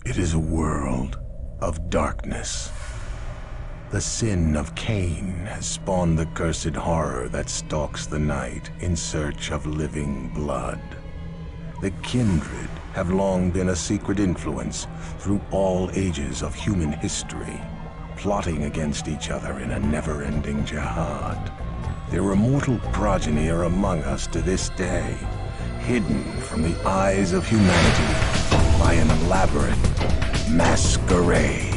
It is a world of darkness. The sin of Cain has spawned the cursed horror that stalks the night in search of living blood. The kindred have long been a secret influence through all ages of human history, plotting against each other in a never-ending jihad. Their immortal progeny are among us to this day, hidden from the eyes of humanity by an elaborate masquerade.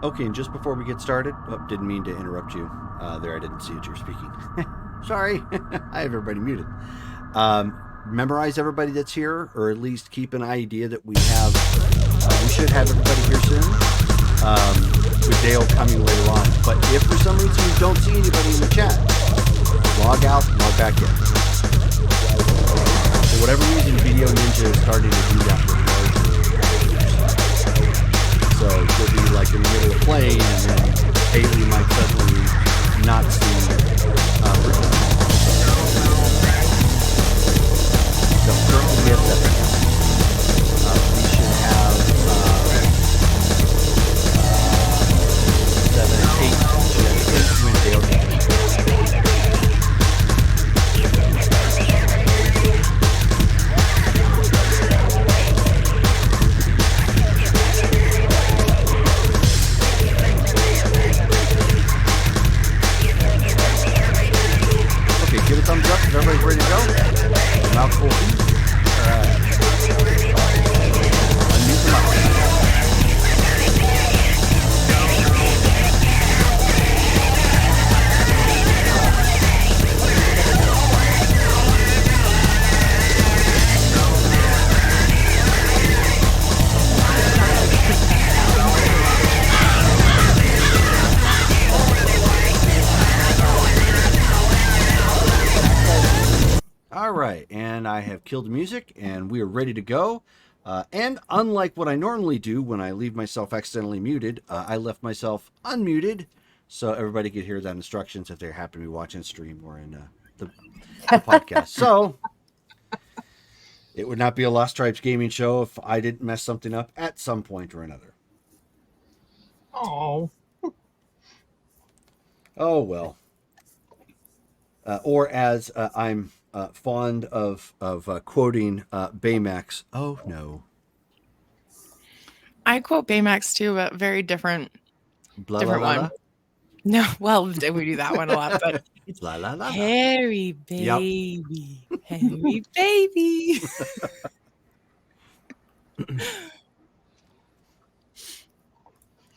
Okay, and just before we get started, didn't mean to interrupt you. There, I didn't see that you were speaking. Sorry, I have everybody muted. Memorize everybody that's here, or at least keep an idea that we have. We should have everybody here soon. With Dale coming later on. But if for some reason you don't see anybody in the chat, log out, log back in. For whatever reason, Video Ninja is starting to do that with larger. So you'll be like in the middle of playing, and then Haley might suddenly not see Brittany. So currently we have 7. We should have 7, 8. She has 8 when Dale gets. Okay, give a thumbs up if everybody's ready to go. Mouthful. Alright. Unmute the mic. All right, and I have killed the music, and we are ready to go. And unlike what I normally do when I leave myself accidentally muted, I left myself unmuted, so everybody could hear that instructions if they happen to be watching the stream or in the podcast. So it would not be a Lost Tribes gaming show if I didn't mess something up at some point or another. Oh. Oh, well. Or as I'm fond of quoting Baymax, oh no. I quote Baymax too, but very different. Blah, different blah, blah, one. No, well, we do that one a lot, but it's blah, blah, blah, blah. Harry baby, yep. Harry baby.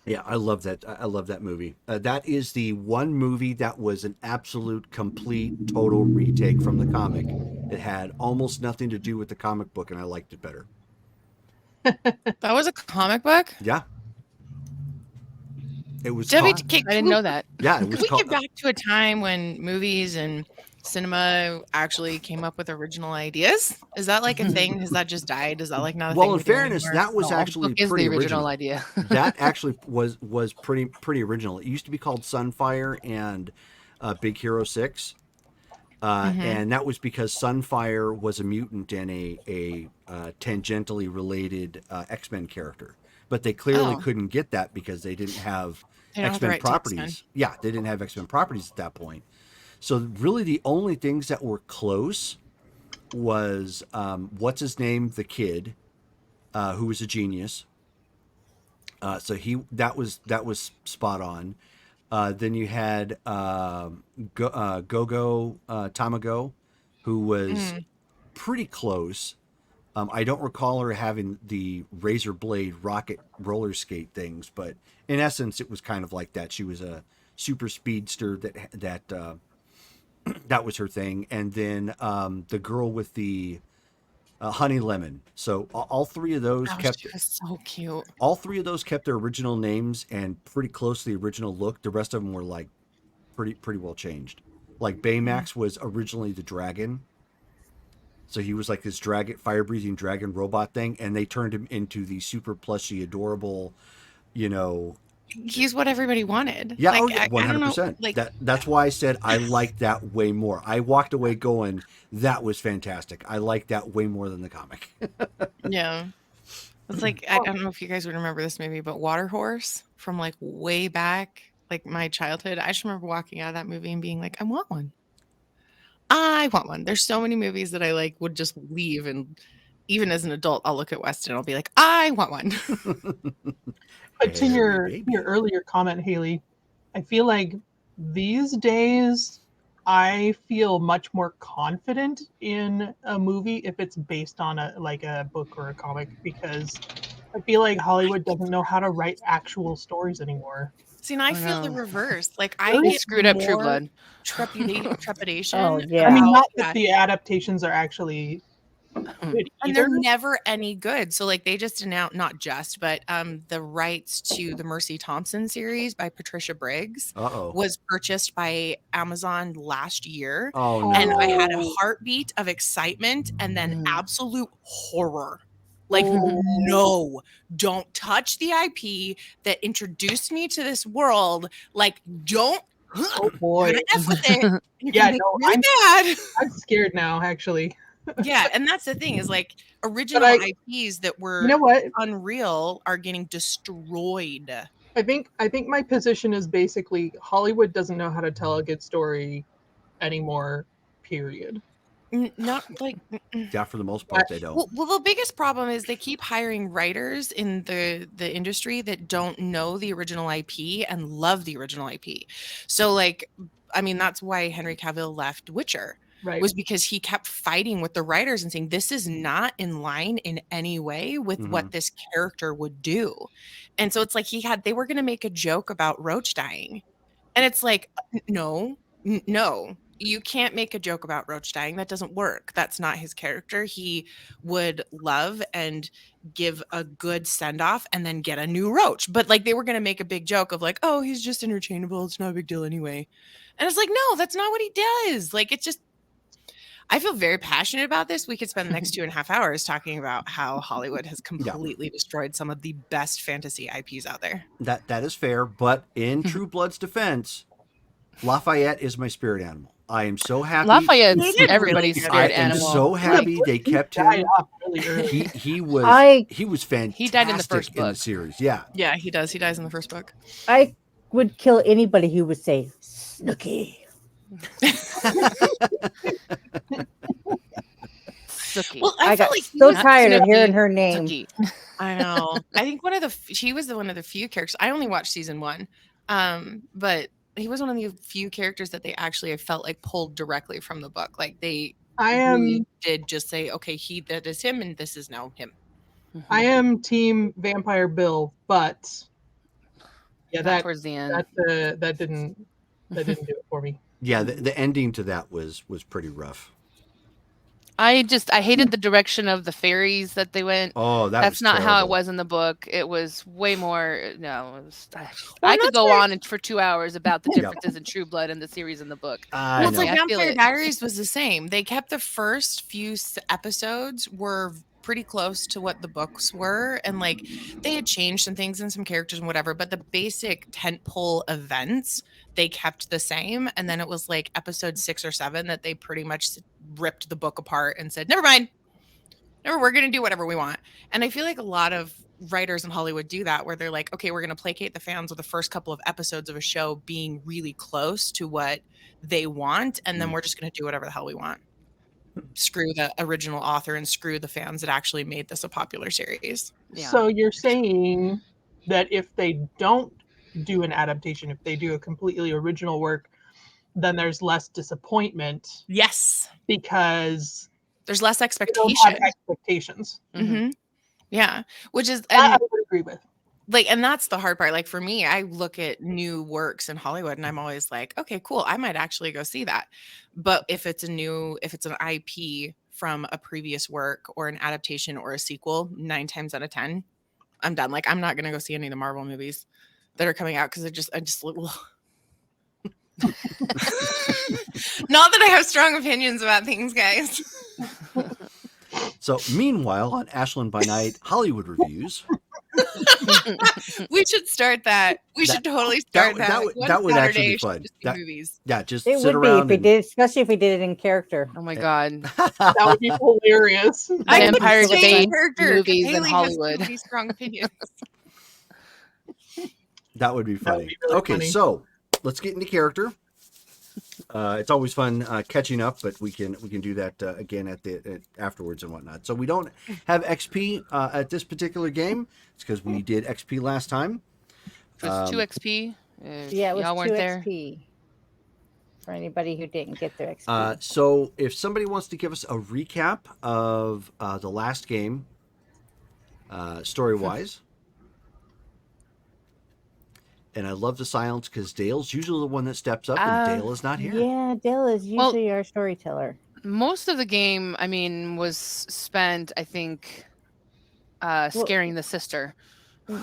Yeah, I love that. I love that movie. That is the one movie that was an absolute, complete, total retake from the comic. It had almost nothing to do with the comic book, and I liked it better. That was a comic book? Yeah. It was. I didn't know that. Yeah, it was. Can we get back to a time when movies and cinema actually came up with original ideas? Is that like a thing? Has that just died? Is that like not a thing? Well, in fairness, that was actually pretty the original idea. That actually was pretty original. It used to be called Sunfire and Big Hero 6. And that was because Sunfire was a mutant and a tangentially related X-Men character. But they clearly couldn't get that because they didn't have X-Men properties. X-Men. Yeah, they didn't have X-Men properties at that point. So really the only things that were close was, what's his name? The kid, who was a genius. So that was spot on. Then you had Go-Go Tamago, who was pretty close. I don't recall her having the razor blade rocket roller skate things, but in essence, it was kind of like that. She was a super speedster that was her thing. And then the girl with the honey lemon. So all three of those she was so cute. All three of those kept their original names and pretty close to the original look. The rest of them were like pretty well changed. Like Baymax was originally the dragon. So he was like this fire-breathing dragon robot thing, and they turned him into the super plushy, adorable, He's what everybody wanted. Yeah, 100%. Like, that's why I said I liked that way more. I walked away going, that was fantastic. I liked that way more than the comic. Yeah. It's like, I don't know if you guys would remember this movie, but Water Horse from like way back, like my childhood. I just remember walking out of that movie and being like, I want one. There's so many movies that I like would just leave, and even as an adult, I'll look at Weston and I'll be like, I want one. But to your earlier comment, Haley, I feel like these days I feel much more confident in a movie if it's based on a book or a comic, because I feel like Hollywood doesn't know how to write actual stories anymore. See, and I feel the know. reverse. Like Really? I They get screwed up True more Blood. trepidation. Oh, yeah. I mean, about- not that the adaptations are actually good and either. they're never any good. So like they just announced, not just, but the rights to the Mercy Thompson series by Patricia Briggs Uh-oh. was purchased by Amazon last year. Oh, no. And I had a Oh. heartbeat of excitement and then absolute horror. Like, Oh. no, don't touch the IP that introduced me to this world. Like, don't Oh boy. F with it. Yeah, Make no, really bad. I'm scared now, actually. Yeah, and that's the thing is like original IPs that were You know what? unreal are getting destroyed. I think my position is basically Hollywood doesn't know how to tell a good story anymore. Period. Not like Yeah, for the most part, they don't. well, the biggest problem is they keep hiring writers in the industry that don't know the original IP and love the original IP. So like, I mean, that's why Henry Cavill left Witcher. Right. Was because he kept fighting with the writers and saying this is not in line in any way with what this character would do. And so it's like they were going to make a joke about Roach dying. And it's like, no, you can't make a joke about Roach dying. That doesn't work. That's not his character. He would love and give a good send off and then get a new Roach. But like they were going to make a big joke of like, oh, he's just interchangeable. It's not a big deal anyway. And it's like, no, that's not what he does. Like, it's just, I feel very passionate about this. We could spend the next 2.5 hours talking about how Hollywood has completely destroyed some of the best fantasy IPs out there. That is fair, but in True Blood's defense, Lafayette is my spirit animal. I am so happy. Lafayette's did everybody's really spirit I am animal. so happy they kept died him. off really early. He was fantastic. He died in the first in the book. series. Yeah. Yeah, he does. He dies in the first book. I would kill anybody who would say Snooky. Sookie. Well, I I, feel got like he so was tired of Snooki. hearing her name. Sookie. I know. I think she was one of the few characters. I only watched season 1, but he was one of the few characters that they actually I felt like pulled directly from the book. Like they really did just say, okay, that is him, and this is now him. I am team Vampire Bill, but yeah, Not towards the end. that didn't do it for me. Yeah, the ending to that was pretty rough. I hated the direction of the fairies that they went. Oh, That's not how it terrible. was in the book. It was way more. No, it was, Well, I could that's go why- on for 2 hours about the differences in True Blood and the series in the book. I Well, it's know. like I feel Vampire it. Diaries was the same. They kept the first few episodes were pretty close to what the books were, and like they had changed some things and some characters and whatever, but the basic tentpole events they kept the same. And then it was like episode 6 or 7 that they pretty much ripped the book apart and said, never mind. We're going to do whatever we want. And I feel like a lot of writers in Hollywood do that, where they're like, okay, we're going to placate the fans with the first couple of episodes of a show being really close to what they want. And then we're just going to do whatever the hell we want. Screw the original author and screw the fans that actually made this a popular series. Yeah. So you're saying that if they don't do an adaptation, if they do a completely original work, then there's less disappointment Yes. because There's less they don't expectation. have expectations. Mm-hmm. Yeah. Which is, I and would agree with. like, and that's the hard part. Like for me, I look at new works in Hollywood and I'm always like, okay, cool. I might actually go see that. But if it's an IP from a previous work or an adaptation or a sequel, 9 times out of 10, I'm done. Like, I'm not going to go see any of the Marvel movies that are coming out because I just not that I have strong opinions about things, guys. So, meanwhile, on Ashland by Night Hollywood Reviews, We should start that. We should totally start that. that would actually be Saturday fun. should just be That- movies. yeah, just It sit would be around if we and did, especially if we did it in character. Oh my god. That would be hilarious. I couldn't Vampire say debate character, 'cause movies in Haley has Hollywood. really strong opinions. that would be That funny. would be really Okay, funny. so let's get into character. It's always fun catching up, but we can do that again at afterwards and whatnot. So we don't have XP at this particular game. It's because we did XP last time. It was 2 XP. Yeah, it was y'all 2 weren't there. XP. For anybody who didn't get their XP. So if somebody wants to give us a recap of the last game, story-wise. And I love the silence because Dale's usually the one that steps up, and Dale is not here. Yeah, Dale is usually our storyteller. Most of the game, I mean, was spent, I think, scaring the sister.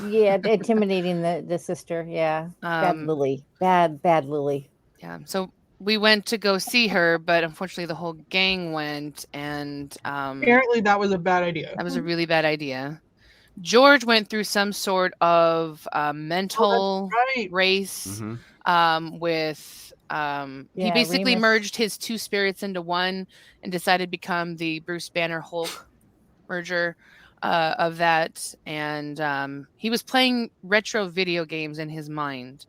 Yeah, intimidating the sister. Yeah, bad Lily. Bad Lily. Yeah, so we went to go see her, but unfortunately the whole gang went, and apparently that was a bad idea. That was a really bad idea. George went through some sort of mental race with he basically merged his two spirits into one and decided to become the Bruce Banner Hulk merger of that, and he was playing retro video games in his mind.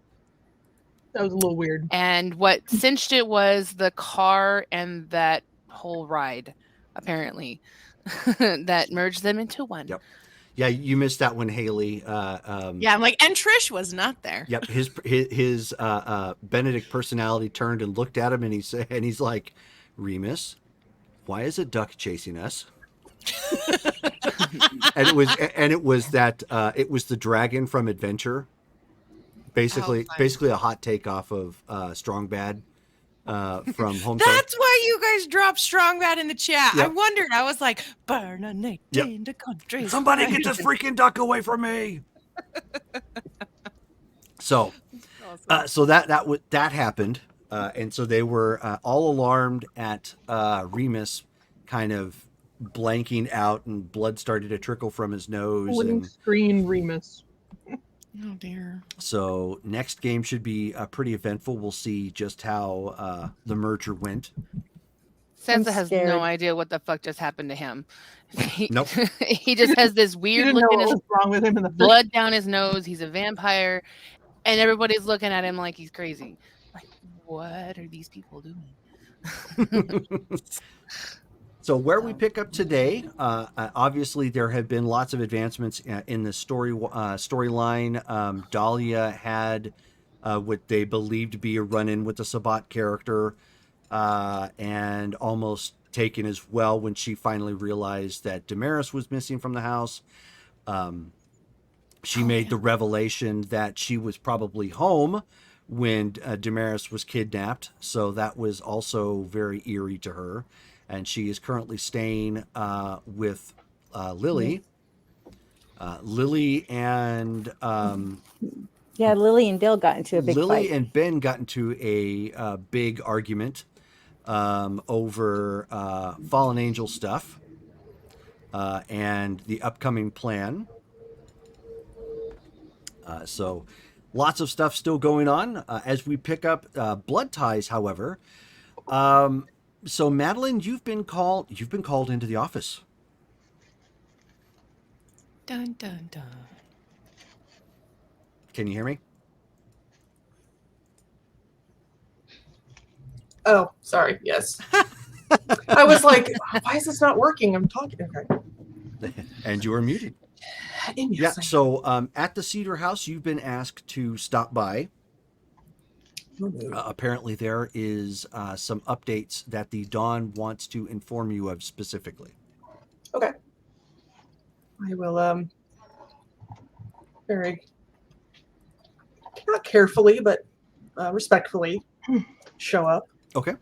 That was a little weird. And what cinched it was the car and that whole ride, apparently, that merged them into one. Yep. Yeah, you missed that one, Haley. Yeah, I'm like, and Trish was not there. Yep, his Benedict personality turned and looked at him, and he's like, Remus, why is a duck chasing us? and it was the dragon from Adventure, basically a hot take off of Strong Bad from Home. That's why you guys dropped Strong Bad in the chat. Yep. I wondered. I was like, burn a night in the country. Somebody get this freaking duck away from me. So that happened, and so they were all alarmed at Remus kind of blanking out, and blood started to trickle from his nose. Wouldn't screen Remus. Oh dear. So next game should be pretty eventful. We'll see just how the merger went. Sansa has no idea what the fuck just happened to him. Nope. He just has this weird look in his wrong with him in the blood down his nose. He's a vampire, and everybody's looking at him like he's crazy. Like, what are these people doing? So where we pick up today, obviously there have been lots of advancements in the storyline. Dahlia had what they believed to be a run-in with the Sabbat character, and almost taken as well when she finally realized that Damaris was missing from the house. She made the revelation that she was probably home when Damaris was kidnapped, so that was also very eerie to her. And she is currently staying with Lily. Lily and Lily and Dale got into a big fight. Lily and Ben got into a big argument over Fallen Angel stuff and the upcoming plan. So lots of stuff still going on as we pick up Blood Ties, however. So Madeline, you've been called into the office. Dun dun dun. Can you hear me? Oh, sorry. Yes. I was like, why is this not working? I'm talking. Okay. And you are muted. Yeah. So at the Cedar House, you've been asked to stop by. Apparently there is some updates that the Dawn wants to inform you of specifically. Okay. I will very, not carefully, but respectfully show up. Okay.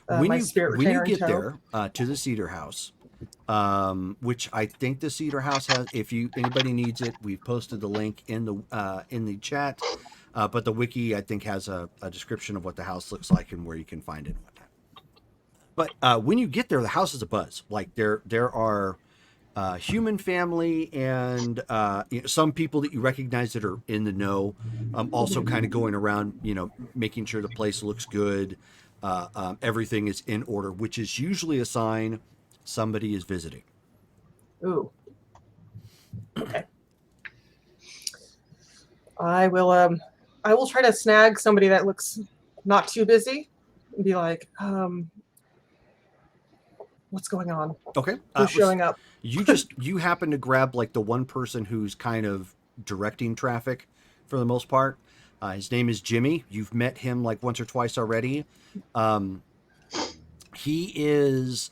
When you get there to the Cedar House, which I think the Cedar House has, if anybody needs it, we've posted the link in the chat. But the wiki, I think, has a description of what the house looks like and where you can find it and whatnot. But when you get there, the house is abuzz. Like there are human family and some people that you recognize that are in the know. Also kind of going around, making sure the place looks good. Everything is in order, which is usually a sign somebody is visiting. Ooh. Okay. I will try to snag somebody that looks not too busy and be like, what's going on? Okay. Who's showing up? You happen to grab like the one person who's kind of directing traffic for the most part. His name is Jimmy. You've met him like once or twice already. He is,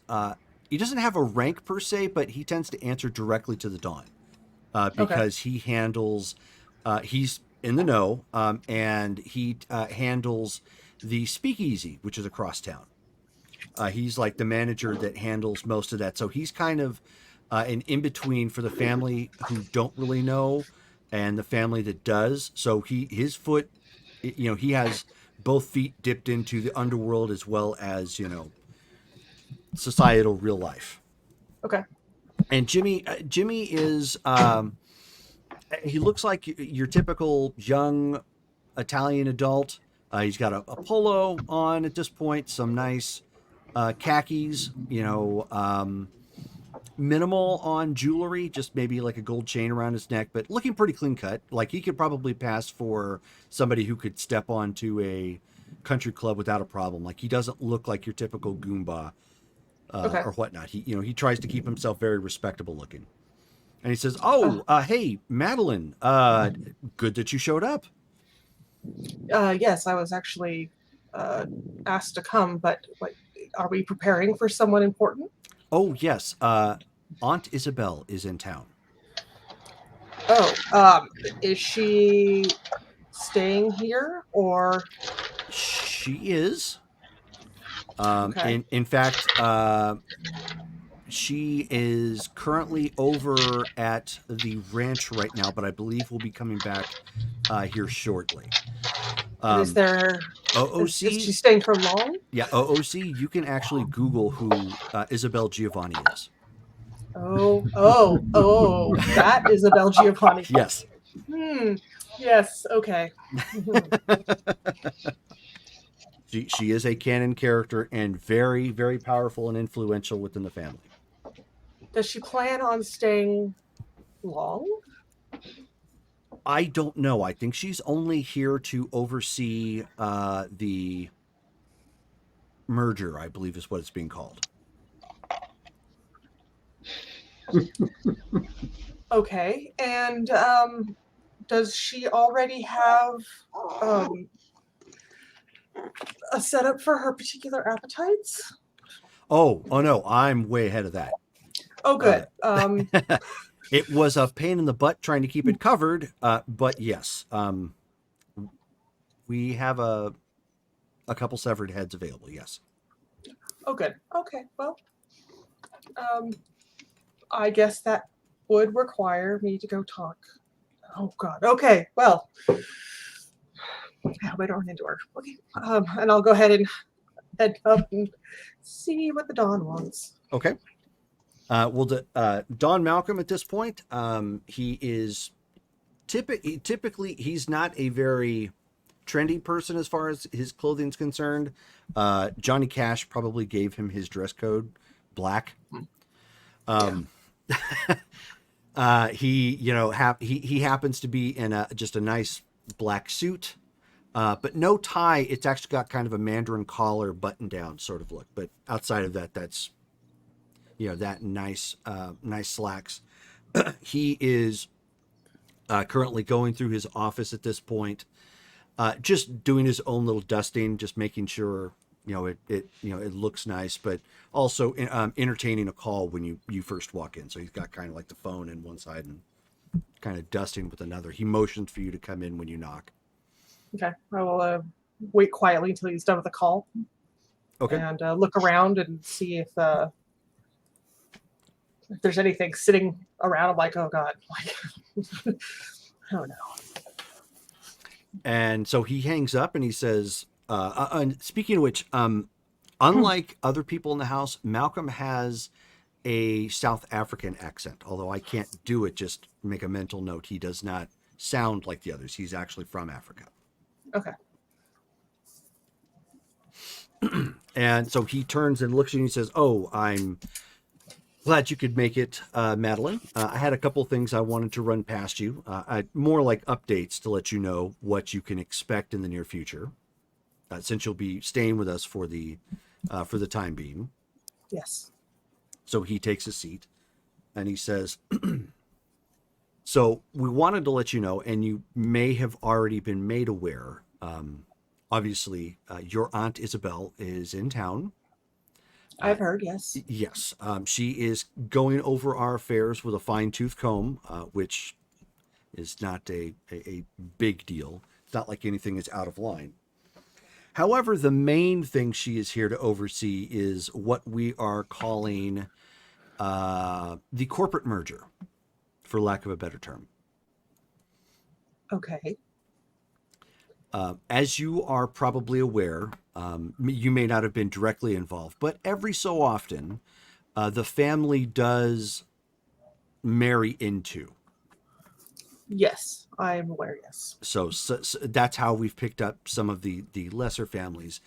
he doesn't have a rank per se, but he tends to answer directly to the Dawn. because he handles, he's in the know, and he handles the speakeasy, which is across town. He's like the manager that handles most of that. So he's kind of an in-between for the family who don't really know and the family that does. So his foot, he has both feet dipped into the underworld as well as, societal real life. Okay. And Jimmy is, he looks like your typical young Italian adult. He's got a polo on at this point, some nice khakis, minimal on jewelry, just maybe like a gold chain around his neck, but looking pretty clean cut. Like he could probably pass for somebody who could step onto a country club without a problem. Like he doesn't look like your typical Goomba or whatnot. He tries to keep himself very respectable looking. And he says, hey, Madeline, good that you showed up. Yes, I was actually asked to come, but are we preparing for someone important? Oh, yes. Aunt Isabel is in town. Oh, is she staying here or? She is. Okay. In fact, she is currently over at the ranch right now, but I believe we'll be coming back here shortly. Is there OOC? Is she staying for long? Yeah, OOC. You can actually Google who Isabel Giovanni is. Oh, that Isabel Giovanni. Yes. Yes. Okay. She is a canon character and very, very powerful and influential within the family. Does she plan on staying long? I don't know. I think she's only here to oversee the merger, I believe is what it's being called. Okay. And does she already have a setup for her particular appetites? Oh no, I'm way ahead of that. Oh, good. It was a pain in the butt trying to keep it covered, but yes, we have a couple severed heads available. Yes. Oh, good. Okay. Well, I guess that would require me to go talk. Oh God. Okay. Well, my door and door. Okay. And I'll go ahead and head up and see what the Don wants. Okay. Don Malcolm at this point, he is typically he's not a very trendy person as far as his clothing's concerned. Johnny Cash probably gave him his dress code, black. He happens to be in just a nice black suit, but no tie. It's actually got kind of a Mandarin collar, button down sort of look. But outside of that, that's that nice slacks. He is currently going through his office at this point, just doing his own little dusting, just making sure it looks nice, but also entertaining a call when you first walk in. So he's got kind of like the phone in one side and kind of dusting with another. He motions for you to come in when you knock. Okay, I will wait quietly until he's done with the call. Okay, and look around and see if there's anything sitting around. I'm like, oh God, like, oh no. And so he hangs up and he says, speaking of which, unlike other people in the house, Malcolm has a South African accent, although I can't do it. Just make a mental note. He does not sound like the others. He's actually from Africa. Okay. And so he turns and looks at you and he says, oh, I'm glad you could make it, Madeline. I had a couple things I wanted to run past you. More like updates to let you know what you can expect in the near future, since you'll be staying with us for the time being. Yes. So he takes a seat and he says, so we wanted to let you know, and you may have already been made aware, obviously, your Aunt Isabel is in town. I've heard, yes. Yes. She is going over our affairs with a fine-tooth comb, which is not a big deal. It's not like anything is out of line. However, the main thing she is here to oversee is what we are calling the corporate merger, for lack of a better term. Okay. As you are probably aware, you may not have been directly involved, but every so often, the family does marry into. Yes, I'm aware, yes. So that's how we've picked up some of the lesser families.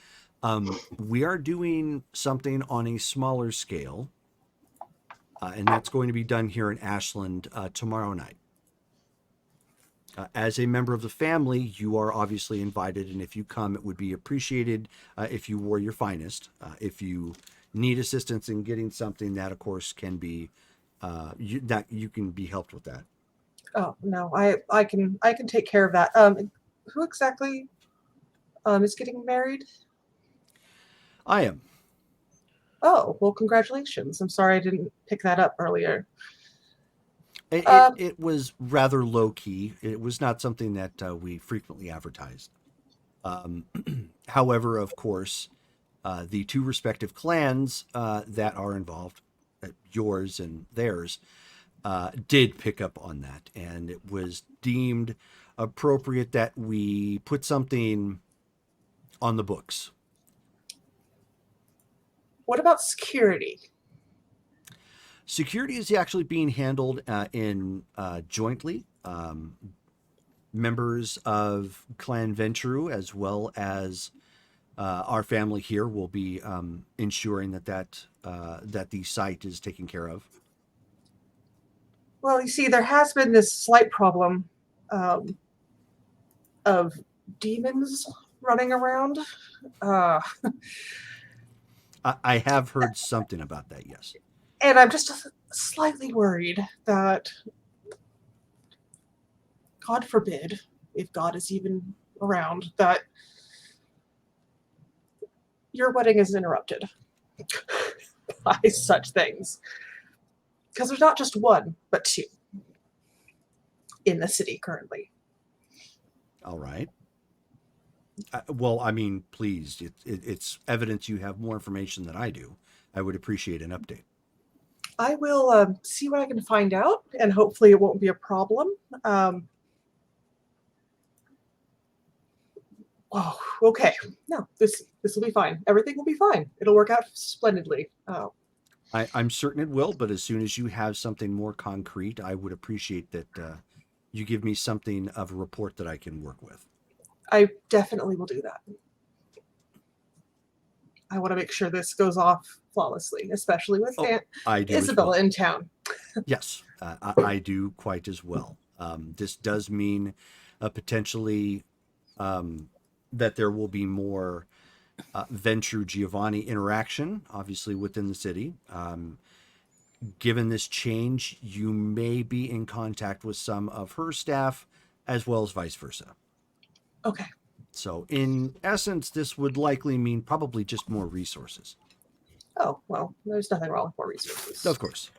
We are doing something on a smaller scale, and that's going to be done here in Ashland tomorrow night. As a member of the family, you are obviously invited, and if you come, it would be appreciated if you wore your finest. If you need assistance in getting something, that of course can be that you can be helped with that. Oh no, I can take care of that. Who exactly is getting married? I am. Oh, well, congratulations. I'm sorry I didn't pick that up earlier. It was rather low key. It was not something that we frequently advertised. However, of course, the two respective clans that are involved, yours and theirs, did pick up on that, and it was deemed appropriate that we put something on the books. What about security? Security is actually being handled in jointly. Members of Clan Ventrue, as well as our family here, will be ensuring that the site is taken care of. Well, you see, there has been this slight problem of demons running around. I have heard something about that, yes. And I'm just slightly worried that, God forbid, if God is even around, that your wedding is interrupted by such things. Because there's not just one, but two in the city currently. All right. Well, I mean, please, it's evidence you have more information than I do. I would appreciate an update. I will see what I can find out, and hopefully it won't be a problem. Oh, okay. No, this will be fine. Everything will be fine. It'll work out splendidly. I'm certain it will, but as soon as you have something more concrete, I would appreciate that you give me something of a report that I can work with. I definitely will do that. I want to make sure this goes off flawlessly, especially with Aunt Isabella in town. Yes, I do quite as well. This does mean potentially that there will be more Ventrue Giovanni interaction, obviously within the city. Given this change, you may be in contact with some of her staff, as well as vice versa. Okay. So in essence, this would likely mean probably just more resources. Oh, well, there's nothing wrong with more resources. Of course.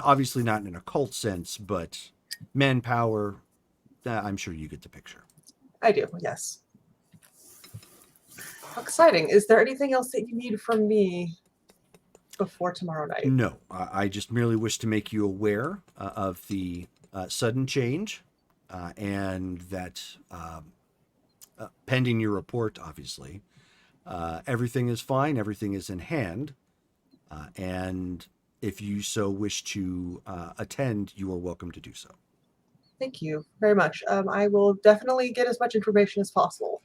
Obviously not in an occult sense, but manpower, I'm sure you get the picture. I do, yes. How exciting. Is there anything else that you need from me before tomorrow night? No, I just merely wish to make you aware of the sudden change and that pending your report, obviously, everything is fine, everything is in hand, and if you so wish to attend, you are welcome to do so. Thank you very much. I will definitely get as much information as possible.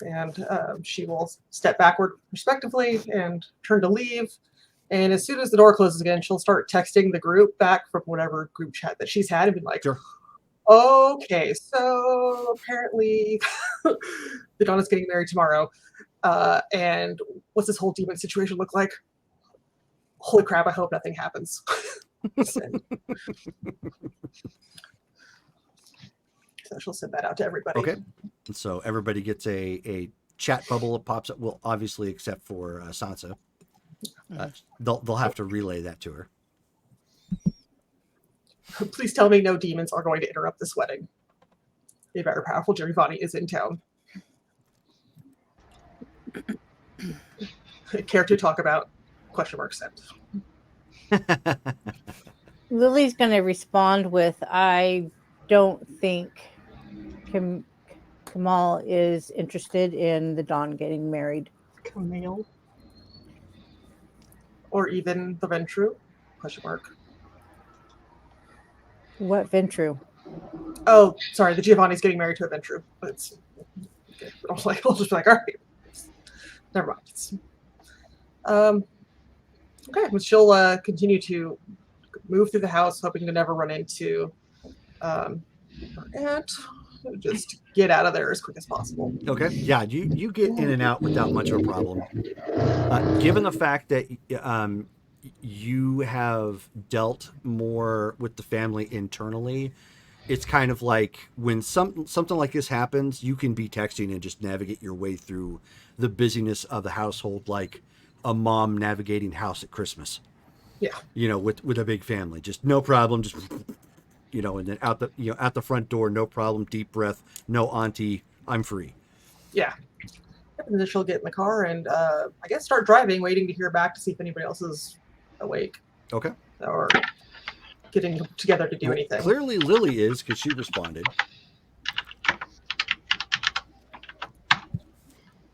And she will step backward respectively and turn to leave. And as soon as the door closes again, she'll start texting the group back from whatever group chat that she's had and be like, sure. Okay, so apparently the Donna's getting married tomorrow. And what's this whole demon situation look like? Holy crap, I hope nothing happens. So she'll send that out to everybody. Okay. So everybody gets a chat bubble that pops up. Well, obviously, except for Sansa. they'll have to relay that to her. Please tell me no demons are going to interrupt this wedding. A very powerful Giovanni is in town. Care to talk about ? Sent. Lily's going to respond with, I don't think Kamal is interested in the Dawn getting married. Camille. Or even the Ventru? ? What Ventru? Oh, sorry, the Giovanni's getting married to a Ventru. It's okay. I'll just be like, all right. Never mind. Okay, but she'll continue to move through the house, hoping to never run into her aunt. Just get out of there as quick as possible. Okay, yeah, you get in and out without much of a problem. Given the fact that you have dealt more with the family internally, it's kind of like when something like this happens, you can be texting and just navigate your way through the busyness of the household like a mom navigating house at Christmas. Yeah. With a big family, just no problem, just and then out the front door, no problem, deep breath, no auntie, I'm free. Yeah. And then she'll get in the car and I guess start driving, waiting to hear back to see if anybody else is awake. Okay. Or getting together to do anything. Clearly Lily is, because she responded.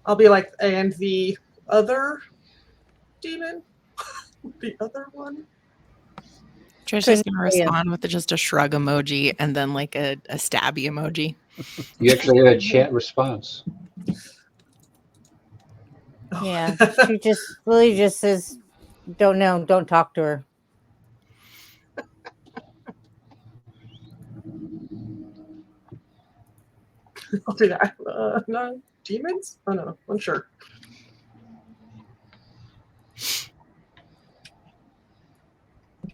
I'll be like, and the other demon? The other one? Trisha's going to respond with just a shrug emoji and then like a stabby emoji. You actually had a chat response. Yeah, Lily just says, don't know, don't talk to her. I'll do that. No, demons? Oh no, I'm sure.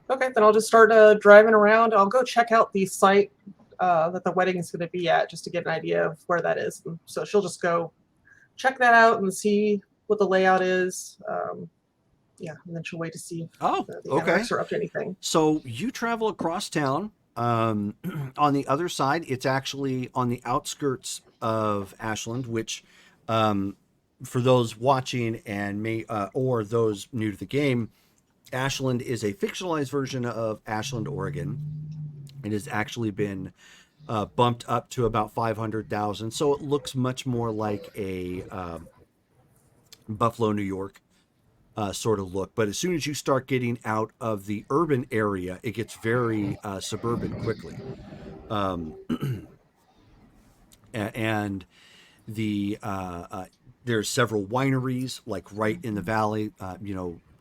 Okay, then I'll just start driving around. I'll go check out the site that the wedding is going to be at, just to get an idea of where that is. And so she'll just go check that out and see what the layout is. Yeah, and then she'll wait to see if the annex are up to anything. So you travel across town. On the other side, it's actually on the outskirts of Ashland, which for those watching and or those new to the game, Ashland is a fictionalized version of Ashland, Oregon. It has actually been bumped up to about 500,000, so it looks much more like a Buffalo, New York sort of look. But as soon as you start getting out of the urban area, it gets very suburban quickly. And the there's several wineries like right in the valley,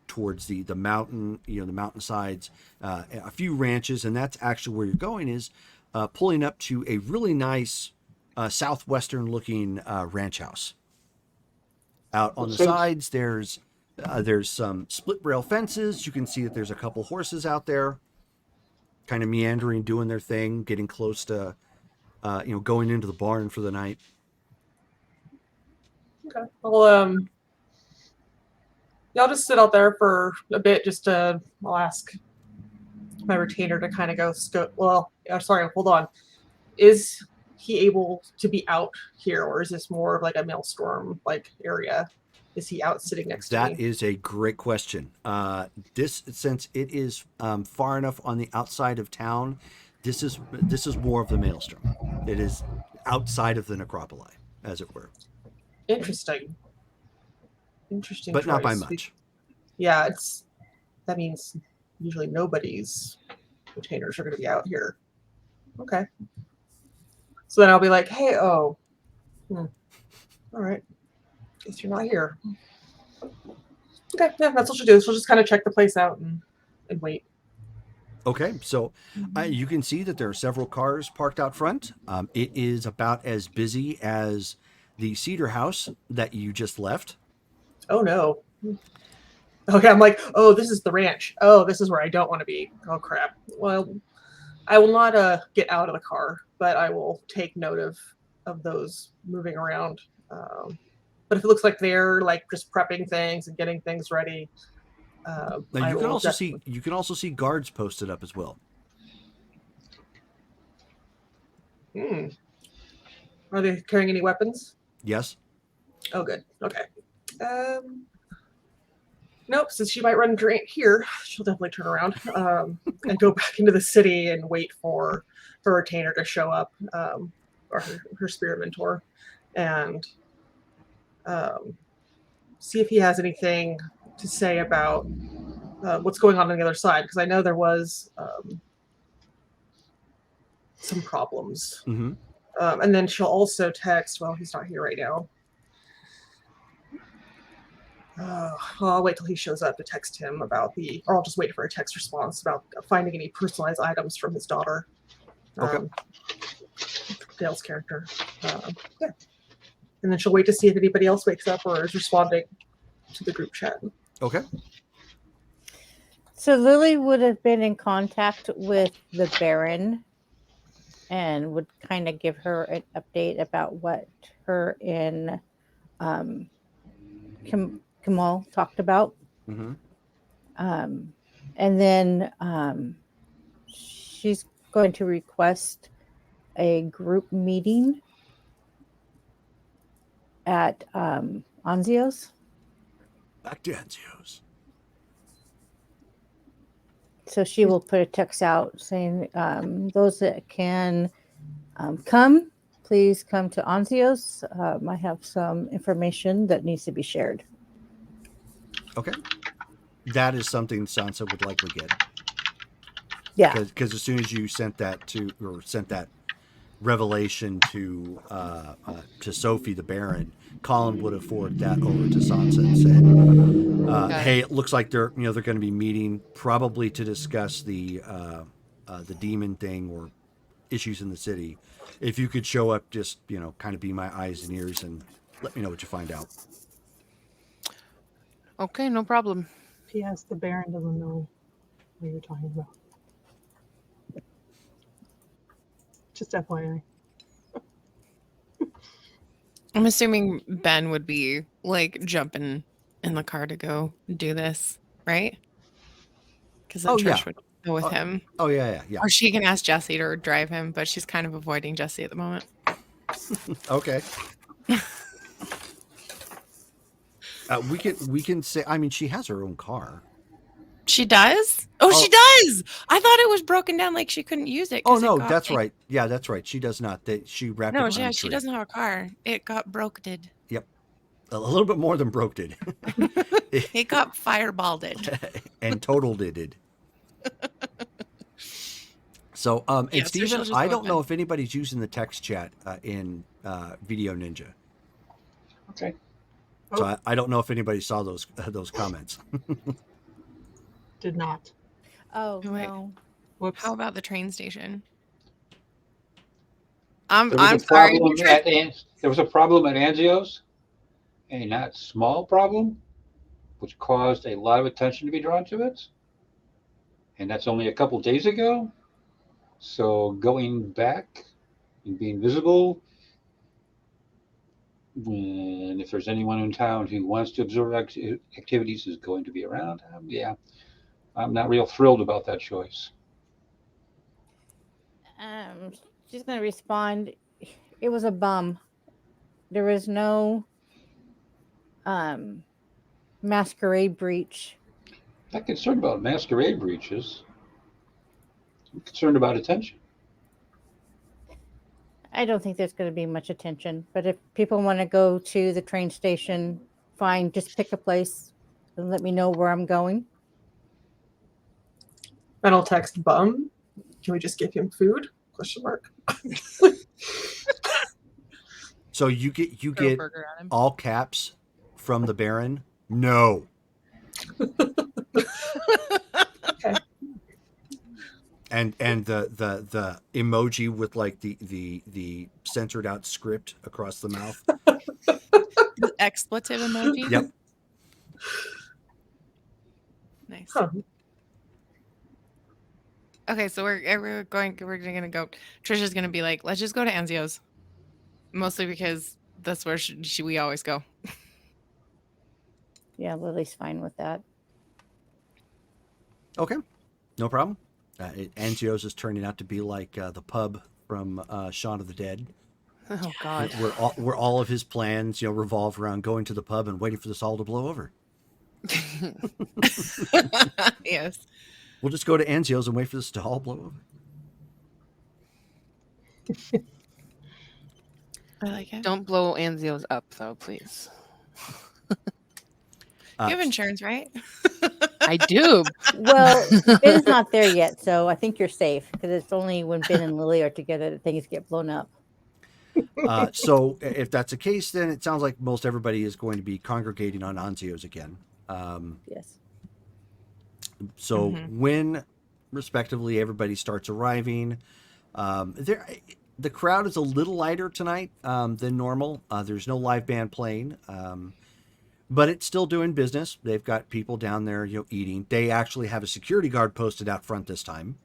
towards the mountain, the mountainsides, a few ranches, and that's actually where you're going, is pulling up to a really nice southwestern looking ranch house. Out on the sides, there's some split rail fences. You can see that there's a couple horses out there kind of meandering, doing their thing, getting close to going into the barn for the night. Okay. Well, I'll just sit out there for a bit, I'll ask my retainer to kind of go scope. Well, sorry, hold on. Is he able to be out here, or is this more of like a maelstrom like area? Is he out sitting next to me? That is a great question. Since it is far enough on the outside of town, this is more of the maelstrom. It is outside of the necropoli, as it were. Interesting, but choice. Not by much. Yeah, that means usually nobody's retainers are going to be out here. Okay. So then I'll be like, hey, all right. Guess you're not here. Okay, yeah, that's what she'll do. She'll just kind of check the place out and wait. Okay, so you can see that there are several cars parked out front. It is about as busy as the Cedar House that you just left. Oh, no. Okay, I'm like, oh, this is the ranch. Oh, this is where I don't want to be. Oh, crap. Well, I will not get out of the car, but I will take note of those moving around. But if it looks like they're like just prepping things and getting things ready, Now you can also see guards posted up as well. Are they carrying any weapons? Yes. Oh, good. Okay. Nope. Since she might run here, she'll definitely turn around and go back into the city and wait for her retainer to show up, or her spirit mentor, and see if he has anything to say about what's going on the other side. Because I know there was some problems. Mm-hmm. And then she'll also text. Well, he's not here right now. I'll wait till he shows up to text him about or I'll just wait for a text response about finding any personalized items from his daughter. Okay. Dale's character. Yeah. And then she'll wait to see if anybody else wakes up or is responding to the group chat. Okay. So Lily would have been in contact with the Baron and would kind of give her an update about what her and Kamal talked about. Mm-hmm. And then she's going to request a group meeting at Anzio's. Back to Anzio's. So she will put a text out saying, those that can come, please come to Anzio's. I have some information that needs to be shared. Okay. That is something Sansa would likely get. Yeah. Because as soon as you sent that revelation to Sophie the Baron, Colin would have forwarded that over to Sansa and said, "Hey, it looks like they're going to be meeting probably to discuss the demon thing or issues in the city. If you could show up, just kind of be my eyes and ears and let me know what you find out." Okay, no problem. P.S. The Baron doesn't know what you're talking about. Just FYI. I'm assuming Ben would be like jumping in the car to go do this, right? Because Trish would go with him. Oh yeah. Or she can ask Jesse to drive him, but she's kind of avoiding Jesse at the moment. Okay. We can say. I mean, she has her own car. She does? Oh, she does. I thought it was broken down, like she couldn't use it. Oh no, that's right. Yeah, that's right. She does not. She wrapped it around a tree. She doesn't have a car. It got broke-did. Yep, a little bit more than broke-did. It got fireballed-did. And total-did. So, and Steven, I don't know if anybody's using the text chat in Video Ninja. Okay. So I don't know if anybody saw those comments. Did not. Oh, no. Whoops. How about the train station? I'm sorry. There was a problem at Anzio's, a not small problem, which caused a lot of attention to be drawn to it. And that's only a couple days ago. So going back and being visible, and if there's anyone in town who wants to observe activities is going to be around, I'm not real thrilled about that choice. She's going to respond. It was a bum. There was no masquerade breach. I'm not concerned about masquerade breaches. I'm concerned about attention. I don't think there's going to be much attention, but if people want to go to the train station, fine, just pick a place and let me know where I'm going. And I'll text bum. Can we just give him food? Question mark. So you get all caps from the Baron. No. Okay. And the emoji with like the censored out script across the mouth. The expletive emoji. Yep. Nice. Huh. Okay, so we're gonna go. Trisha's gonna be like, let's just go to Anzio's, mostly because that's where we always go. Yeah, Lily's fine with that. Okay, no problem. Angios is turning out to be like the pub from Shaun of the Dead. Oh God. Where all of his plans, revolve around going to the pub and waiting for this all to blow over. Yes. We'll just go to Angios and wait for this to all blow over. I like it. Don't blow Anzios up, though, please. You have insurance, right? I do. Well, Ben's not there yet, so I think you're safe because it's only when Ben and Lily are together that things get blown up. So if that's the case, then it sounds like most everybody is going to be congregating on Anzios again. Yes. So when, respectively, everybody starts arriving, the crowd is a little lighter tonight than normal. There's no live band playing, but it's still doing business. They've got people down there, eating. They actually have a security guard posted out front this time.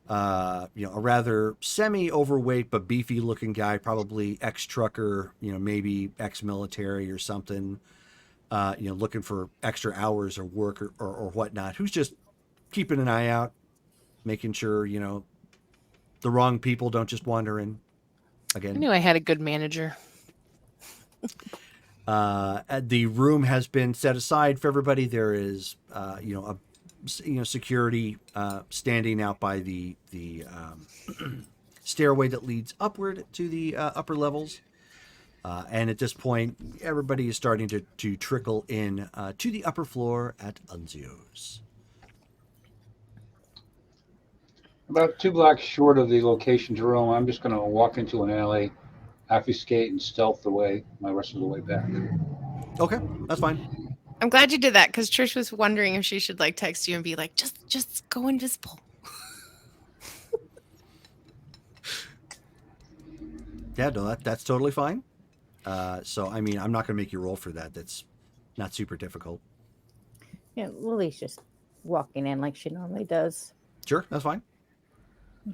A rather semi-overweight but beefy-looking guy, probably ex-trucker, maybe ex-military or something. Looking for extra hours or work or whatnot, who's just keeping an eye out, making sure, the wrong people don't just wander in again. I knew I had a good manager. The room has been set aside for everybody. There is, security standing out by the stairway that leads upward to the upper levels. And at this point, everybody is starting to trickle in to the upper floor at Anzio's. About 2 blocks short of the location, Jerome, I'm just going to walk into an alley, obfuscate, and stealth the way my rest of the way back. Okay, that's fine. I'm glad you did that because Trish was wondering if she should text you and be like, just go invisible. Yeah, no, that's totally fine. So, I'm not going to make you roll for that. That's not super difficult. Yeah, Lily's just walking in like she normally does. Sure, that's fine.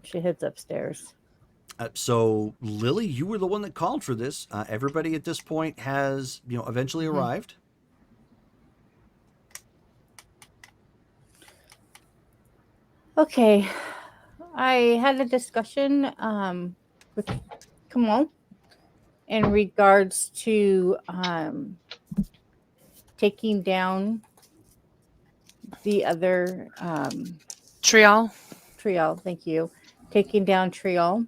She heads upstairs. So, Lily, you were the one that called for this. Everybody at this point has, eventually arrived. Okay. I had a discussion with Kamal in regards to taking down the other Trial. Thank you. Taking down Trial.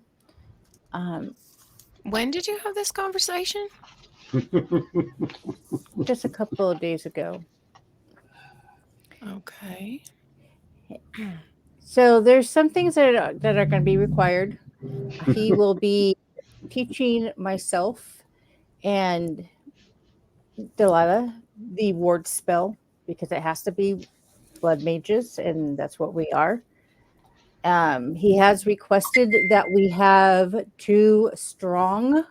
When did you have this conversation? Just a couple of days ago. Okay. So there's some things that are going to be required. He will be teaching myself and Delilah the ward spell because it has to be blood mages, and that's what we are. He has requested that we have 2 strong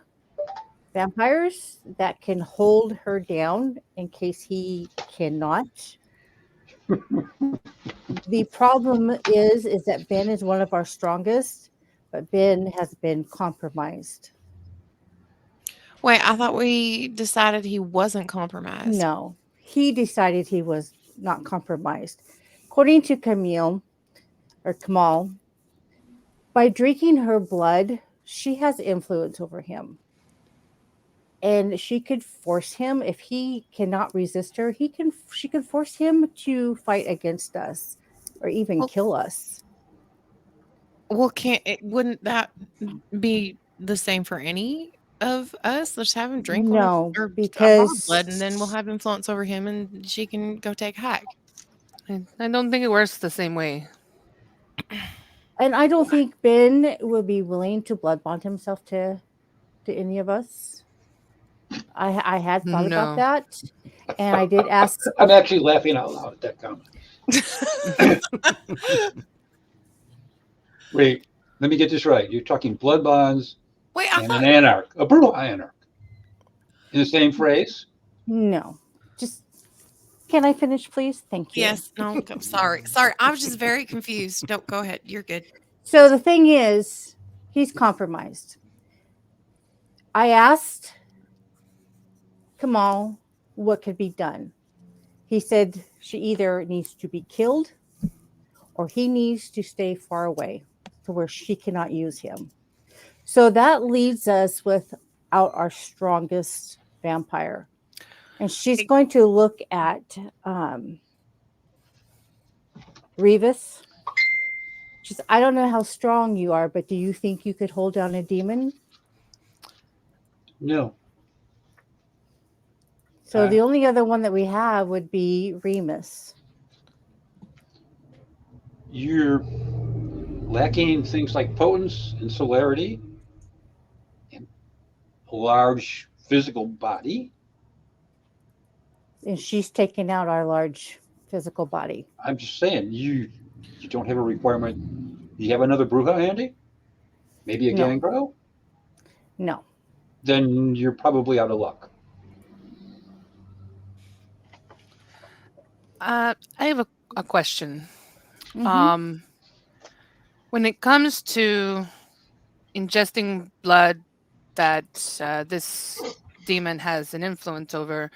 vampires that can hold her down in case he cannot. The problem is that Ben is one of our strongest, but Ben has been compromised. Wait, I thought we decided he wasn't compromised. No, he decided he was not compromised. According to Kamal, by drinking her blood, she has influence over him. And she could force him, if he cannot resist her, she could force him to fight against us or even kill us. Well, wouldn't that be the same for any of us? Let's have him drink because blood, and then we'll have influence over him, and she can go take a hike. I don't think it works the same way. And I don't think Ben will be willing to blood bond himself to any of us. I had thought about that, and I did ask. I'm actually laughing out loud at that comment. Wait, let me get this right. You're talking blood bonds and an anarch, a brutal anarch, in the same phrase? No, just can I finish, please? Thank you. Yes. No. I'm sorry. I was just very confused. Don't go ahead. You're good. So the thing is, he's compromised. I asked Kamal what could be done. He said she either needs to be killed or he needs to stay far away to where she cannot use him. So that leads us without our strongest vampire. And she's going to look at Revis. She says, I don't know how strong you are, but do you think you could hold down a demon? No. So the only other one that we have would be Remus. You're lacking things like potence and celerity and a large physical body. And she's taking out our large physical body. I'm just saying, you don't have a requirement. Do you have another Bruja handy? Maybe a Gangrel? No. Then you're probably out of luck. I have a question. Mm-hmm. When it comes to ingesting blood that this demon has an influence over,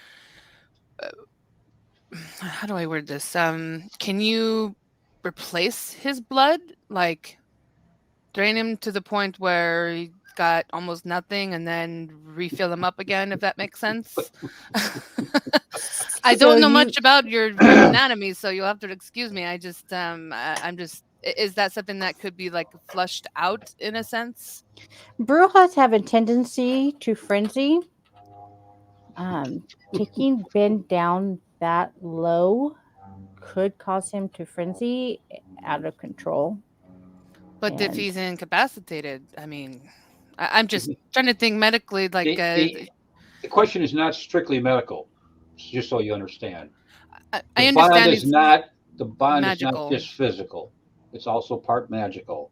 how do I word this? Can you replace his blood? Like drain him to the point where he got almost nothing and then refill him up again, if that makes sense? I don't know much about your anatomy, so you'll have to excuse me. I'm just, is that something that could be like flushed out in a sense? Brujas have a tendency to frenzy. Taking Ben down that low could cause him to frenzy out of control. But if he's incapacitated, I mean, I'm just trying to think medically. Like the question is not strictly medical, just so you understand. I understand the bond magical. Is not just physical; it's also part magical.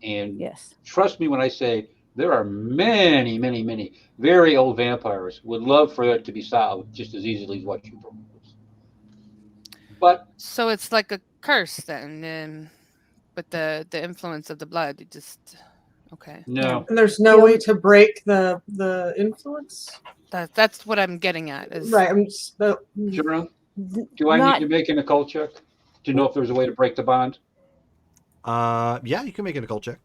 And yes, trust me when I say there are many, many, many very old vampires would love for it to be solved just as easily as what you propose. But so it's like a curse then, with the influence of the blood. It just okay. No, and there's no way to break the influence. That's what I'm getting at. Is right. I'm just, Jerome, do I need to make an occult check to know if there's a way to break the bond? Yeah, you can make an occult check.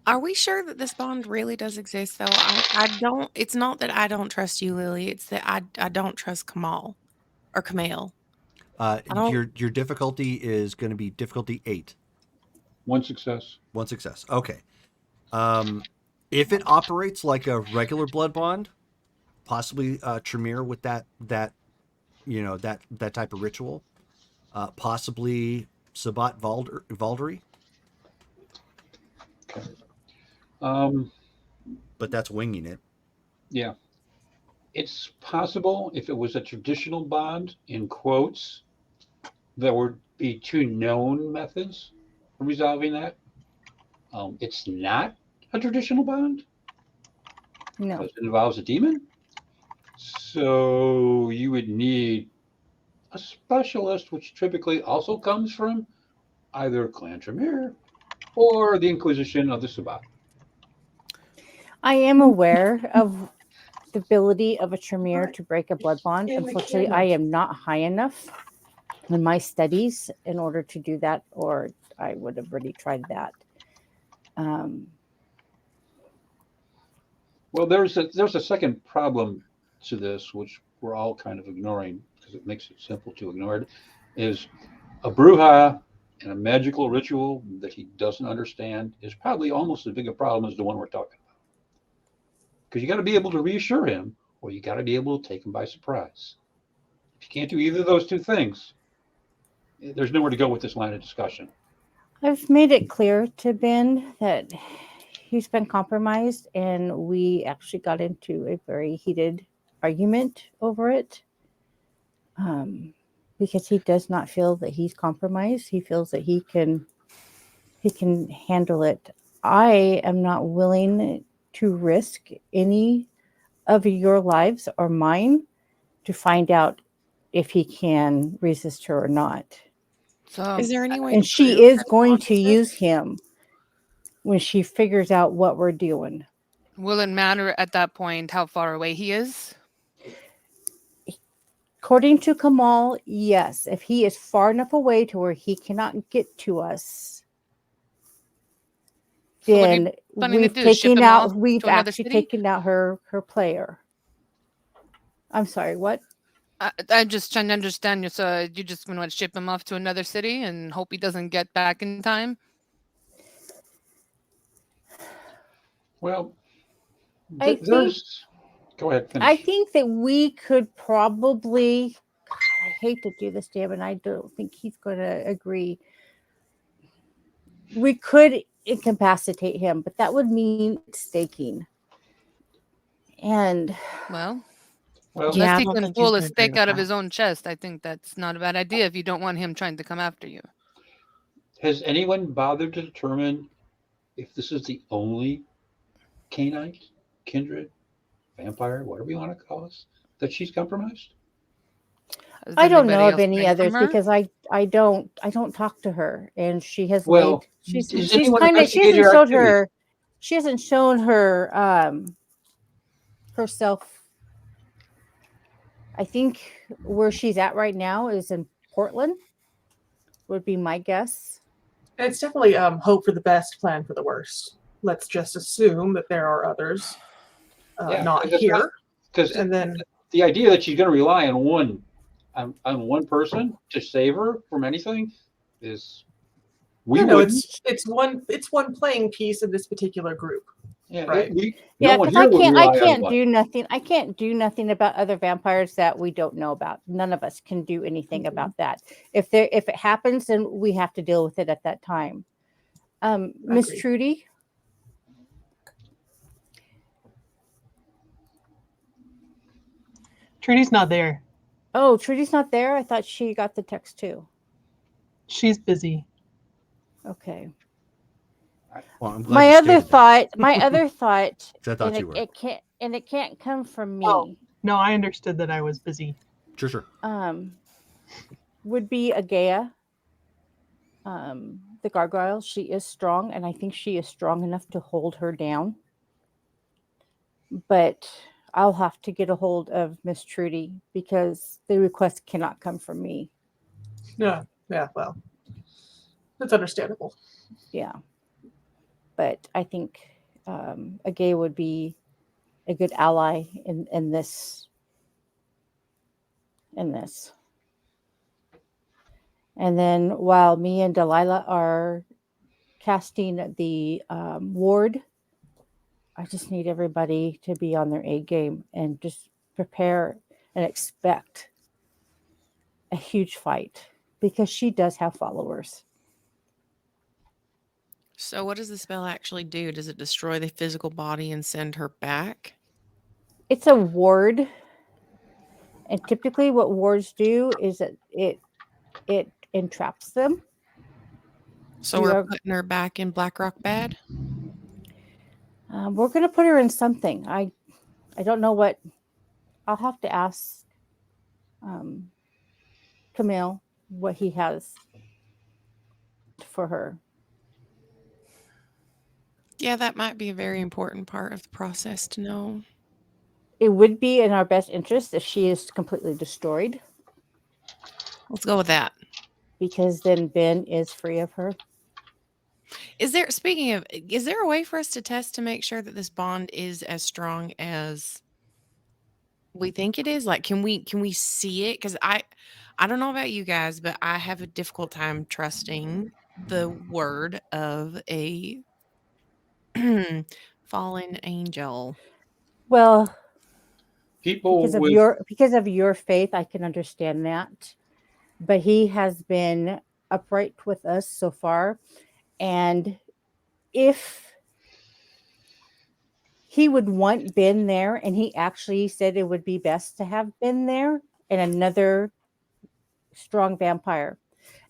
Are we sure that this bond really does exist, though? I don't. It's not that I don't trust you, Lily. It's that I don't trust Kamal or Kamal. Your difficulty is going to be difficulty 8. One success. One success. Okay. If it operates like a regular blood bond, possibly Tremere with that type of ritual, possibly Sabat Valdery. But that's winging it. Yeah. It's possible if it was a traditional bond, in quotes, there would be 2 known methods for resolving that. It's not a traditional bond. No. Because it involves a demon. So you would need a specialist, which typically also comes from either Clan Tremere or the Inquisition of the Sabbat. I am aware of the ability of a Tremere to break a blood bond. Unfortunately, I am not high enough in my studies in order to do that, or I would have already tried that. Well, there's a second problem to this, which we're all kind of ignoring because it makes it simple to ignore it, is a Bruja and a magical ritual that he doesn't understand is probably almost as big a problem as the one we're talking about. Because you got to be able to reassure him, or you got to be able to take him by surprise. If you can't do either of those 2 things, there's nowhere to go with this line of discussion. I've made it clear to Ben that he's been compromised, and we actually got into a very heated argument over it. Because he does not feel that he's compromised. He feels that he can handle it. I am not willing to risk any of your lives or mine to find out if he can resist her or not. So, is there any way? And she is going to use him when she figures out what we're doing. Will it matter at that point how far away he is? According to Kamal, yes. If he is far enough away to where he cannot get to us, So what are you then planning to do? Ship him off we've to another actually city? taken out her player. I'm sorry, what? I'm just trying to understand you. So you just want to ship him off to another city and hope he doesn't get back in time? Well, I there's. Go ahead, finish. I think that we could probably. God, I hate to do this to him, and I don't think he's going to agree. We could incapacitate him, but that would mean staking. And well, Yeah, unless I he don't can think he's pull a gonna agree stick with out of that. his own chest, I think that's not a bad idea if you don't want him trying to come after you. Has anyone bothered to determine if this is the only canine, kindred, vampire, whatever you want to call us, that she's compromised? Has I don't know anybody of else any heard from others her? because I don't talk to her, and she has Well, laid. She's has she's anyone kind of she investigated hasn't her showed activities? her. She hasn't shown her herself. I think where she's at right now is in Portland. Would be my guess. And it's definitely hope for the best, plan for the worst. Let's just assume that there are others not here, because and then the idea that she's going to rely on one person to save her from anything is it's one playing piece of this particular group. Yeah, right. Yeah, no one because here would I rely on can't one. do nothing. I can't do nothing about other vampires that we don't know about. None of us can do anything about that. If it happens, then we have to deal with it at that time. Miss Trudy. Trudy's not there. Oh, Trudy's not there? I thought she got the text too. She's busy. Okay. Well, I'm glad my you other stated thought, that. my other thought, I thought you were. it can't come from me. Oh, no, I understood that I was busy. Sure. Would be Agaya. The gargoyle. She is strong, and I think she is strong enough to hold her down. But I'll have to get a hold of Miss Trudy because the request cannot come from me. Yeah, well, that's understandable. Yeah. But I think Agaya would be a good ally in this. And then while me and Delilah are casting the ward, I just need everybody to be on their A game and just prepare and expect a huge fight because she does have followers. So what does the spell actually do? Does it destroy the physical body and send her back? It's a ward. And typically what wards do is that it entraps them. So we're putting her back in Blackrock Bad? We're going to put her in something. I don't know what. I'll have to ask Camille what he has for her. Yeah, that might be a very important part of the process to know. It would be in our best interest if she is completely destroyed. Let's go with that. Because then Ben is free of her. Is there a way for us to test to make sure that this bond is as strong as we think it is? Like, can we see it? Because I don't know about you guys, but I have a difficult time trusting the word of a fallen angel. Well, people because of your faith, I can understand that. But he has been upright with us so far. And if he would want Ben there, and he actually said it would be best to have Ben there and another strong vampire,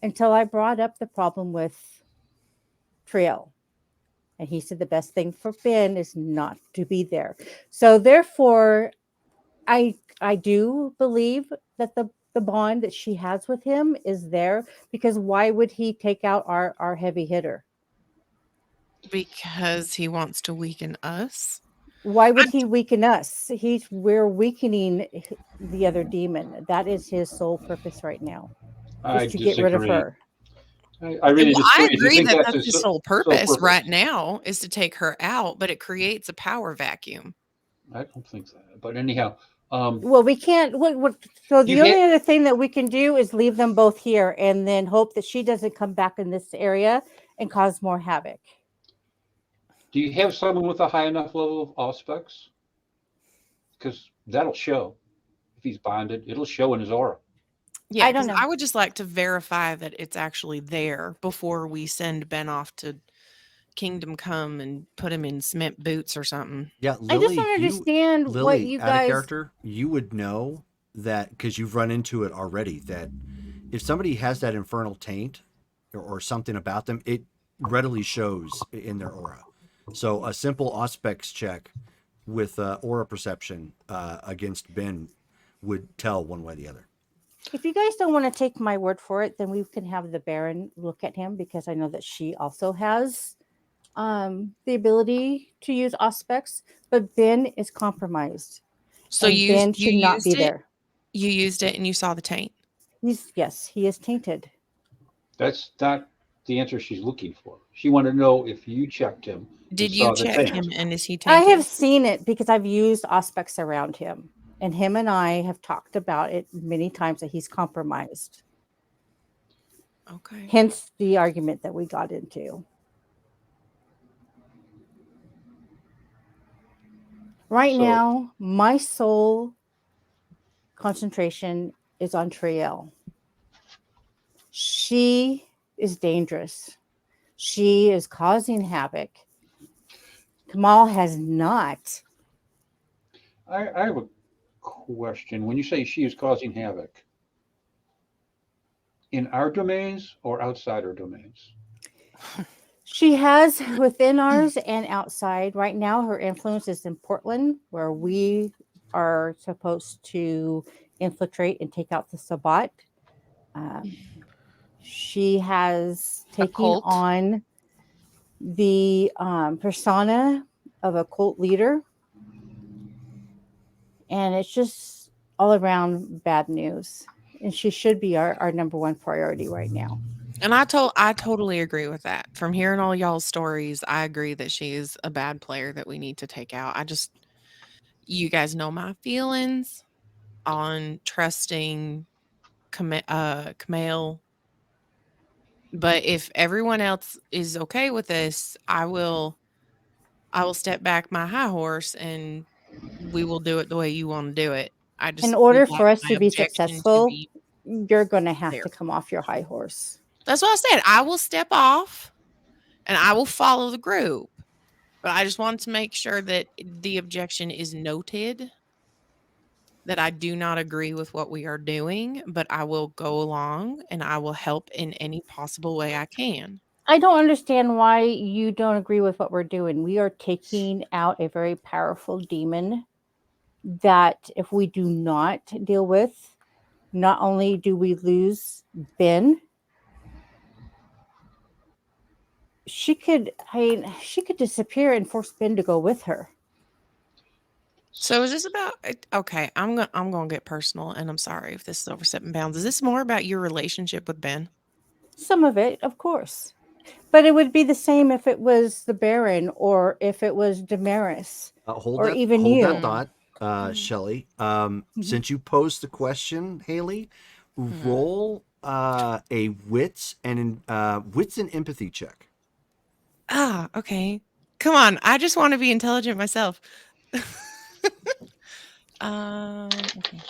until I brought up the problem with Triel. And he said the best thing for Ben is not to be there. So therefore, I do believe that the bond that she has with him is there, because why would he take out our heavy hitter? Because he wants to weaken us. Why would he weaken us? We're weakening the other demon. That is his sole purpose right now, I is to get rid of disagree. her. I really Well, I disagree. If you agree think that that's that's his his sole sole purpose right now is to take her out, but it creates a power vacuum. I don't think that. But anyhow, Well, we can't. So you the only hit. other thing that we can do is leave them both here, and then hope that she doesn't come back in this area and cause more havoc. Do you have someone with a high enough level of auspex? Because that'll show. If he's bonded, it'll show in his aura. Yeah, I don't because know. I would just like to verify that it's actually there before we send Ben off to Kingdom Come and put him in cement boots or something. Yeah, I just Lily, don't understand what Lily, you out of guys. character, you would know that because you've run into it already. That if somebody has that infernal taint or something about them, it readily shows in their aura. So a simple auspex check with aura perception against Ben would tell one way or the other. If you guys don't want to take my word for it, then we can have the Baron look at him, because I know that she also has the ability to use auspex, but Ben is compromised. So and you Ben should not be used it. there. You used it and you saw the taint. Yes, he is tainted. That's not the answer she's looking for. She wanted to know if you checked him. Did you check him and is he I tainted? have seen it because I've used auspex around him, and him and I have talked about it many times that he's compromised. Okay. Hence the argument that we got into. Right now, my sole concentration is on Trielle. She is dangerous. She is causing havoc. Kamal has not. I have a question. When you say she is causing havoc, in our domains or outside our domains? She has within ours and outside. Right now, her influence is in Portland, where we are supposed to infiltrate and take out the Sabbat. She has taken on the persona of a cult leader. And it's just all around bad news. And she should be our number one priority right now. And I totally agree with that. From hearing all y'all's stories, I agree that she is a bad player that we need to take out. You guys know my feelings on trusting Kumail. But if everyone else is okay with this, I will step back my high horse and we will do it the way you want to do it. In order for us to be successful, you're going to have to come off your high horse. That's what I said. I will step off and I will follow the group. But I just wanted to make sure that the objection is noted, that I do not agree with what we are doing, but I will go along and I will help in any possible way I can. I don't understand why you don't agree with what we're doing. We are taking out a very powerful demon that if we do not deal with, not only do we lose Ben, she could disappear and force Ben to go with her. So is this about, okay, I'm going to get personal, and I'm sorry if this is over 7 pounds. Is this more about your relationship with Ben? Some of it, of course. But it would be the same if it was the Baron or if it was Damaris Hold that thought, Shelley. Since you posed the question, Haley, roll a wits and empathy check. Ah, okay. Come on, I just want to be intelligent myself. Okay.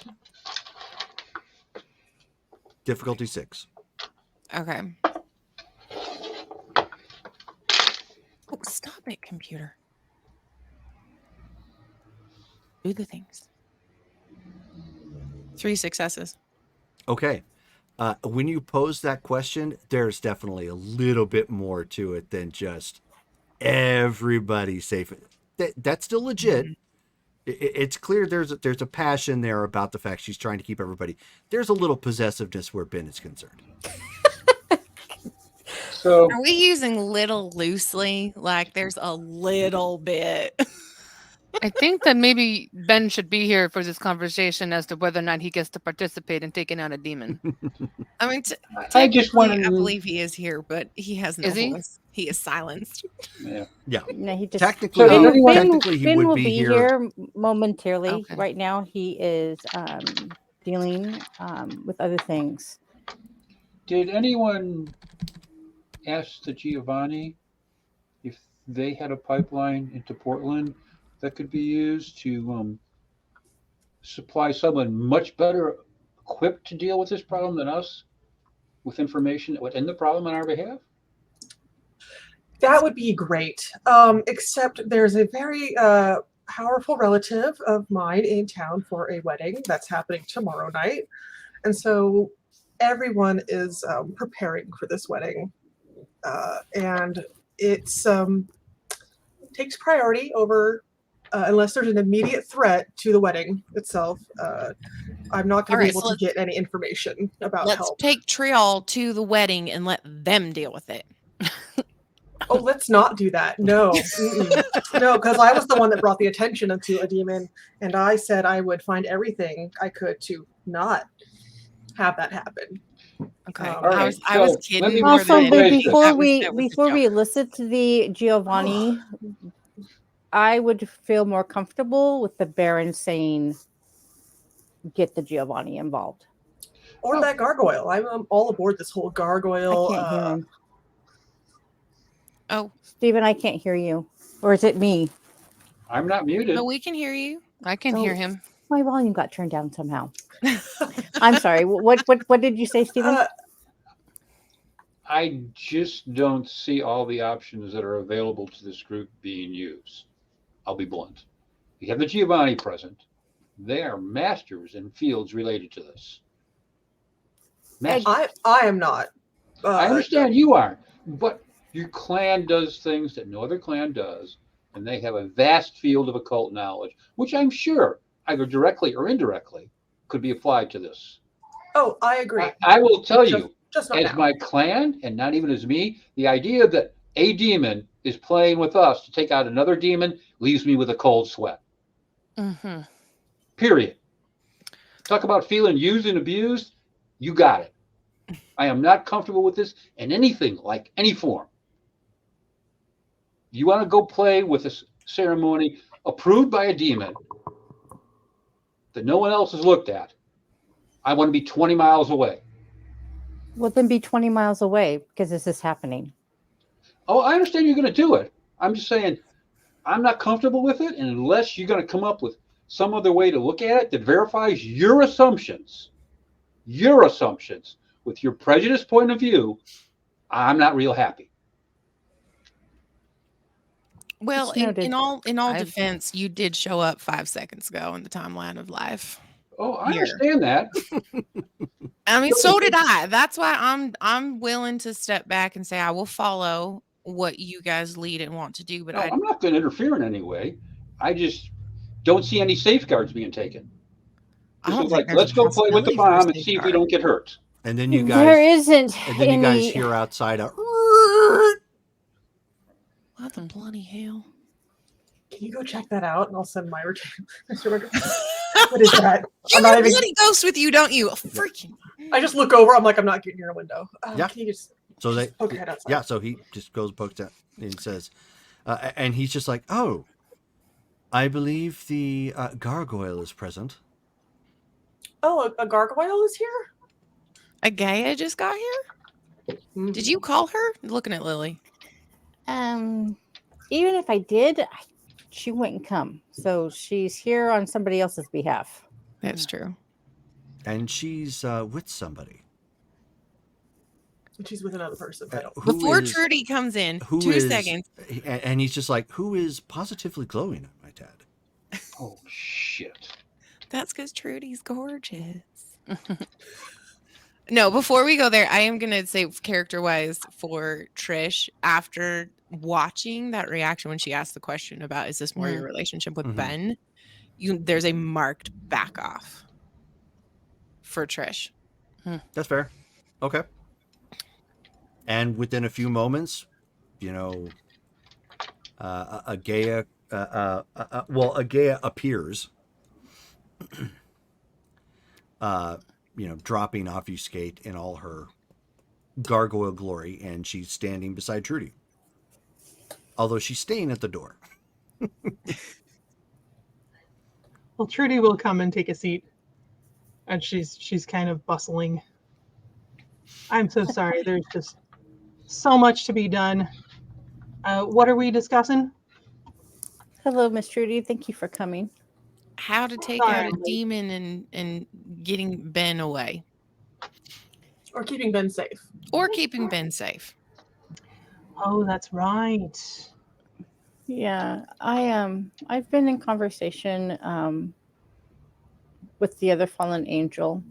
Difficulty 6. Okay. Oh, stop it, computer. Do the things. 3 successes. Okay. When you pose that question, there's definitely a little bit more to it than just everybody's safe. That's still legit. Mm-hmm. It's clear there's a passion there about the fact she's trying to keep everybody. There's a little possessiveness where Ben is concerned. So are we using little loosely? Like there's a little bit. I think that maybe Ben should be here for this conversation as to whether or not he gets to participate in taking out a demon. I mean, I just want technically, I to. believe he is here, but he has no Is he? voice. He is silenced. Yeah. Yeah. No, he just Technically, So does anyone- technically he Ben would will be be here. here momentarily. Okay. Right now, he is dealing with other things. Did anyone ask the Giovanni if they had a pipeline into Portland that could be used to supply someone much better equipped to deal with this problem than us, with information that would end the problem on our behalf? That would be great. Except there's a very powerful relative of mine in town for a wedding that's happening tomorrow night. And so everyone is preparing for this wedding. And it's takes priority over, unless there's an immediate threat to the wedding itself. I'm not going to be able to get any information about Let's help. take Trial to the wedding and let them deal with it. Oh, let's not do that. No, no, because I was the one that brought the attention to a demon, and I said I would find everything I could to not have that happen. Okay, All I was kidding. More Also, than but anything. before That was we a before we joke. elicit the Giovanni, I would feel more comfortable with the Baron saying, "Get the Giovanni involved." Or that gargoyle. I'm all aboard this whole gargoyle. I can't hear him. Oh, Stephen, I can't hear you. Or is it me? I'm not muted. no, we can hear you. I can hear him. My volume got turned down somehow. I'm sorry. What did you say, Stephen? I just don't see all the options that are available to this group being used. I'll be blunt. We have the Giovanni present. They are masters in fields related to this. I am not. I understand you aren't, but your clan does things that no other clan does, and they have a vast field of occult knowledge, which I'm sure, either directly or indirectly, could be applied to this. Oh, I agree. I will tell you, just not as now. my clan, and not even as me, the idea that a demon is playing with us to take out another demon leaves me with a cold sweat. Mm-hmm. Period. Talk about feeling used and abused. You got it. I am not comfortable with this in anything like any form. You want to go play with a ceremony approved by a demon that no one else has looked at. I want to be 20 miles away. Well, then be 20 miles away because this is happening. Oh, I understand you're going to do it. I'm just saying I'm not comfortable with it. And unless you're going to come up with some other way to look at it that verifies your assumptions with your prejudiced point of view, I'm not real happy. Well, in all defense, you did show up 5 seconds ago in the timeline of life. Oh, I understand that. I mean, so did I. That's why I'm willing to step back and say I will follow what you guys lead and want to do. But I'm not going to interfere in any way. I just don't see any safeguards being taken. This is like, let's go play with the bomb and see if we don't get hurt. And then you guys, there isn't. And then you guys hear outside a. What the bloody hell? Can you go check that out? And I'll send my return. What is that? You have a bloody ghost with you, don't you? Oh, freaking! I just look over. I'm like, I'm not getting near a window. Yeah. Can you just So they. poke your head outside? Yeah. So he just goes pokes out and says, and he's just like, "Oh, I believe the gargoyle is present." Oh, a gargoyle is here? A Gaia just got here? Did you call her? Looking at Lily. Even if I did, she wouldn't come. So she's here on somebody else's behalf. That's true. And she's with somebody. She's with another person. Before Trudy comes in, 2 seconds. And he's just like, who is positively glowing, I might add. Oh, shit. That's because Trudy's gorgeous. No, before we go there, I am going to say character-wise for Trish, after watching that reaction when she asked the question about, is this more your relationship with Ben? There's a marked back off for Trish. That's fair. Okay. And within a few moments, a Gaia well, Agea appears, dropping Obfuscate in all her gargoyle glory, and she's standing beside Trudy. Although she's staying at the door. Well, Trudy will come and take a seat, and she's kind of bustling. I'm so sorry. There's just so much to be done. What are we discussing? Hello, Miss Trudy. Thank you for coming. How to take out a demon and getting Ben away. Or keeping Ben safe. Or keeping Ben safe. Oh, that's right. Yeah, I've been in conversation with the other fallen angel.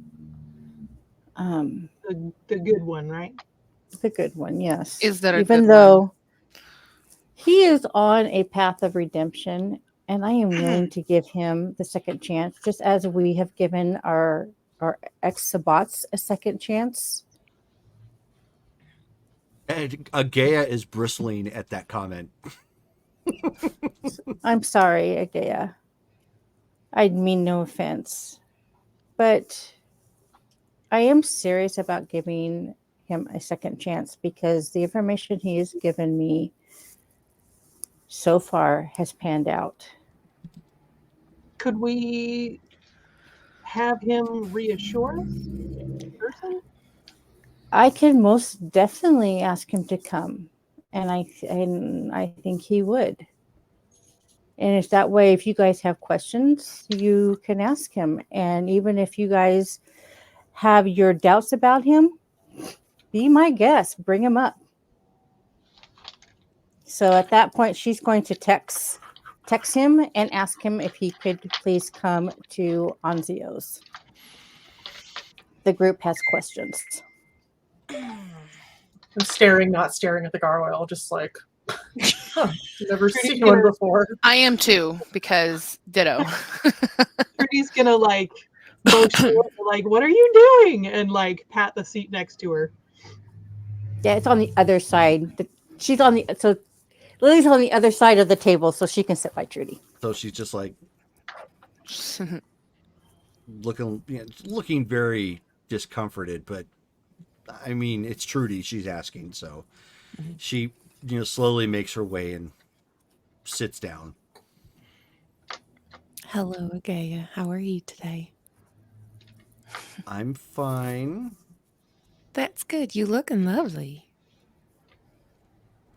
The good one, right? The good one, yes. Is that even though he is on a path of redemption, and I am willing to give him the second chance, just as we have given our ex-sabots a second chance. And Agea is bristling at that comment. I'm sorry, Agea. I mean no offense. But I am serious about giving him a second chance because the information he has given me so far has panned out. Could we have him reassure us in person? I can most definitely ask him to come, and I think he would. And if that way, if you guys have questions, you can ask him. And even if you guys have your doubts about him, be my guest. Bring him up. So at that point, she's going to text him and ask him if he could please come to Anzio's. The group has questions. I'm staring, not staring at the gargoyle, just like, never seen one before. I am too, because ditto. Trudy's gonna like motion, like, what are you doing? And like pat the seat next to her. Yeah, it's on the other side. She's on the so Lily's on the other side of the table, so she can sit by Trudy. So she's just like looking very discomforted, but I mean, it's Trudy she's asking, so she slowly makes her way and sits down. Hello, Agea. How are you today? I'm fine. That's good. You looking lovely.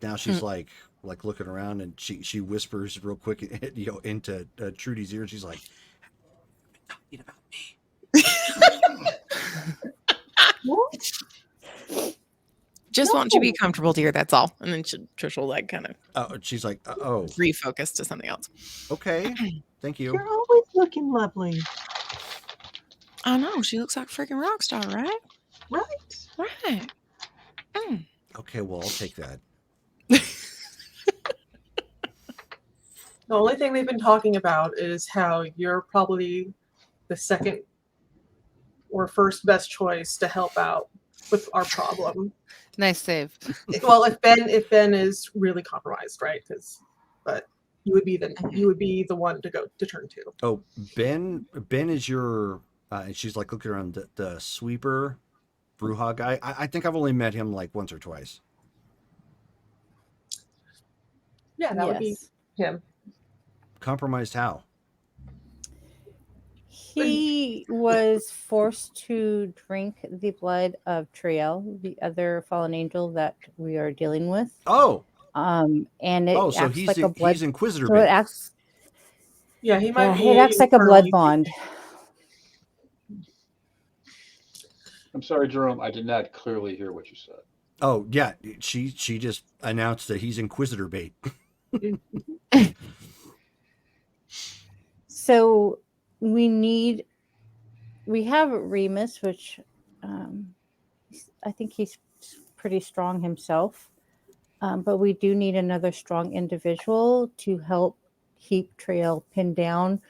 Now she's like looking around, and she whispers real quick into Trudy's ear. She's like, "Talking about me." Just want you to be comfortable, dear. That's all. And then Trish will like kind of. Oh, she's like, oh, refocus to something else. Okay, thank you. You're always looking lovely. I know. She looks like a freaking rock star, right? Right. Okay, well, I'll take that. The only thing they've been talking about is how you're probably the second or first best choice to help out with our problem. Nice save. Well, if Ben is really compromised, right? But you would be the one to turn to. Oh, Ben is your. And she's like looking around the sweeper, Bruja guy. I think I've only met him like once or twice. Yeah, that would be him. Compromised how? He was forced to drink the blood of Triel, the other fallen angel that we are dealing with. Oh. And it so acts he's like a blood. He's Inquisitor. So it acts. Yeah, he might. It acts like a blood bond. I'm sorry, Jerome. I did not clearly hear what you said. Oh yeah, she just announced that he's Inquisitor bait. So we have Remus, which I think he's pretty strong himself, but we do need another strong individual to help keep Trail pinned down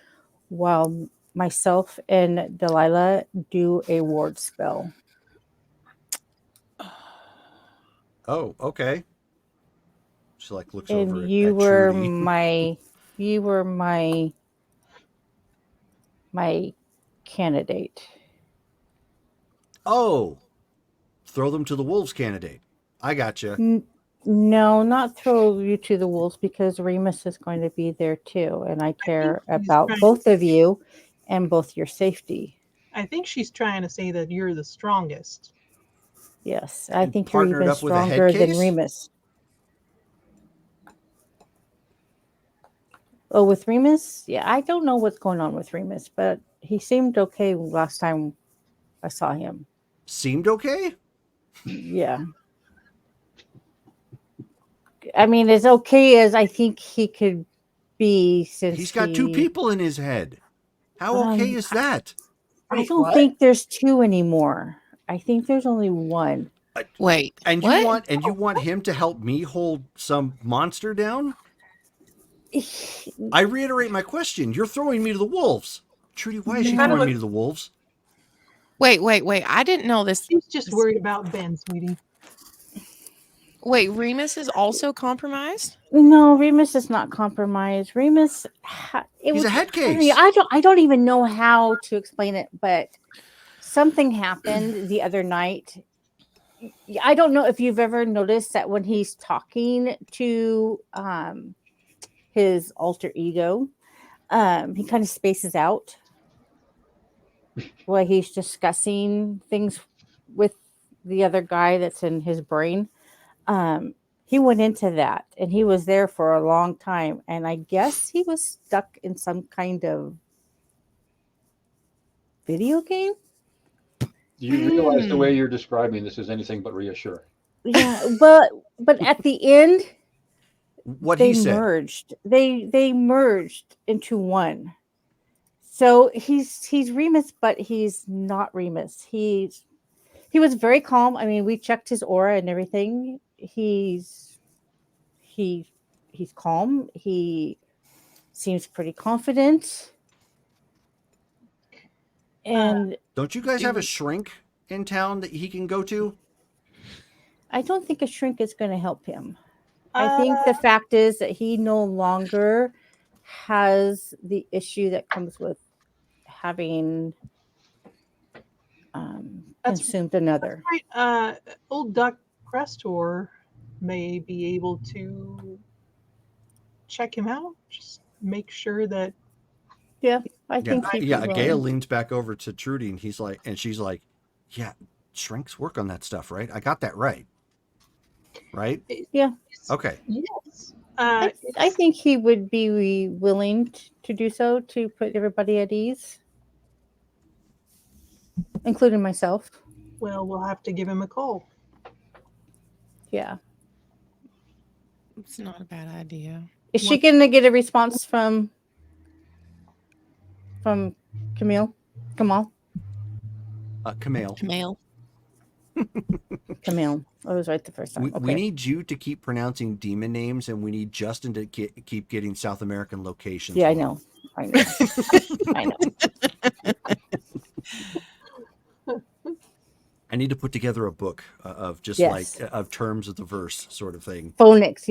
while myself and Delilah do a ward spell. Oh, okay. She like looks and over you at were Trudy. my You were my candidate. Oh, throw them to the wolves candidate. I gotcha. No, not throw you to the wolves, because Remus is going to be there too, and I care about both of you and both your safety. I think she's trying to say that you're the strongest. Yes, I think you're even stronger than Remus. Oh, with Remus? Yeah, I don't know what's going on with Remus, but he seemed okay last time I saw him. Seemed okay? Yeah. I mean, as okay as I think he could be, since he's got two people in his head. How okay is that? I don't think there's two anymore. I think there's only one. Wait. And what? you want him to help me hold some monster down? I reiterate my question. You're throwing me to the wolves. Trudy, why is she throwing me to the wolves? Wait. I didn't know this. She's just worried about Ben, sweetie. Wait, Remus is also compromised? No, Remus is not compromised. Remus, he's a head case. I don't even know how to explain it, but something happened the other night. I don't know if you've ever noticed that when he's talking to his alter ego, he kind of spaces out while he's discussing things with the other guy that's in his brain. He went into that, and he was there for a long time, and I guess he was stuck in some kind of video game. You realize the way you're describing this is anything but reassuring. Yeah, but at the end, what he said, they merged into one. So he's Remus, but he's not Remus. He was very calm. I mean, we checked his aura and everything. He's calm. He seems pretty confident. And don't you guys have a shrink in town that he can go to? I don't think a shrink is going to help him. I think the fact is that he no longer has the issue that comes with having consumed another. Right. Old Doc Crestor may be able to check him out. Just make sure that. Yeah, I think. Gail leans back over to Trudy, and she's like, "Yeah, shrinks work on that stuff, right? I got that right." Right? Yeah. Okay. Yes. I think he would be willing to do so, to put everybody at ease, including myself. Well, we'll have to give him a call. Yeah. It's not a bad idea. Is she going to get a response from Camille? Kamal? Camille. Camille. I was right the first time. We need you to keep pronouncing demon names, and we need Justin to keep getting South American locations. Yeah, I know. I know. I need to put together a book of just of terms of the verse sort of thing. Phonics,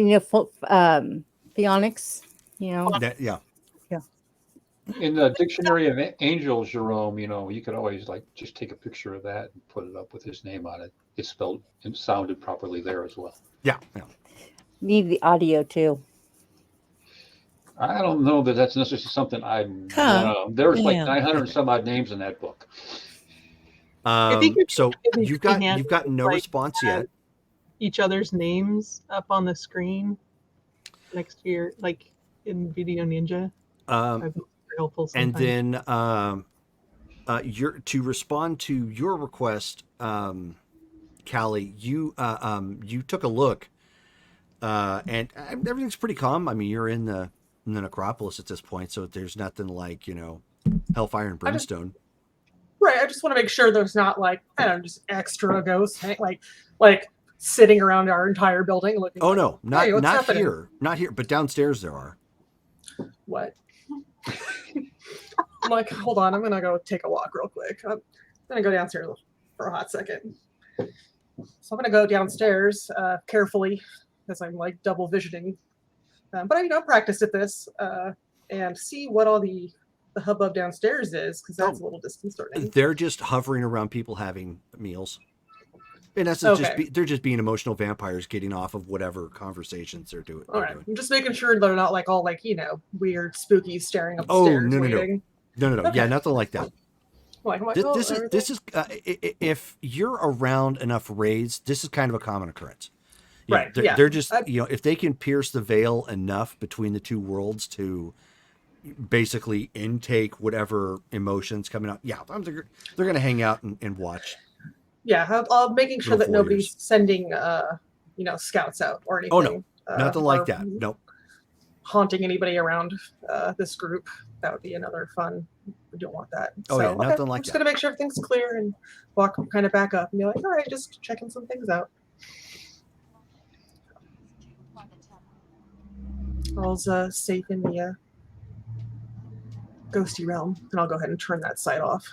Theonics, Yeah. In the dictionary of angels, Jerome, you could always just take a picture of that and put it up with his name on it. It's spelled and sounded properly there as well. Yeah. Need the audio too. I don't know that that's necessarily something there's 900 and some odd names in that book. So you've got no response yet. Each other's names up on the screen next to your, like in Video Ninja. Helpful sometimes. And then to respond to your request, Callie, you took a look, and everything's pretty calm. I mean, you're in the necropolis at this point, so there's nothing like hellfire and brimstone. Right. I just want to make sure there's not just extra ghosts like sitting around our entire building looking. Oh no, not here, not here, but downstairs there are. What? I'm like, hold on, I'm gonna go take a walk real quick. I'm gonna go downstairs for a hot second. So I'm gonna go downstairs carefully as I'm double visioning But I'm practiced at this and see what all the hubbub downstairs is, because that's a little disconcerting. They're just hovering around people having meals. In essence, they're just being emotional vampires getting off of whatever conversations they're doing. All right. I'm just making sure they're not like all like, weird, spooky staring up the Oh, stairs. No. Okay. Yeah, nothing like that. This is if you're around enough raids, this is kind of a common occurrence. Right. They're just, if they can pierce the veil enough between the two worlds to basically intake whatever emotions coming out. Yeah, they're going to hang out and watch. Yeah, I'm making sure that nobody's sending, scouts out or anything. Oh, no. Nothing like that. Nope. Haunting anybody around this group. That would be another fun. We don't want that. Nothing like that. I'm just going to make sure everything's clear and walk kind of back up and be like, all right, just checking some things out. All's safe in the ghosty realm, and I'll go ahead and turn that site off.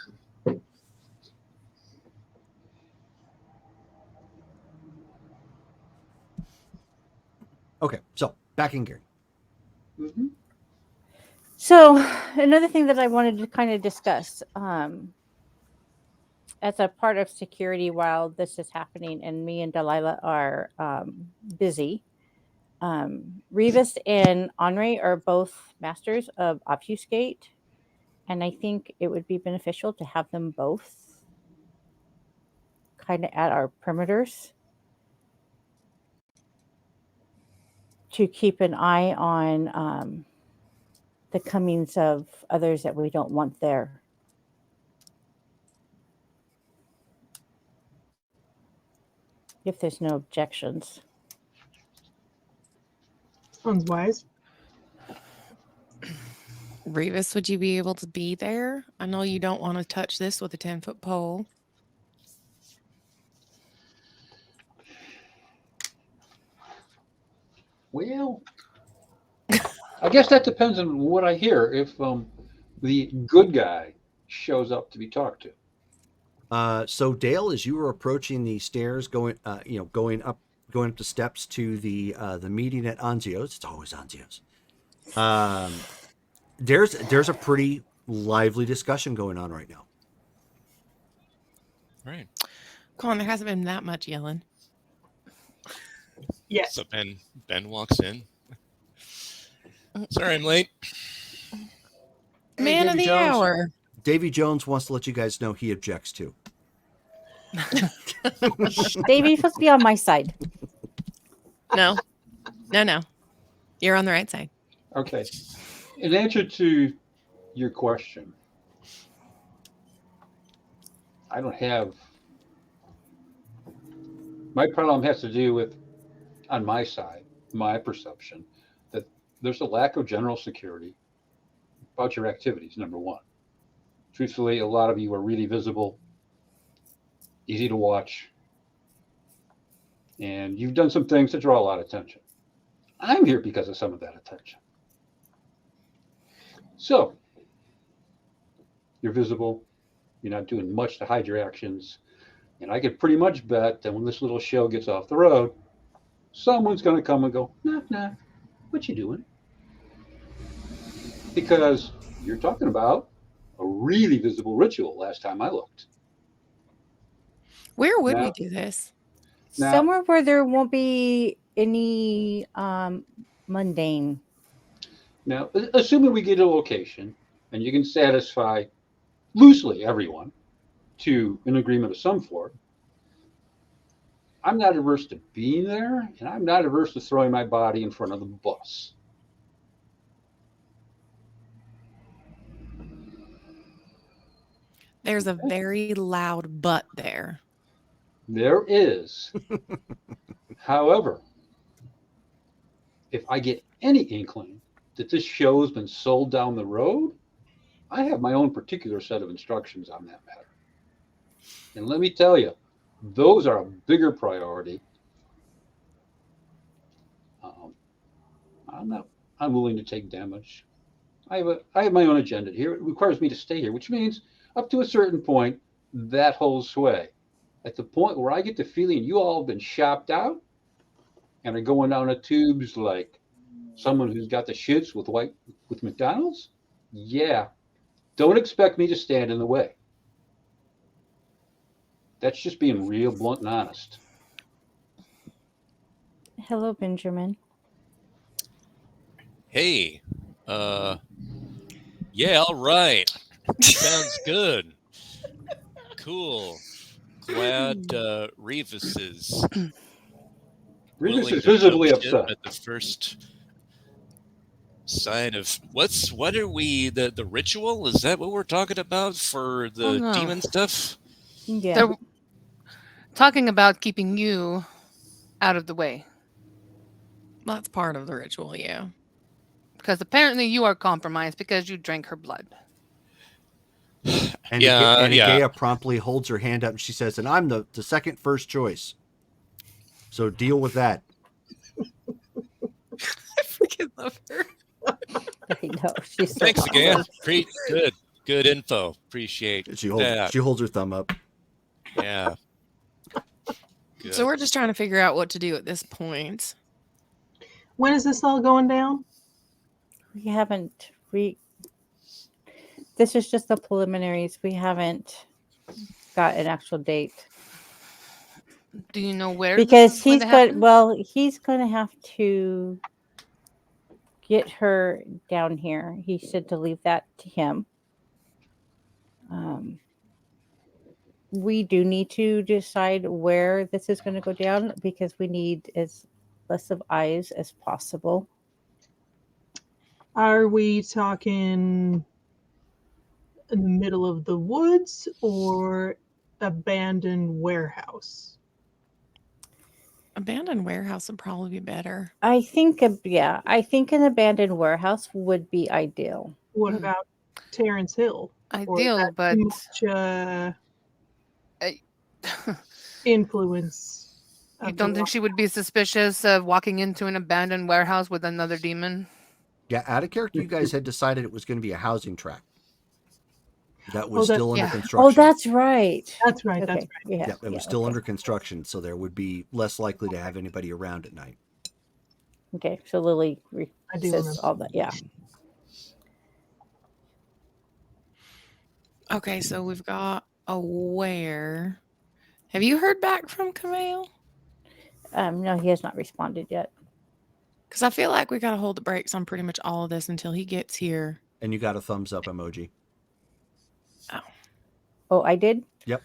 Okay, so back in gear. Mm-hmm. So another thing that I wanted to kind of discuss, as a part of security while this is happening, and me and Delilah are busy. Revis and Henri are both masters of obfuscate, and I think it would be beneficial to have them both kind of at our perimeters to keep an eye on the comings of others that we don't want there. If there's no objections. Sounds wise. Revis, would you be able to be there? I know you don't want to touch this with a 10-foot pole. Well, I guess that depends on what I hear. If the good guy shows up to be talked to. So Dale, as you were approaching the stairs, going up the steps to the meeting at Anzio's, it's always Anzio's. There's a pretty lively discussion going on right now. Right. Come on, there hasn't been that much yelling. Yeah. So Ben walks in. Sorry, I'm late. Man of the hour. Davy Jones wants to let you guys know he objects too. Davy, you're supposed to be on my side. No. You're on the right side. Okay. In answer to your question, I don't have. My problem has to do with, on my side, my perception, that there's a lack of general security about your activities, number one. Truthfully, a lot of you are really visible, easy to watch, and you've done some things to draw a lot of attention. I'm here because of some of that attention. So, you're visible, you're not doing much to hide your actions, and I could pretty much bet that when this little show gets off the road, someone's going to come and go, nah, what you doing? Because you're talking about a really visible ritual last time I looked. Where would we do this? Somewhere where there won't be any mundane. Now, assuming we get a location and you can satisfy loosely everyone to an agreement of some sort, I'm not averse to being there, and I'm not averse to throwing my body in front of the bus. There's a very loud butt there. There is. However, if I get any inkling that this show's been sold down the road, I have my own particular set of instructions on that matter. And let me tell you, those are a bigger priority. I'm willing to take damage. I have my own agenda here. It requires me to stay here, which means up to a certain point, that holds sway. At the point where I get the feeling you all have been shopped out and are going down the tubes like someone who's got the shits with McDonald's, yeah, don't expect me to stand in the way. That's just being real blunt and honest. Hello, Benjamin. Hey, yeah, all right. Sounds good. Cool. Glad Revis is Revis is to visibly jump ship upset. at the first sign of what are we the ritual? Is that what we're talking about for the no. demon stuff? Yeah. They're talking about keeping you out of the way. That's part of the ritual, yeah. Because apparently you are compromised because you drank her blood. And Yeah, Agaya promptly holds her hand up and she says, and I'm the second first choice. So deal with that. I freaking love her. I know. She's so Thanks awesome. again. Good info. Appreciate that. She holds her thumb up. Yeah. Good. So we're just trying to figure out what to do at this point. When is this all going down? We haven't this is just the preliminaries. We haven't got an actual date. Do you know where? Because he's going to have to get her down here. He said to leave that to him. We do need to decide where this is going to go down because we need as less of eyes as possible. Are we talking in the middle of the woods or abandoned warehouse? Abandoned warehouse would probably be better. I think an abandoned warehouse would be ideal. What about Terrence Hill? Ideal, but much, influence. You don't think she would be suspicious of walking into an abandoned warehouse with another demon? Yeah, out of character, you guys had decided it was going to be a housing tract. That was still under construction. Oh, that's right. That's right. Okay. That's right. Yeah, it was still under construction, so there would be less likely to have anybody around at night. Okay, so Lily says all that. Yeah. Okay, so we've got aware. Have you heard back from Camille? No, he has not responded yet. Because I feel like we got to hold the brakes on pretty much all of this until he gets here. And you got a thumbs up emoji. Oh, I did? Yep.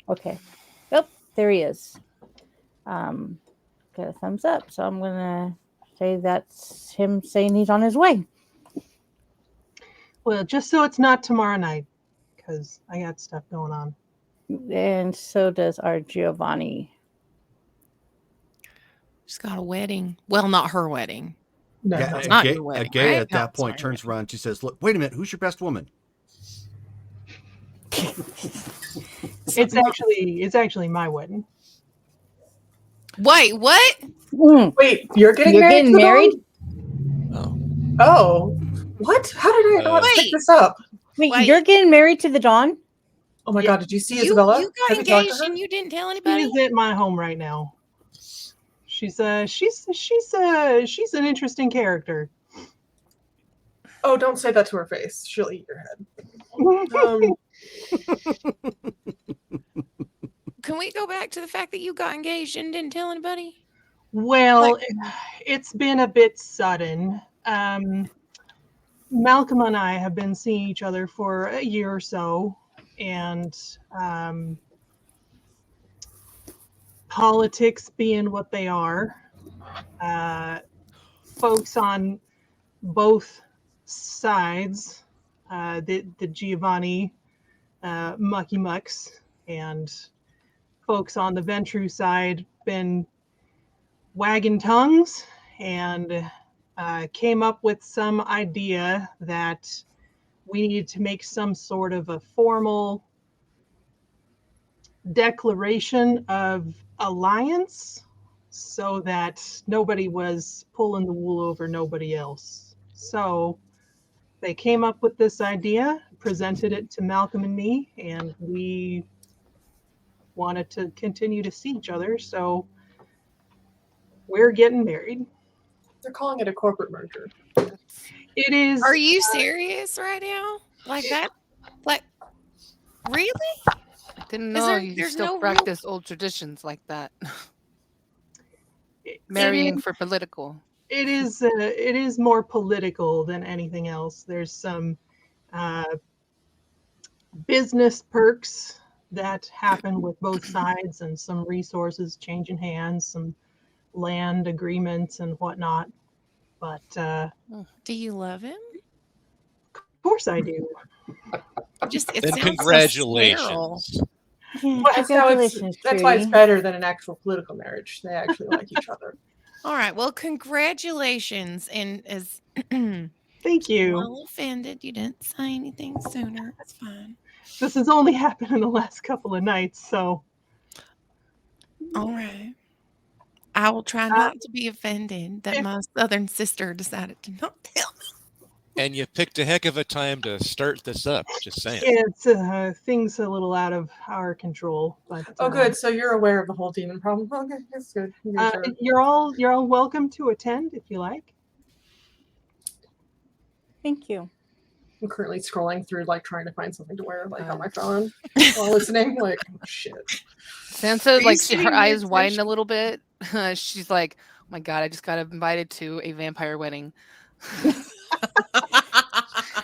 Okay. Yep, there he is. Got a thumbs up, so I'm gonna say that's him saying he's on his way. Well, just so it's not tomorrow night, because I got stuff going on. And so does our Giovanni. She's got a wedding. Well, not her wedding. No, Yeah, it's not your wedding, Agaya right? at that point turns around. She says, "Look, wait a minute. Who's your best woman?" It's actually my wedding. Wait, what? Wait, you're getting married? Oh. Oh, what? How did I not pick this up? Wait, you're getting married to the Dawn? Oh my God! Did you see Isabella? You got engaged and you didn't tell anybody? She's at my home right now. She's an interesting character. Oh, don't say that to her face. She'll eat your head. Can we go back to the fact that you got engaged and didn't tell anybody? Well, it's been a bit sudden. Malcolm and I have been seeing each other for a year or so, and politics being what they are, folks on both sides, the Giovanni mucky mucks and folks on the Ventru side been wagging tongues and came up with some idea that we needed to make some sort of a formal declaration of alliance so that nobody was pulling the wool over nobody else. So they came up with this idea, presented it to Malcolm and me, and we wanted to continue to see each other. So we're getting married. They're calling it a corporate merger. It is. Are you serious right now? Like that? Like, really? I didn't know you there's still no practice old traditions like that. Marrying for political. It is more political than anything else. There's some business perks that happen with both sides, and some resources changing hands, some land agreements and whatnot. But do you love him? Of course I do. Then congratulations. So Congratulations, that's why it's better than an actual political marriage. They actually like each other. All right. Well, congratulations. And as thank you. I'm a little offended you didn't say anything sooner. It's fine. This has only happened in the last couple of nights, so. All right. I will try not to be offended that my southern sister decided to not tell me. And you picked a heck of a time to start this up. Just saying. It's things a little out of our control. But good. So you're aware of the whole demon problem. Okay, that's good. You're all welcome to attend if you like. Thank you. I'm currently scrolling through, like, trying to find something to wear, like, on my phone while listening. Like, oh, shit. Sansa, like, her eyes widen a little bit. She's like, oh my god, I just got invited to a vampire wedding.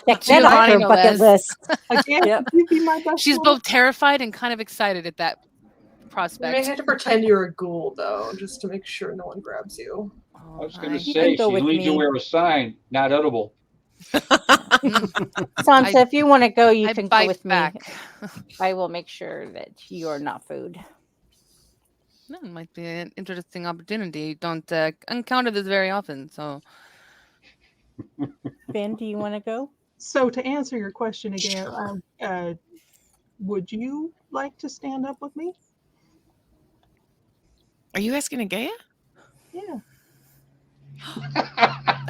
Check that off her bucket list. Again, Yep. you be my best She's friend. both terrified and kind of excited at that prospect. You may have to pretend you're a ghoul, though, just to make sure no one grabs you. I was going to say, she needs to wear a sign, not edible. Sansa, if you want to go, you can go with back. me. I will make sure that you are not food. That might be an interesting opportunity. You don't encounter this very often, so. Ben, do you want to go? So to answer your question again, would you like to stand up with me? Are you asking Agaya? Yeah.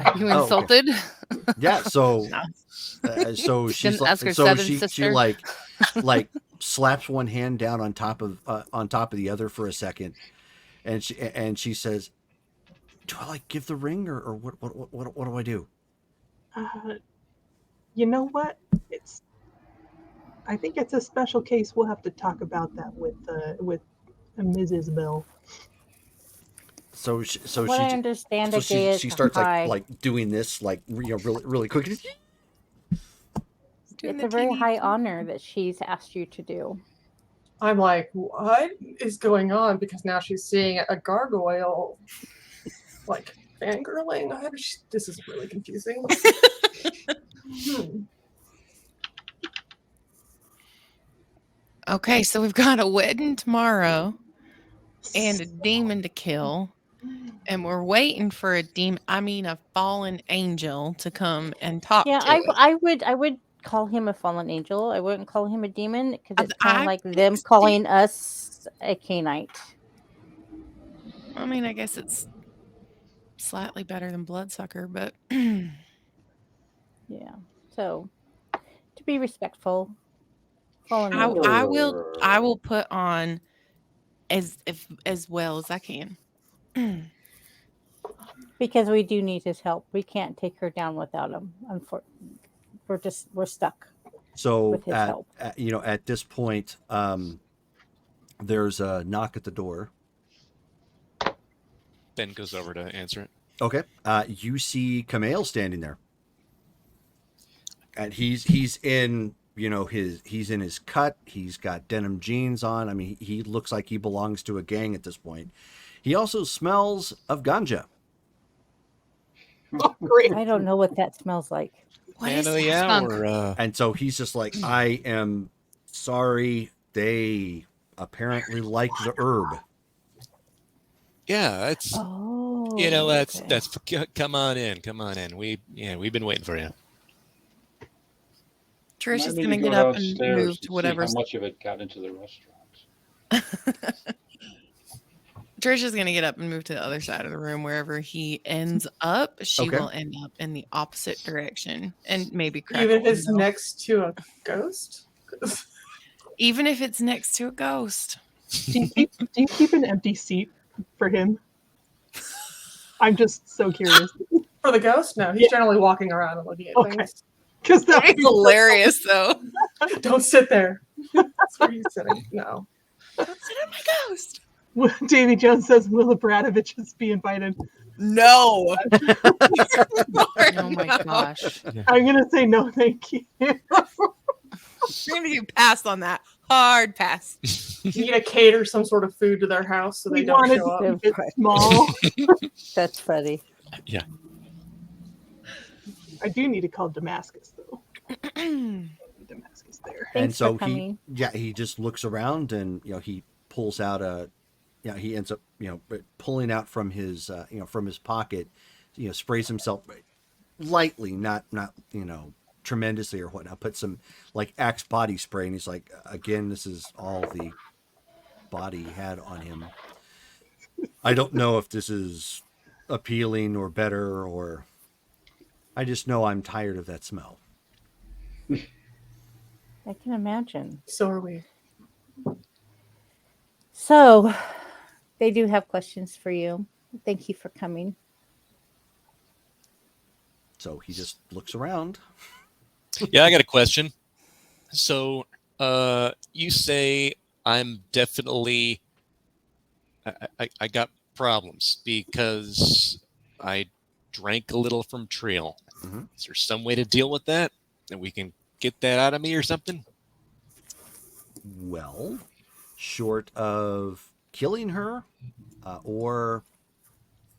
Are you insulted? Okay. Yeah. So, so she's like, so she like slaps one hand down on top of the other for a second, and she says, "Do I like give the ring or what do I do?" You know what? I think it's a special case. We'll have to talk about that with Ms. Isabel. I understand that she starts like doing this really quick. It's a very high honor that she's asked you to do. I'm like, what is going on? Because now she's seeing a gargoyle, like, fangirling. This is really confusing. Okay, so we've got a wedding tomorrow and a demon to kill. And we're waiting for a fallen angel to come and talk to us. I would call him a fallen angel. I wouldn't call him a demon because it's kind of like them calling us a Canaanite. I mean, I guess it's slightly better than bloodsucker, but yeah. So to be respectful, fallen angel. I will put on as well as I can. Because we do need his help. We can't take her down without him. We're stuck. So with his help. At this point, there's a knock at the door. Ben goes over to answer it. Okay. You see Kamel standing there, and he's in he's in his cut. He's got denim jeans on. I mean, he looks like he belongs to a gang at this point. He also smells of ganja. Oh, great. I don't know what that smells like. Man of the hour. And so he's just like, I am sorry. They apparently like the herb. Yeah, that's okay. that's come on in. We've been waiting for you. Trish is gonna get up and move to whatever. How much of it got into the restaurant? Trish is gonna get up and move to the other side of the room. Wherever he ends up, she will end up in the opposite direction and maybe crack. Even if it's next to a ghost. Even if it's next to a ghost. Do you keep an empty seat for him? I'm just so curious. For the ghost? No, he's generally walking around and looking at things. Because That'd that's be hilarious, though. Don't sit there. That's where he's sitting. No. Don't sit on my ghost. Davy Jones says, will the Bradoviches be invited? No. Oh my gosh. I'm going to say no, thank you. You're going to pass on that. Hard pass. You need to cater some sort of food to their house so they don't show up. It's small. That's funny. Yeah. I do need to call Damascus, though. Damascus there. And Thanks so for coming. he just looks around and, he pulls out he ends up, pulling out from his, from his pocket, sprays himself lightly, not, tremendously or whatnot, put some like Axe body spray. And he's like, again, this is all the body had on him. I don't know if this is appealing or better, or I just know I'm tired of that smell. I can imagine. So are we. So they do have questions for you. Thank you for coming. So he just looks around. Yeah, I got a question. So, you say I'm definitely, I got problems because I drank a little from Trail. Mm-hmm. Is there some way to deal with that? That we can get that out of me or something? Well, short of killing her, or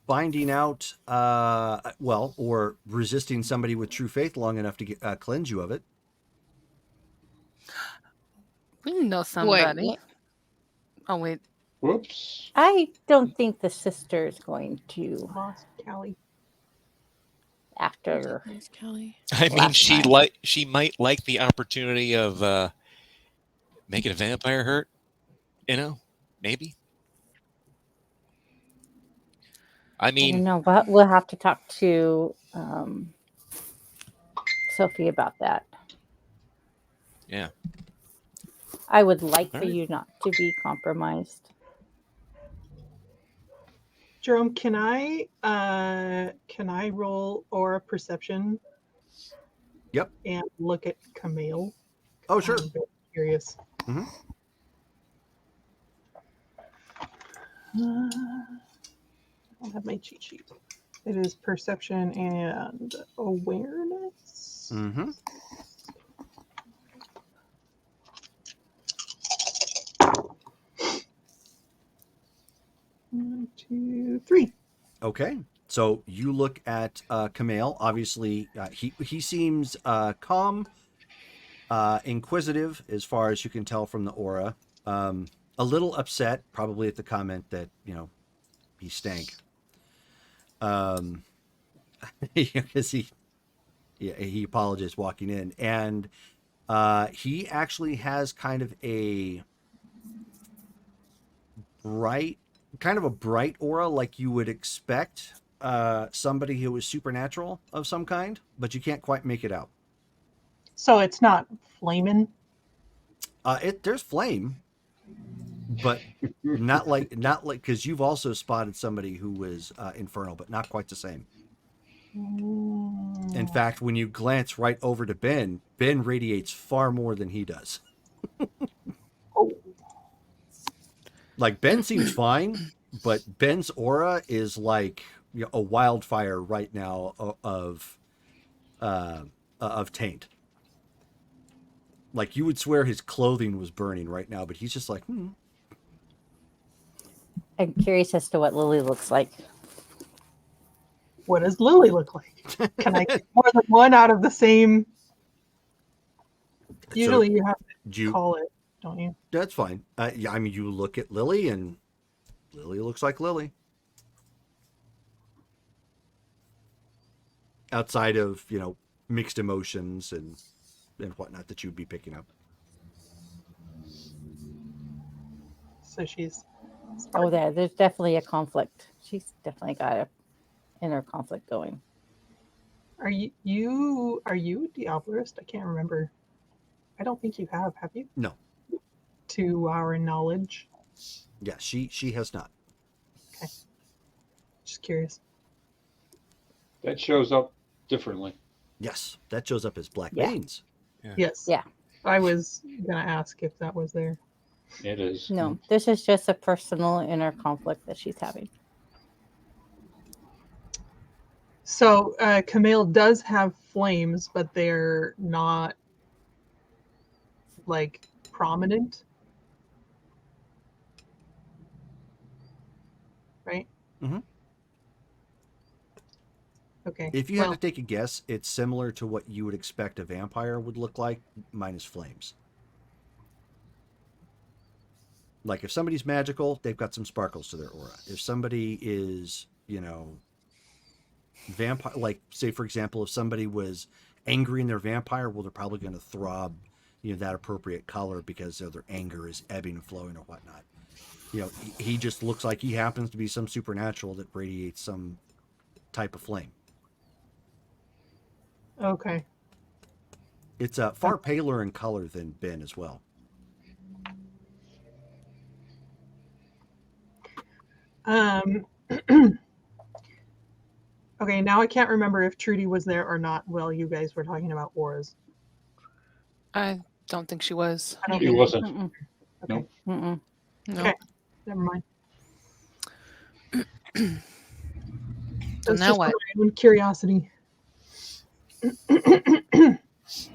finding out, or resisting somebody with true faith long enough to cleanse you of it. We know somebody. Wait, Oh, wait. Whoops. I don't think the sister is going to Lost Callie. after. There's Kelly. I mean, Last she time. she might like the opportunity of making a vampire hurt. Maybe. I I mean, don't know, but we'll have to talk to Sophie about that. yeah. I would like for All right. you not to be compromised. Jerome, can I roll aura perception? Yep. And look at Camille. Oh, sure. I'm very curious. Mm-hmm. I don't have my cheat sheet. It is perception and awareness. Mm-hmm. One, two, three. Okay. So you look at Camille. Obviously, he seems calm, inquisitive, as far as you can tell from the aura. A little upset, probably at the comment that he stank. Because he apologized walking in, and he actually has kind of a bright aura, like you would expect somebody who is supernatural of some kind, but you can't quite make it out. So it's not flaming. There's flame, but not like because you've also spotted somebody who was infernal, but not quite the same. In fact, when you glance right over to Ben radiates far more than he does. Oh. Like Ben seems fine, but Ben's aura is like a wildfire right now of taint. Like you would swear his clothing was burning right now, but he's just like, I'm curious as to what Lily looks like. What does Lily look like? Can I get more than one out of the same? Usually you have to call it, don't you? That's fine. Yeah, I mean, you look at Lily, and Lily looks like Lily. Outside of mixed emotions and whatnot that you'd be picking up. So she's. Oh, there's definitely a conflict. She's definitely got a inner conflict going. Are you Diablerist? I can't remember. I don't think you have you? No. To our knowledge. Yeah, she has not. Okay. Just curious. That shows up differently. Yes, that shows up as black Yeah. veins. Yeah. Yes. Yeah. I was gonna ask if that was there. It is. No, this is just a personal inner conflict that she's having. So Camille does have flames, but they're not like prominent, right? Mm-hmm. Okay. If you had to take a guess, it's similar to what you would expect a vampire would look like, minus flames. Like if somebody's magical, they've got some sparkles to their aura. If somebody is, vampire, like say for example, if somebody was angry and they're vampire, well, they're probably going to throb, that appropriate color because their anger is ebbing and flowing or whatnot. He just looks like he happens to be some supernatural that radiates some type of flame. Okay. It's far paler in color than Ben as well. Okay, now I can't remember if Trudy was there or not while you guys were talking about auras. I don't think she was. I don't She think wasn't. Mm-mm. Okay. Mm-mm. No. Okay. Never mind. So That's now just what? my own curiosity.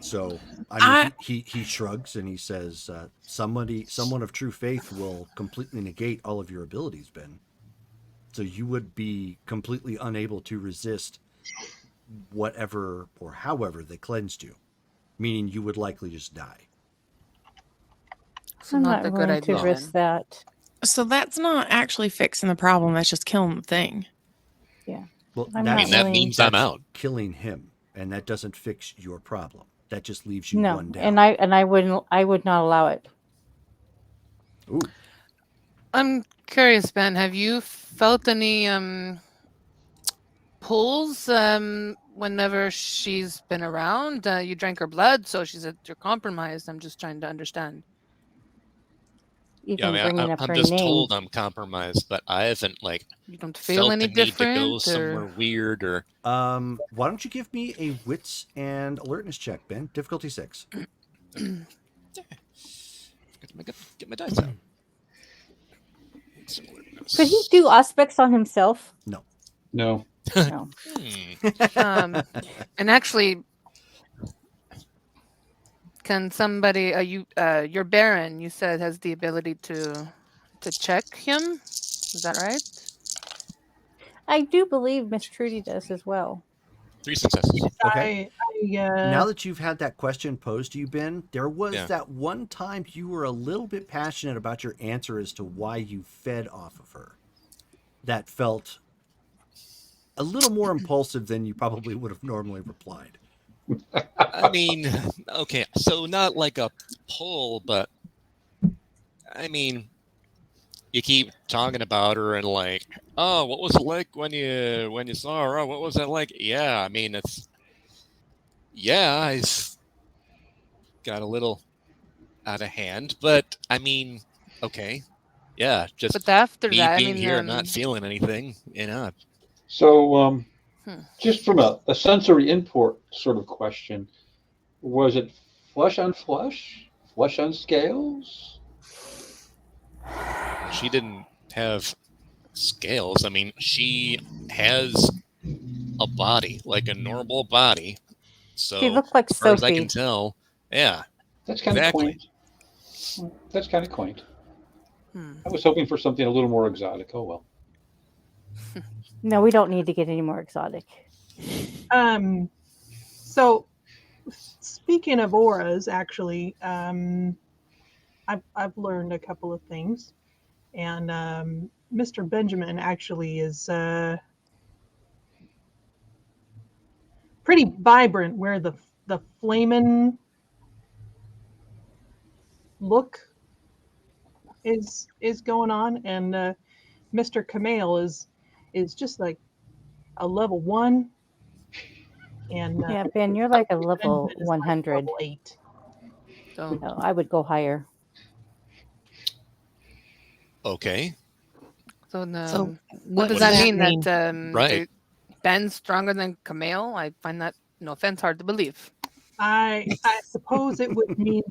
So I mean, he shrugs and he says, someone of true faith will completely negate all of your abilities, Ben. So you would be completely unable to resist whatever or however they cleansed you, meaning you would likely just die. So I'm not not a good willing to idea. risk that. So that's not actually fixing the problem. That's just killing the thing. Yeah. Well, I'm I not mean, that willing- means I'm that's out. killing him, and that doesn't fix your problem. That just leaves you No, one down. and I would not allow it. Ooh. I'm curious, Ben. Have you felt any pulls whenever she's been around? You drank her blood, so she said you're compromised. I'm just trying to understand. Even Yeah, I mean, bringing up I'm her just name. told I'm compromised, but I haven't You don't feel felt any the need to different, go or somewhere weird or. Why don't you give me a wits and alertness check, Ben? Difficulty 6. Get my dice out. Could he do aspects on himself? No. No. No. and actually, can somebody your Baron, you said, has the ability to check him? Is that right? I do believe Miss Trudy does as well. 3 successes. Okay. I Now that you've had that question posed to you, Ben, there was Yeah. that one time you were a little bit passionate about your answer as to why you fed off of her. That felt a little more impulsive than you probably would have normally replied. I mean, okay, so not like a pull, but I mean, you keep talking about her and like, oh, what was it like when you saw her? Oh, what was that like? Yeah, I mean, I got a little out of hand, but I mean, okay, yeah, just But after me that, being here and not um, feeling anything, So, just from a sensory import sort of question, was it flesh on flesh? Flesh on scales? She didn't have scales. I mean, she has a body, like a normal body. So, She looked like as far as I Sophie. can tell, yeah, That's kind of exactly. quaint. That's kind of quaint. hmm. I was hoping for something a little more exotic. Oh well. No, we don't need to get any more exotic. So speaking of auras, actually, I've learned a couple of things, and Mr. Benjamin actually is pretty vibrant. Where the flamin' look is going on, and Mr. Camille is just like a level 1, and Yeah, Ben, you're like a level Benjamin is like 100. level 8. So No, I would go higher. Okay, So, So what does what that does mean? mean? That Right. Ben's stronger than Camille? I find that, no offense, hard to believe. I suppose it would mean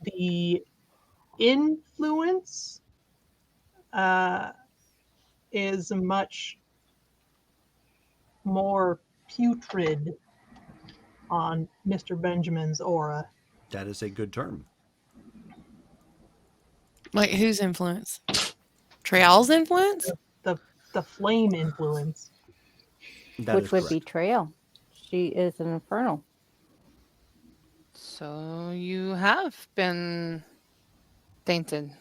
the influence is much more putrid on Mr. Benjamin's aura. That is a good term. Like whose influence? Trail's influence? The flame influence. Which would be Trail. She is an infernal. So you have been tainted.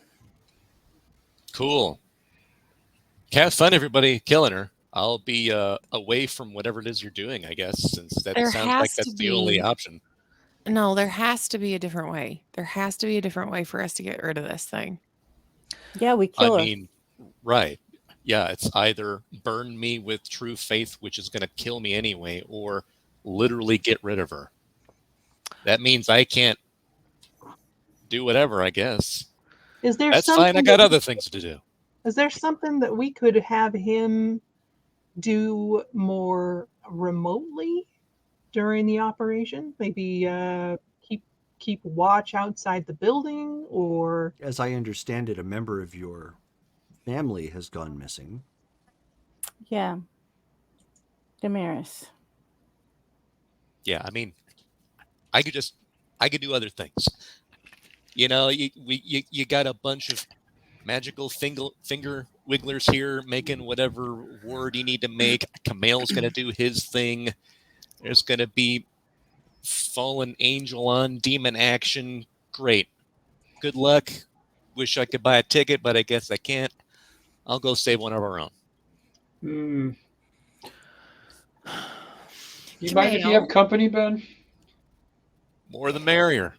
Cool. Have fun, everybody, killing her. I'll be away from whatever it is you're doing, I guess, since that sounds like that's the only option. No, there has to be a different way. There has to be a different way for us to get rid of this thing. Yeah, we kill her. I mean, right. Yeah, it's either burn me with true faith, which is going to kill me anyway, or literally get rid of her. That means I can't do whatever, I guess. Is there That's fine. I got other things to do. Is there something that we could have him do more remotely during the operation? Maybe keep watch outside the building, or... As I understand it, a member of your family has gone missing. Yeah. Damaris. Yeah, I mean, I could do other things. You know, you got a bunch of magical finger wigglers here making whatever word you need to make. Camille's going to do his thing. There's going to be fallen angel on demon action. Great. Good luck. Wish I could buy a ticket, but I guess I can't. I'll go save one of our own. You mind if you have company, Ben? More the merrier.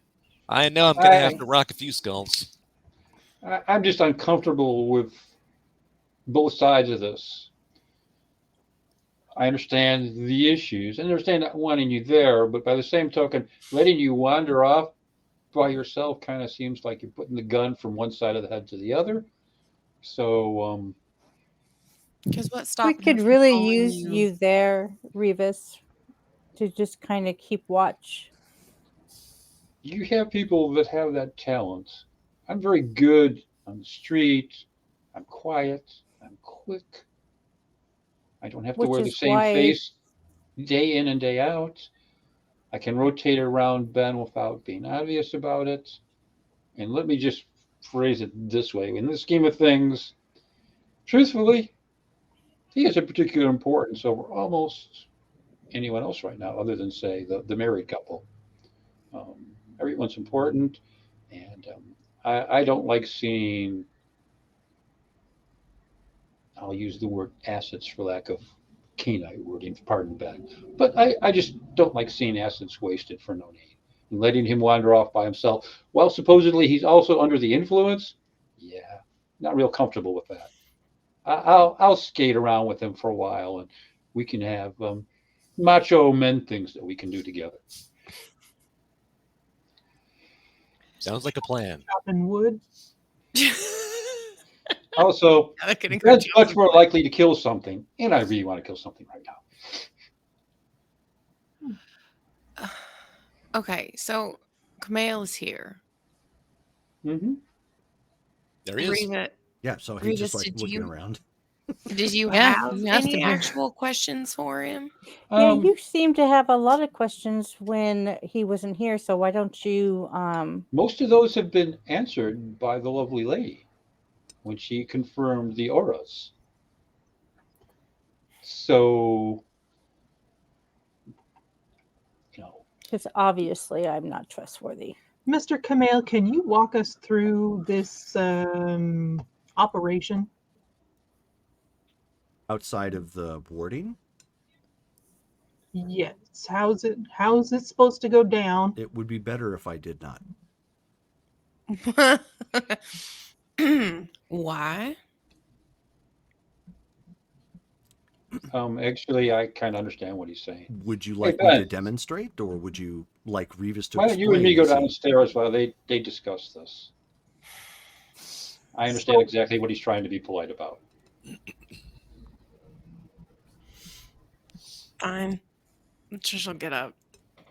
I know I'm going to have to rock a few skulls. I'm just uncomfortable with both sides of this. I understand the issues. I understand not wanting you there, but by the same token, letting you wander off by yourself kind of seems like you're putting the gun from one side of the head to the other. So, because what stopped? We could really use you there, Revis, to just kind of keep watch. You have people that have that talent. I'm very good on the street. I'm quiet. I'm quick. I don't have to wear the same face day in and day out. I can rotate around Ben without being obvious about it. And let me just phrase it this way. In the scheme of things, truthfully, he has a particular importance over almost anyone else right now, other than, say, the married couple. Everyone's important, and I don't like seeing, I'll use the word assets for lack of canine wording, pardon Ben, but I just don't like seeing assets wasted for no need. And letting him wander off by himself, while supposedly he's also under the influence, yeah, not real comfortable with that. I'll skate around with him for a while, and we can have macho men things that we can do together. Sounds like a plan. Chopping wood. Also, Ben's much more likely to kill something, and I really want to kill something right now. Okay, so Camille is here. Mm-hmm. There he is. Yeah, so he's just like looking around. Did you have any actual questions for him? Yeah, you seem to have a lot of questions when he wasn't here, so why don't you... Most of those have been answered by the lovely lady when she confirmed the auras. So, you know. Because obviously I'm not trustworthy. Mr. Camille, can you walk us through this operation? Outside of the warding? Yes. How's it supposed to go down? It would be better if I did not. Why? Actually, I kind of understand what he's saying. Would you like me to demonstrate, or would you like Revis to? Why don't you and me go downstairs while they discuss this? I understand exactly what he's trying to be polite about. Fine. She'll get up.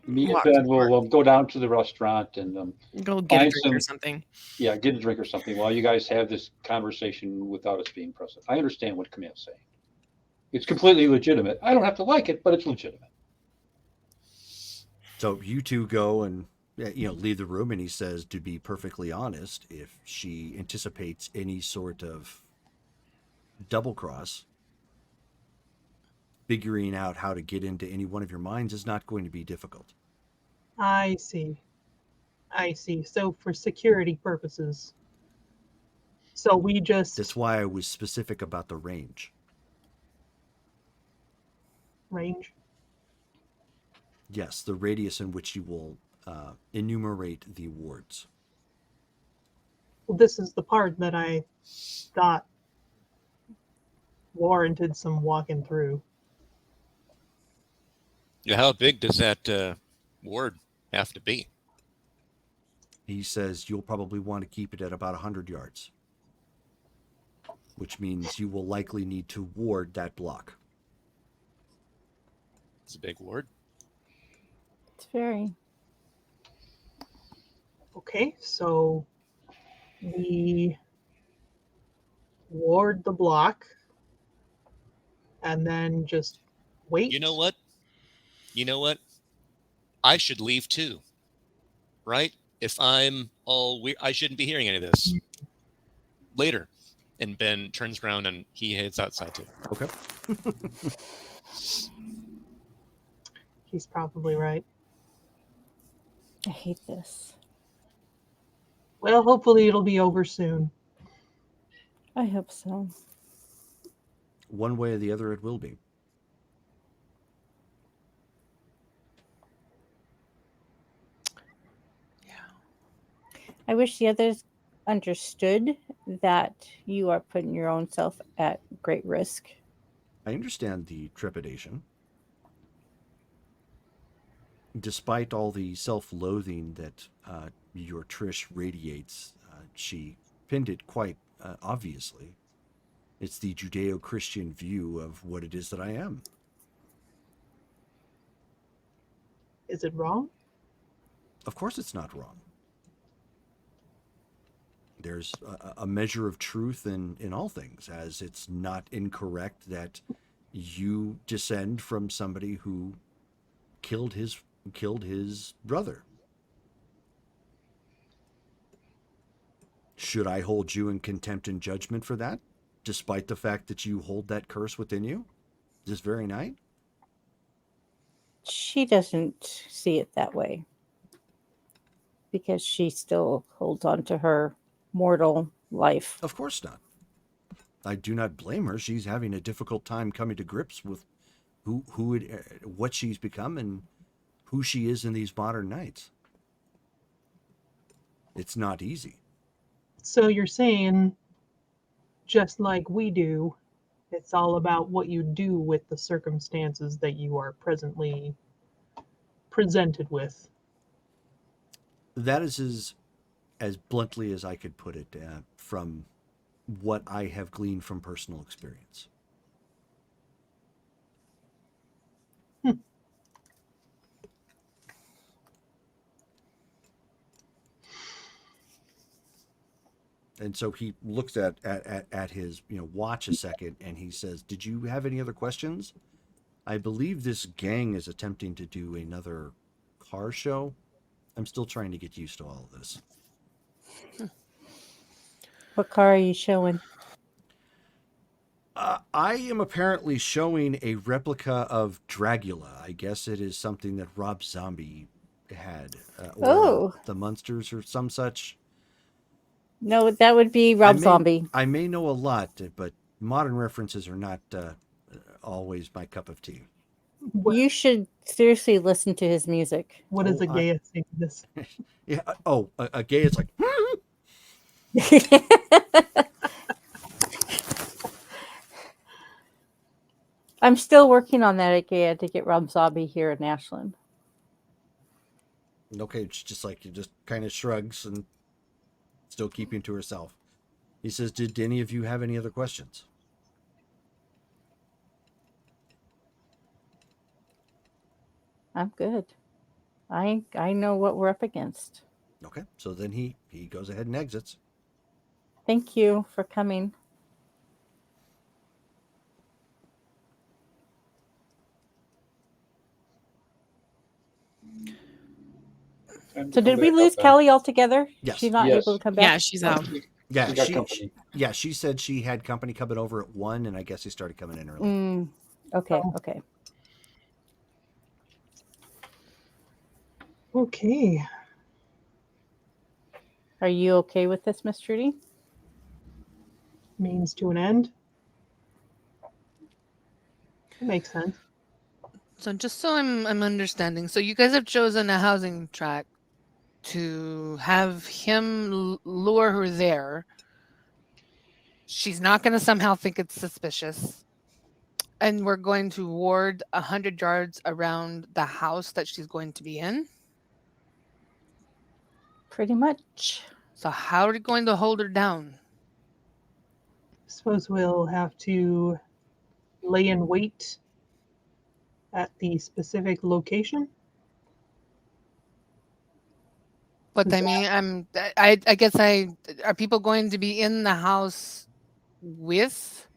Me and Walk to Ben the will park. go down to the restaurant and Go get a find drink some, or something. yeah, get a drink or something while you guys have this conversation without us being present. I understand what Camille's saying. It's completely legitimate. I don't have to like it, but it's legitimate. So you two go and leave the room, and he says, to be perfectly honest, if she anticipates any sort of double cross, figuring out how to get into any one of your minds is not going to be difficult. I see. So for security purposes. So we just... That's why I was specific about the range. Range? Yes, the radius in which you will enumerate the wards. Well, this is the part that I thought warranted some walking through. Yeah, how big does that ward have to be? He says you'll probably want to keep it at about 100 yards, which means you will likely need to ward that block. It's a big ward. It's very. Okay, so we ward the block and then just wait. You know what? I should leave too, right? If I'm all weird, I shouldn't be hearing any of this. Later. And Ben turns around and he heads outside too. Okay. He's probably right. I hate this. Well, hopefully it'll be over soon. I hope so. One way or the other, it will be. I wish the others understood that you are putting your own self at great risk. I understand the trepidation. Despite all the self-loathing that your Trish radiates, she pinned it quite obviously. It's the Judeo-Christian view of what it is that I am. Is it wrong? Of course it's not wrong. There's a measure of truth in all things, as it's not incorrect that you descend from somebody who killed his brother. Should I hold you in contempt and judgment for that, despite the fact that you hold that curse within you this very night? She doesn't see it that way because she still holds on to her mortal life. Of course not. I do not blame her. She's having a difficult time coming to grips with what she's become and who she is in these modern nights. It's not easy. So you're saying, just like we do, it's all about what you do with the circumstances that you are presently presented with. That is as bluntly as I could put it, from what I have gleaned from personal experience. And so he looks at his watch a second, and he says, "Did you have any other questions? I believe this gang is attempting to do another car show. I'm still trying to get used to all of this." What car are you showing? I am apparently showing a replica of Dragula. I guess it is something that Rob Zombie had, or the Munsters or some such. No, that would be Rob Zombie. I may know a lot, but modern references are not always my cup of tea. You should seriously listen to his music. What is a gay thing? This? Yeah. Oh, a gay is like. I'm still working on that again to get Rob Zombie here in Ashland. Okay, it's just like he just kind of shrugs and still keeping to herself. He says, "Did any of you have any other questions?" I'm good. I know what we're up against. Okay, so then he goes ahead and exits. Thank you for coming. So did we lose Kelly altogether? Yes. She's not able to come back? Yeah, she's out. Yeah, She got company. she said she had company coming over at 1, and I guess he started coming in early. Okay, okay. Okay. Are you okay with this, Miss Trudy? Means to an end. That makes sense. So just so I'm understanding, so you guys have chosen a housing track to have him lure her there. She's not going to somehow think it's suspicious. And we're going to ward 100 yards around the house that she's going to be in? Pretty much. So how are we going to hold her down? I suppose we'll have to lay in wait at the specific location. But I mean, I guess are people going to be in the house with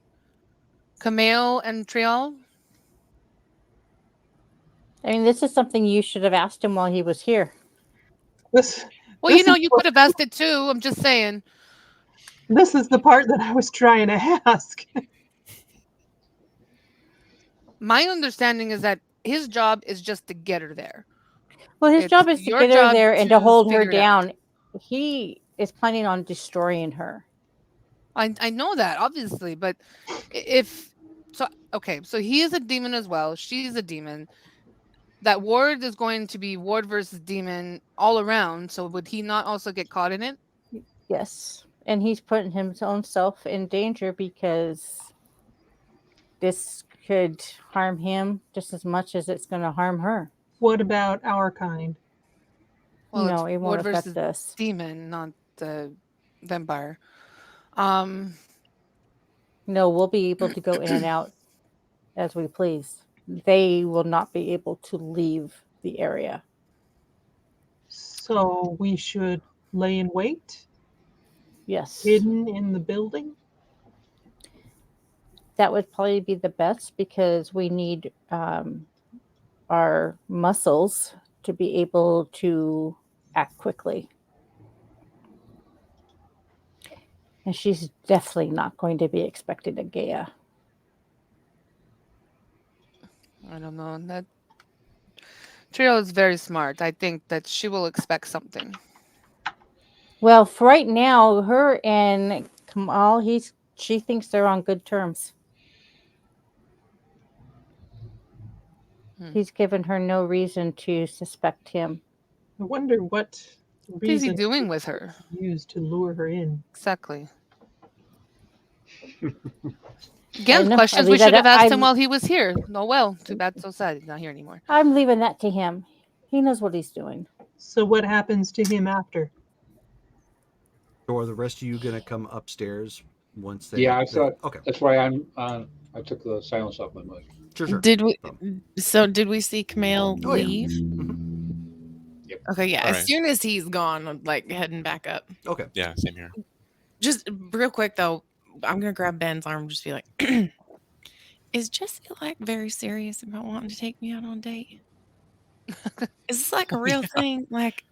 Camille and Trial? I mean, this is something you should have asked him while he was here. Well, you could have asked it too. I'm just saying. This is the part that I was trying to ask. My understanding is that his job is just to get her there. Well, his job is to get her there and to hold her down. He is planning on destroying her. I know that, obviously, but so he is a demon as well. She's a demon. That ward is going to be ward versus demon all around. So would he not also get caught in it? Yes. And he's putting his own self in danger because this could harm him just as much as it's going to harm her. What about our kind? Well, no, it won't affect versus us. Demon, not the vampire. No, we'll be able to go in and out as we please. They will not be able to leave the area. So we should lay in wait? Yes. Hidden in the building? That would probably be the best because we need our muscles to be able to act quickly. And she's definitely not going to be expecting a Gaia. I don't know. That Trio is very smart. I think that she will expect something. Well, for right now, her and Kamal, she thinks they're on good terms. He's given her no reason to suspect him. I wonder what What is he doing with her? Used to lure her in. Exactly. Again, questions we should have asked him while he was here. Oh well, too bad, so sad. He's not here anymore. I'm leaving that to him. He knows what he's doing. So what happens to him after? So are the rest of you going to come upstairs once they... Yeah, I thought. Okay. That's why I took the silence off my mic. Sure. Did we see Camille leave? Yeah. Mm-hmm. Yep. Okay, yeah. All As right. soon as he's gone, I'm like heading back up. Okay. Yeah, same here. Just real quick though, I'm gonna grab Ben's arm and just be like, is Jesse like very serious about wanting to take me out on a date? Is this like a real thing? Like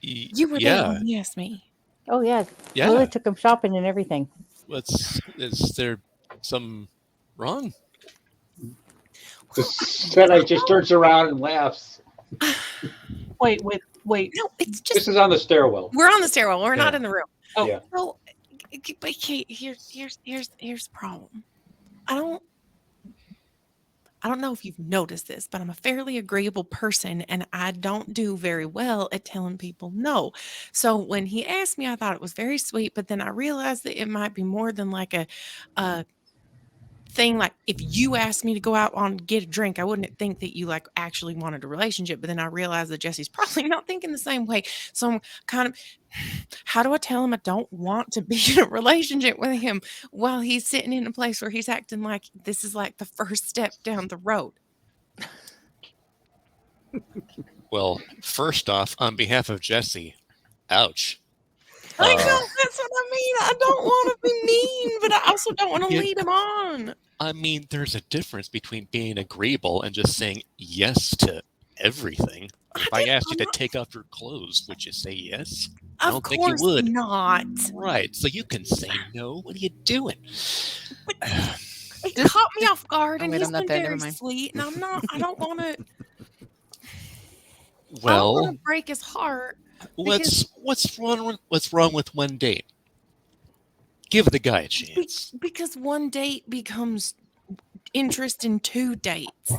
you were there when he asked me. Oh yeah. Yeah. Lily took him shopping and everything. Is there some wrong? The Sedite just turns around and laughs. Wait. No, it's just This is on the stairwell. we're on the stairwell. We're not in the room. Oh. Yeah. So, but Kate, here's the problem. I don't know if you've noticed this, but I'm a fairly agreeable person and I don't do very well at telling people no. So when he asked me, I thought it was very sweet, but then I realized that it might be more than like a thing. Like, if you asked me to go out on get a drink, I wouldn't think that you like actually wanted a relationship. But then I realized that Jesse's probably not thinking the same way. So I'm kind of, how do I tell him I don't want to be in a relationship with him while he's sitting in a place where he's acting like this is like the first step down the road? Well, first off, on behalf of Jesse, ouch. I know, that's what I mean. I don't want to be mean, but I also don't want to lead him on. I mean, there's a difference between being agreeable and just saying yes to everything. If I asked you to take off your clothes, would you say yes? I don't think you would. Not. Right, so you can say no. What are you doing? It caught me off guard, and wait, he's I'm not been there. very Never mind. sweet, and I don't want to. Well, I don't want to break his heart. What's wrong with one date? Give the guy a chance. Because one date becomes interest in 2 dates.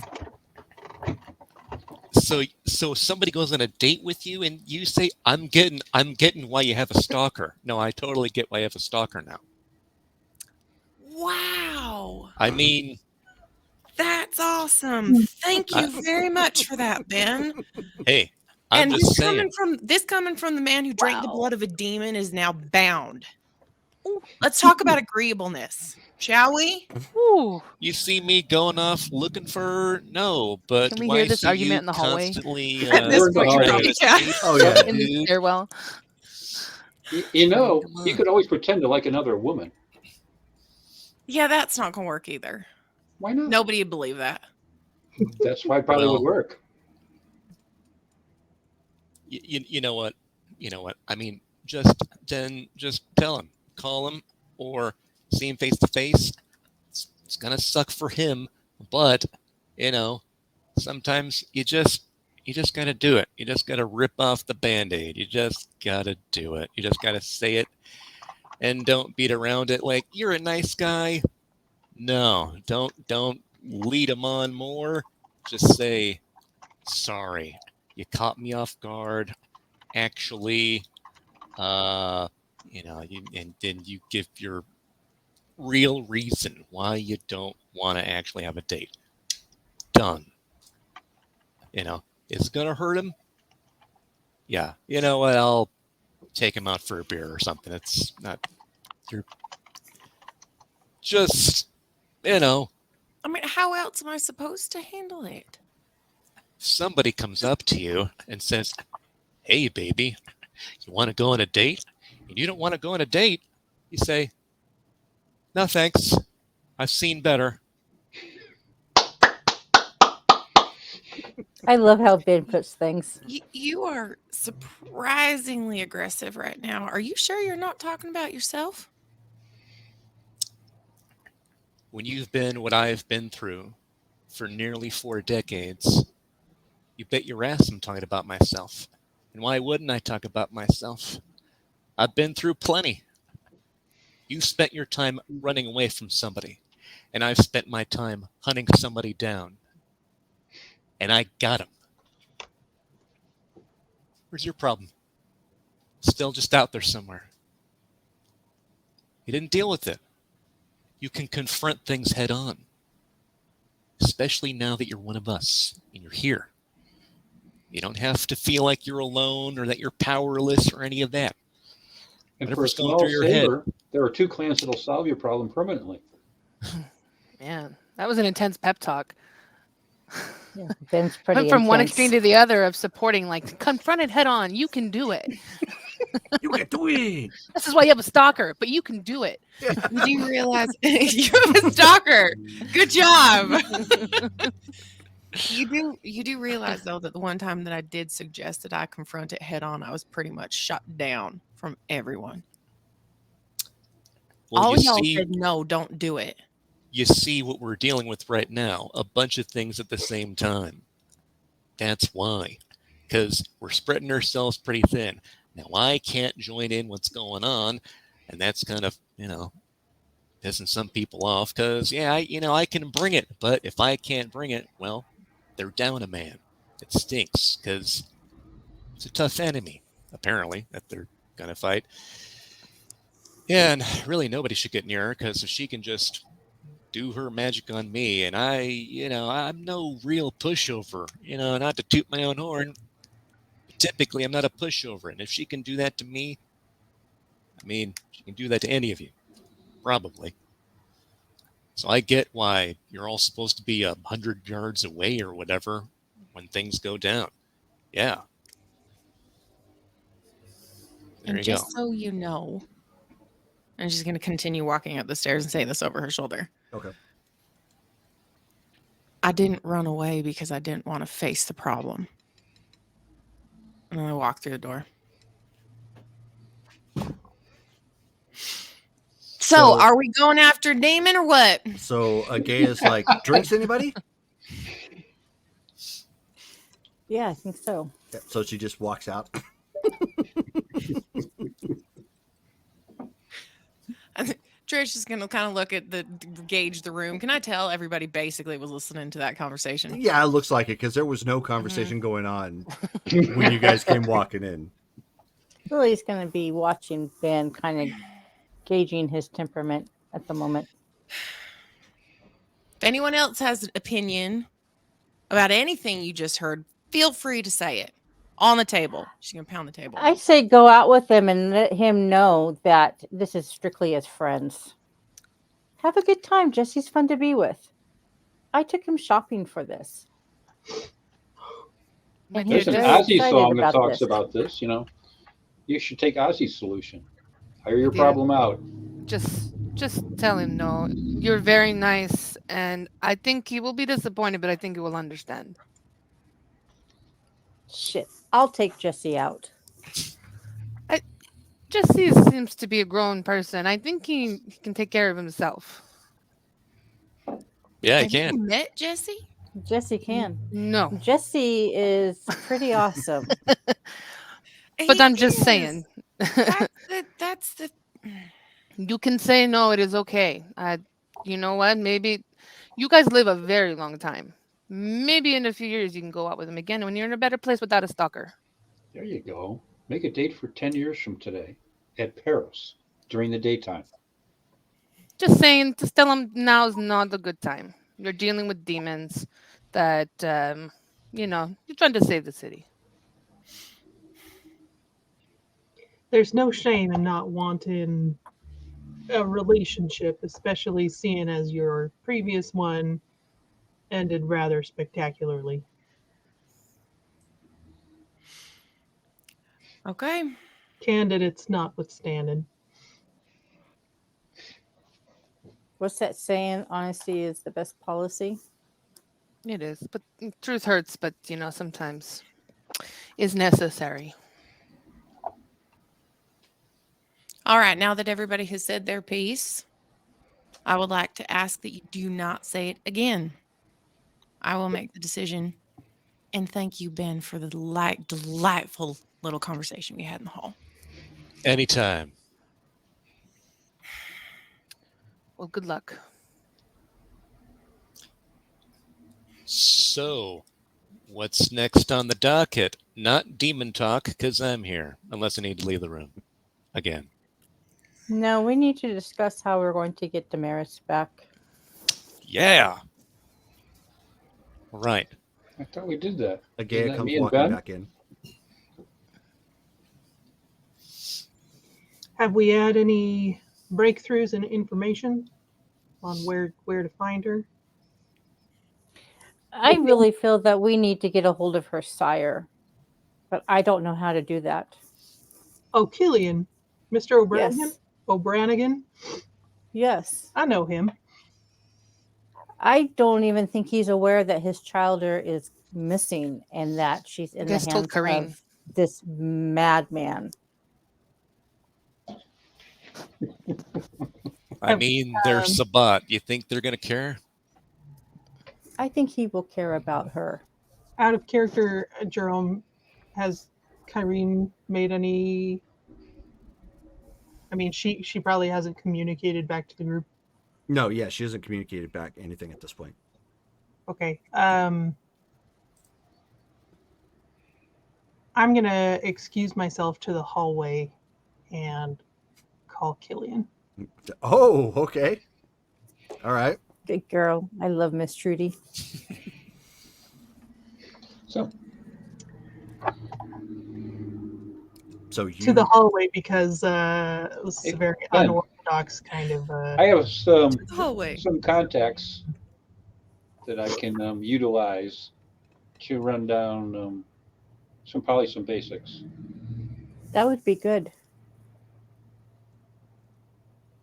So somebody goes on a date with you and you say, I'm getting why you have a stalker. No, I totally get why you have a stalker now. Wow. I mean, that's awesome. Thank you very much for that, Ben. Hey, I'm and just saying. This coming from the man who drank the blood of a demon is now bound. Let's talk about agreeableness, shall we? Ooh. You see me going off looking for her? No, but can we why hear this see argument you in the hallway? Constantly, At this point, you probably can. Oh yeah. In the stairwell. You know, you could always pretend to like another woman. Yeah, that's not gonna work either. Why not? Nobody would believe that. That's why it probably would work. You know what? I mean, just tell him, call him, or see him face to face. It's gonna suck for him, but sometimes you just gotta do it. You just gotta rip off the Band-Aid. You just gotta do it. You just gotta say it, and don't beat around it like you're a nice guy. No, don't lead him on more. Just say, sorry, you caught me off guard. Actually, and then you give your real reason why you don't want to actually have a date. Done. Is it gonna hurt him? Yeah. You know what? I'll take him out for a beer or something. It's not. You're just. I mean, how else am I supposed to handle it? Somebody comes up to you and says, hey, baby, you want to go on a date? And you don't want to go on a date. You say, no, thanks. I've seen better. I love how Ben puts things. You are surprisingly aggressive right now. Are you sure you're not talking about yourself? When you've been what I've been through for nearly 4 decades, you bet your ass I'm talking about myself. And why wouldn't I talk about myself? I've been through plenty. You spent your time running away from somebody, and I've spent my time hunting somebody down. And I got him. Where's your problem? Still just out there somewhere. You didn't deal with it. You can confront things head on. Especially now that you're one of us and you're here. You don't have to feel like you're alone or that you're powerless or any of that. And for a small favor, there are 2 clans that'll solve your problem permanently. Man, that was an intense pep talk. Yeah, Ben's pretty Went from intense. one extreme to the other of supporting, like, confront it head on. You can do it. You can do it. This is why you have a stalker, but you can do it. Did you realize you have a stalker? Good job. You do realize though that the one time that I did suggest that I confront it head on, I was pretty much shut down from everyone. Well, all y'all said no, don't do it. You see what we're dealing with right now, a bunch of things at the same time. That's why. Because we're spreading ourselves pretty thin. Now, I can't join in what's going on, and that's kind of, pissing some people off because, I can bring it, but if I can't bring it, well, they're down a man. It stinks because it's a tough enemy, apparently, that they're going to fight. Yeah, and really nobody should get near her because if she can just do her magic on me, and I'm no real pushover. Not to toot my own horn, but typically I'm not a pushover, and if she can do that to me, I mean, she can do that to any of you, probably. So I get why you're all supposed to be 100 yards away or whatever when things go down. Yeah. There And you just go. so you know, and she's going to continue walking up the stairs and say this over her shoulder. Okay. I didn't run away because I didn't want to face the problem. And then I walked through the door. So are we going after Damon or what? So Gaia's like, drinks anybody? Yeah, I think so. So she just walks out. Trish is going to kind of look at gauge the room. Can I tell everybody basically was listening to that conversation? Yeah, it looks like it because there was no conversation going on when you guys came walking in. Lily's going to be watching Ben, kind of gauging his temperament at the moment. If anyone else has an opinion about anything you just heard, feel free to say it. On the table. She's going to pound the table. I say go out with him and let him know that this is strictly as friends. Have a good time. Jesse's fun to be with. I took him shopping for this. And there's an Ozzy song that talks about this. You should take Ozzy's solution. Hire your problem out. Just tell him no. You're very nice, and I think he will be disappointed, but I think he will understand. Shit, I'll take Jesse out. Jesse seems to be a grown person. I think he can take care of himself. Yeah, Have he can. You met Jesse? Jesse can. No. Jesse is pretty awesome. But I'm just saying. That's the... You can say no, it is okay. You know what? Maybe you guys live a very long time. Maybe in a few years you can go out with him again when you're in a better place without a stalker. There you go. Make a date for 10 years from today at Paris during the daytime. Just saying, just tell him now's not a good time. You're dealing with demons that, you're trying to save the city. There's no shame in not wanting a relationship, especially seeing as your previous one ended rather spectacularly. Okay. Candidates notwithstanding. What's that saying? Honesty is the best policy. It is, but truth hurts, but sometimes is necessary. All right, now that everybody has said their piece, I would like to ask that you do not say it again. I will make the decision. And thank you, Ben, for the delightful little conversation we had in the hall. Anytime. Well, good luck. So, what's next on the docket? Not demon talk, because I'm here, unless I need to leave the room again. No, we need to discuss how we're going to get Damaris back. Yeah. Right. I thought we did that. Gaia comes walking back in. Have we had any breakthroughs in information on where to find her? I really feel that we need to get a hold of her sire, but I don't know how to do that. Oh, Killian, Mr. O'Branigan? Yes. O'Branigan? Yes. I know him. I don't even think he's aware that his child is missing and that she's in the hands of this madman. I mean, they're Sabat. You think they're going to care? I think he will care about her. Out of character, Jerome, has Kyrene made any... I mean, she probably hasn't communicated back to the group. No, yeah, she hasn't communicated back anything at this point. Okay. I'm going to excuse myself to the hallway and call Killian. Oh, okay. All right. Good girl. I love Miss Trudy. So to the hallway because it was a very Ben, unorthodox kind of. I have some hallway. some contacts that I can utilize to run down probably some basics. That would be good.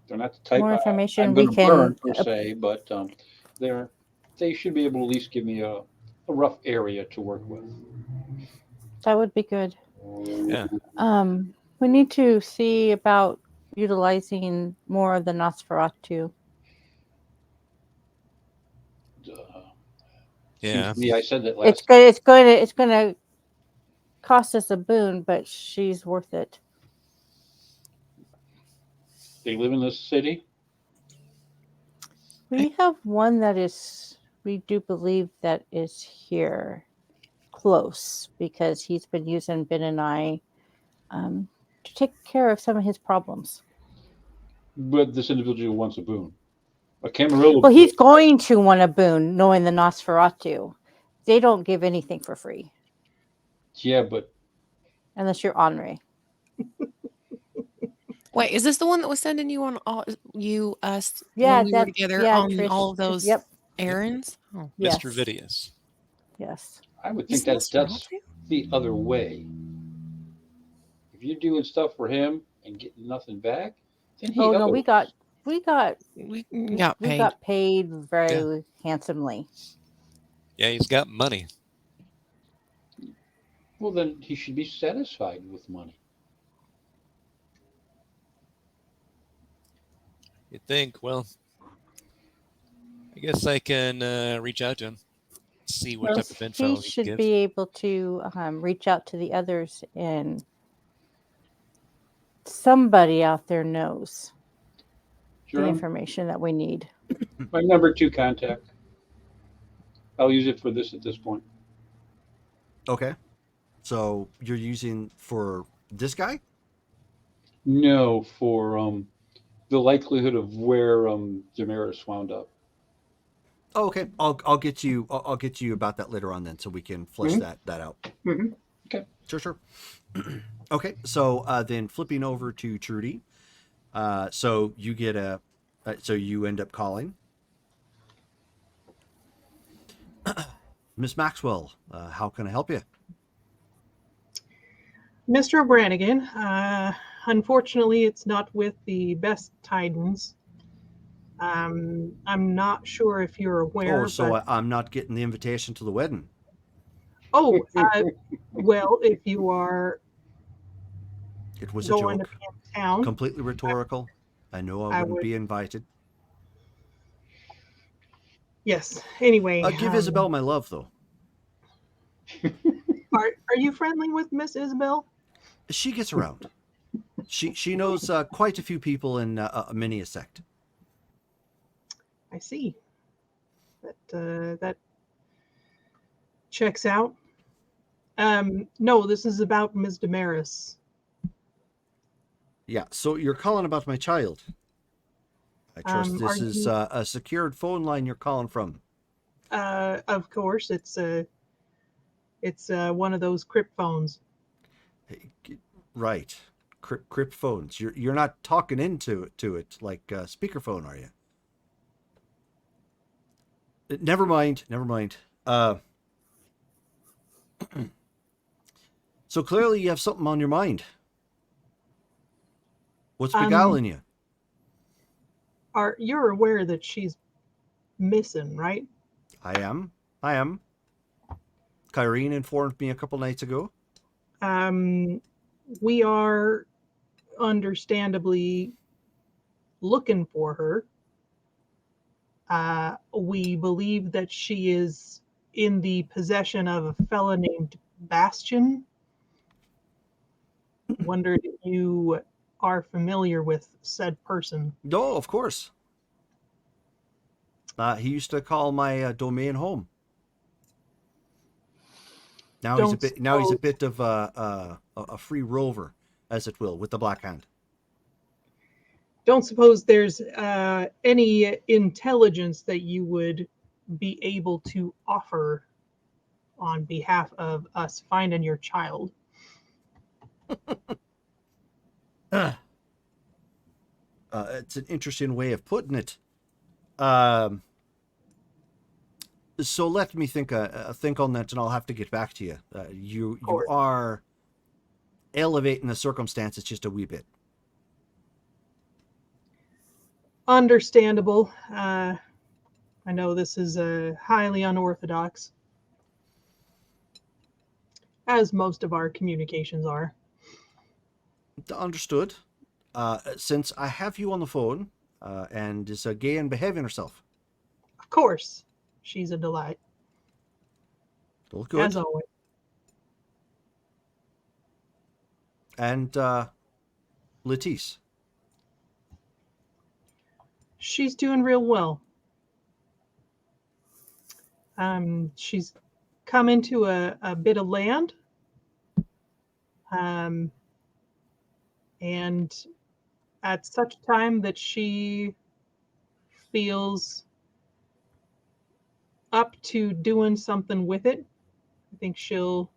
They're not the type More information I'm we going to burn can. per se, but they should be able to at least give me a rough area to work with. That would be good. Yeah. We need to see about utilizing more of the Nosferatu. Yeah. Seems to me I said that last. It's good. It's going to cost us a boon, but she's worth it. They live in this city. We have one that is. We do believe that is here, close, because he's been using Ben and I to take care of some of his problems. But this individual wants a boon. A Camarillo. Well, he's going to want a boon, knowing the Nosferatu. They don't give anything for free. Yeah, but unless you're Henri. Wait, is this the one that was sending you on all us Yeah, when we were together on Trish, all of those errands? Oh. Yes. Mr. Vidius. Yes. I would think that's the other way. If you're doing stuff for him and getting nothing back, then he owes. We got paid. Got paid very handsomely. Yeah, he's got money. Well, then he should be satisfied with money. You'd think. Well, I guess I can reach out to him, see what type of info he should be able to reach out to the others, and somebody out there knows the information that we need. My number 2 contact. I'll use it for this at this point. Okay. So you're using for this guy? No, for the likelihood of where Damaris wound up. Oh, okay. I'll get you about that later on then, so we can flesh that out. Mm-hmm. Okay. Sure. Okay. So then flipping over to Trudy. So you get so you end up calling Miss Maxwell. How can I help you? Mr. O'Branigan, unfortunately, it's not with the best tidings. I'm not sure if you're aware. Oh, so I'm not getting the invitation to the wedding. Oh, well, if you are. It was a joke. Town, completely rhetorical. I know I wouldn't be invited. Yes. Anyway, I'll give Isabel my love, though. Are you friendly with Miss Isabel? She gets around. She knows quite a few people in many a sect. I see. That checks out. No, this is about Ms. Damaris. Yeah, so you're calling about my child. I trust this is a secured phone line you're calling from. Of course, it's one of those crypt phones. Right, crypt phones. You're not talking into it like speakerphone, are you? Never mind. So clearly you have something on your mind. What's beguiling you? You're aware that she's missing, right? I am. Kyrene informed me a couple nights ago. We are understandably looking for her. We believe that she is in the possession of a fellow named Bastion. Wondered if you are familiar with said person. No, of course. He used to call my domain home. Now he's a bit of a free rover, as it will, with the Black Hand. don't suppose there's any intelligence that you would be able to offer on behalf of us finding your child. It's an interesting way of putting it. So let me think on that, and I'll have to get back to you. You are elevating the circumstances just a wee bit. Understandable. I know this is highly unorthodox, as most of our communications are. Understood. Since I have you on the phone, and is gay and behaving herself. Of course. She's a delight. Well, good. As always. And Lettice. She's doing real well. She's come into a bit of land. And at such time that she feels up to doing something with it, I think she'll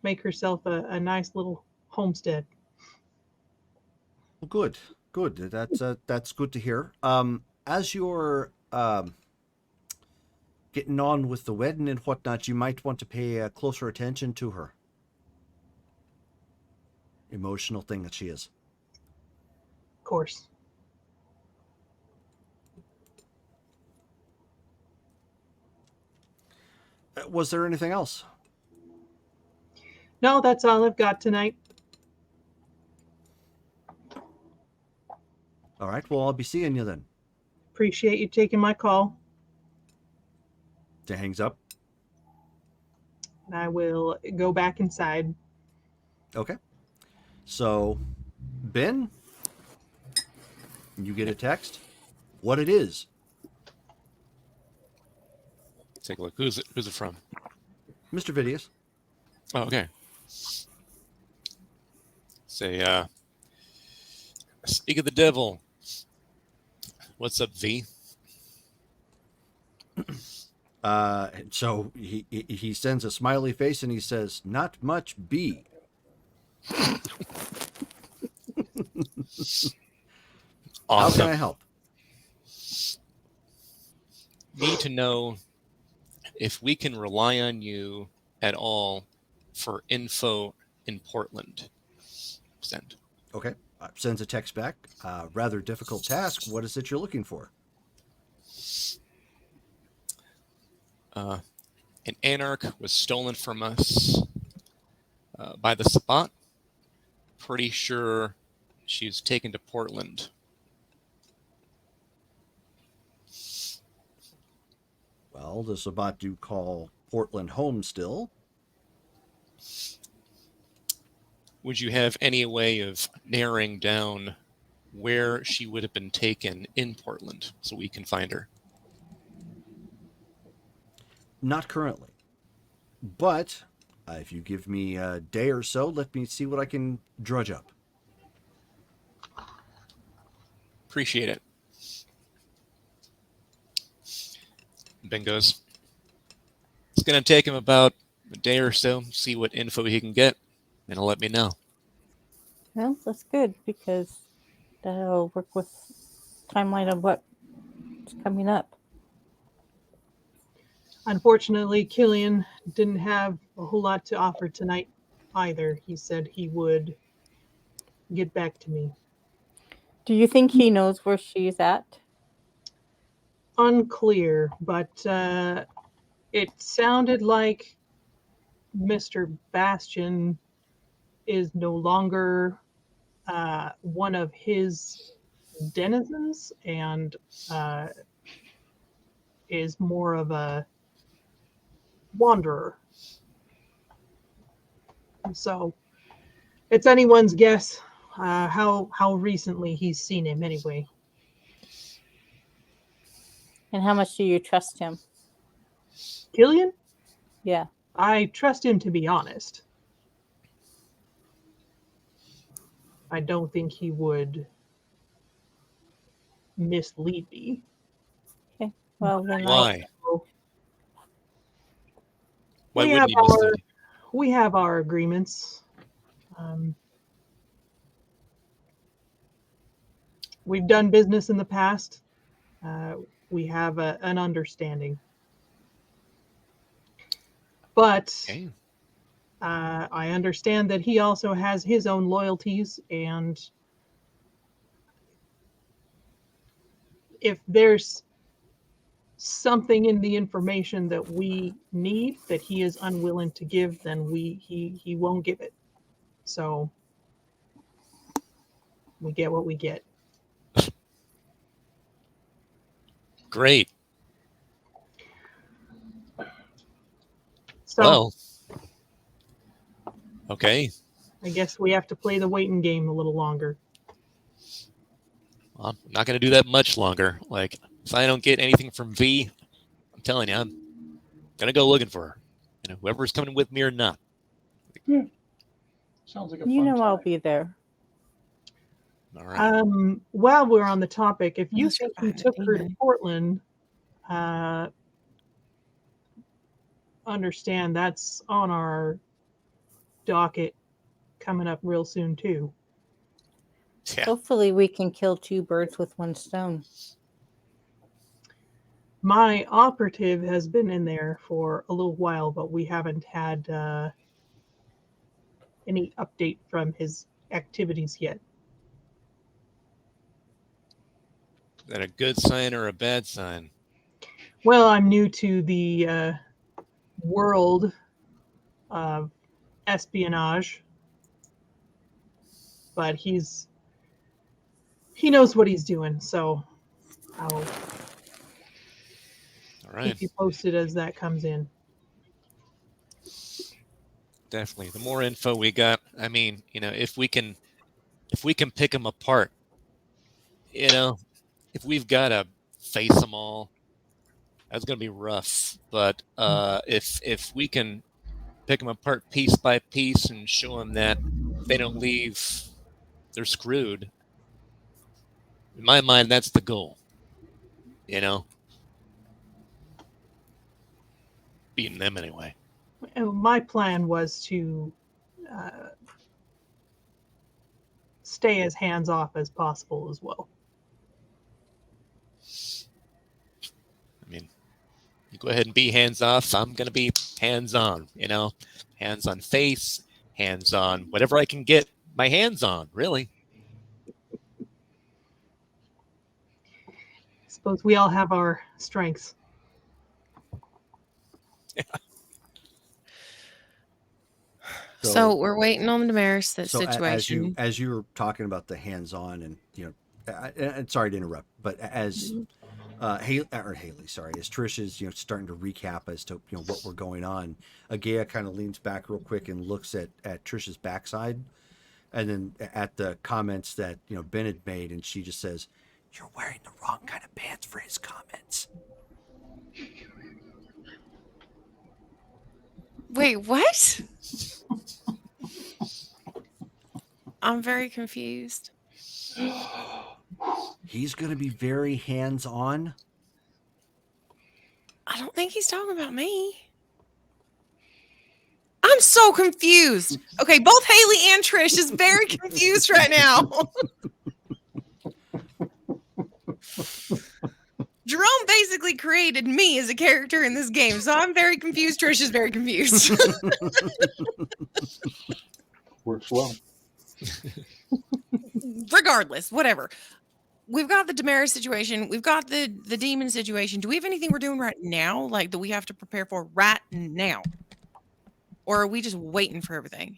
make herself a nice little homestead. Good. That's good to hear. As you're getting on with the wedding and whatnot, you might want to pay closer attention to her. Emotional thing that she is. Of course. Was there anything else? No, that's all I've got tonight. All right, well, I'll be seeing you then. Appreciate you taking my call. She hangs up. And I will go back inside. Okay. So, Ben, you get a text. What it is? Take a look. Who's it from? Mr. Vidius. Oh, okay. Say, speak of the devil. What's up, V? So he sends a smiley face and he says, "Not much, B." Awesome. How can I help? Need to know if we can rely on you at all for info in Portland. Send. Okay. Sends a text back. Rather difficult task. What is it you're looking for? An anarch was stolen from us by the Spot. Pretty sure she was taken to Portland. Well, the Sabat do call Portland home still. Would you have any way of narrowing down where she would have been taken in Portland so we can find her? Not currently. But if you give me a day or so, let me see what I can drudge up. Appreciate it. Ben goes, it's going to take him about a day or so, see what info he can get, and he'll let me know. Well, that's good because that'll work with timeline of what's coming up. Unfortunately, Killian didn't have a whole lot to offer tonight either. He said he would get back to me. Do you think he knows where she's at? Unclear, but it sounded like Mr. Bastion is no longer one of his denizens and is more of a wanderer. So it's anyone's guess how recently he's seen him anyway. And how much do you trust him? Killian? Yeah. I trust him to be honest. I don't think he would mislead me. Okay. Well, then Why? Why we wouldn't have he mislead you? we have our agreements. We've done business in the past. We have an understanding. But Okay. I understand that he also has his own loyalties, and if there's something in the information that we need that he is unwilling to give, then he won't give it. So we get what we get. Great. So Well, okay. I guess we have to play the waiting game a little longer. Well, I'm not going to do that much longer. Like, if I don't get anything from V, I'm telling you, I'm going to go looking for her. You know, whoever's coming with me or not. Yeah. Sounds like a You fun know time. I'll be there. All right. While we're on the topic, if you Unless you're think we fine took with her to me. Portland, understand that's on our docket coming up real soon too. Yeah. Hopefully we can kill two birds with one stone. My operative has been in there for a little while, but we haven't had any update from his activities yet. Is that a good sign or a bad sign? Well, I'm new to the world of espionage, but he knows what he's doing, so I'll All right. keep you posted as that comes in. Definitely. The more info we got, I mean, you know, if we can pick them apart, you know, if we've got to face them all, that's going to be rough. But if we can pick them apart piece by piece and show them that if they don't leave, they're screwed. In my mind, that's the goal. You know, beating them anyway. And my plan was to stay as hands off as possible as well. I mean, you go ahead and be hands off. I'm going to be hands on, you know, hands on face, hands on whatever I can get my hands on, really. I suppose we all have our strengths. So we're waiting on the Damaris situation. As you were talking about the hands-on, and you know, and sorry to interrupt, but as Haley, as Trish is starting to recap as to what we're going on, Agaya kind of leans back real quick and looks at Trish's backside, and then at the comments that Ben had made, and she just says, "You're wearing the wrong kind of pants for his comments." Wait, what? I'm very confused. He's going to be very hands-on. I don't think he's talking about me. I'm so confused. Okay, both Haley and Trish is very confused right now. Jerome basically created me as a character in this game, so I'm very confused. Trish is very confused. Works well. Regardless, whatever. We've got the Damaris situation. We've got the demon situation. Do we have anything we're doing right now, like that we have to prepare for right now? Or are we just waiting for everything?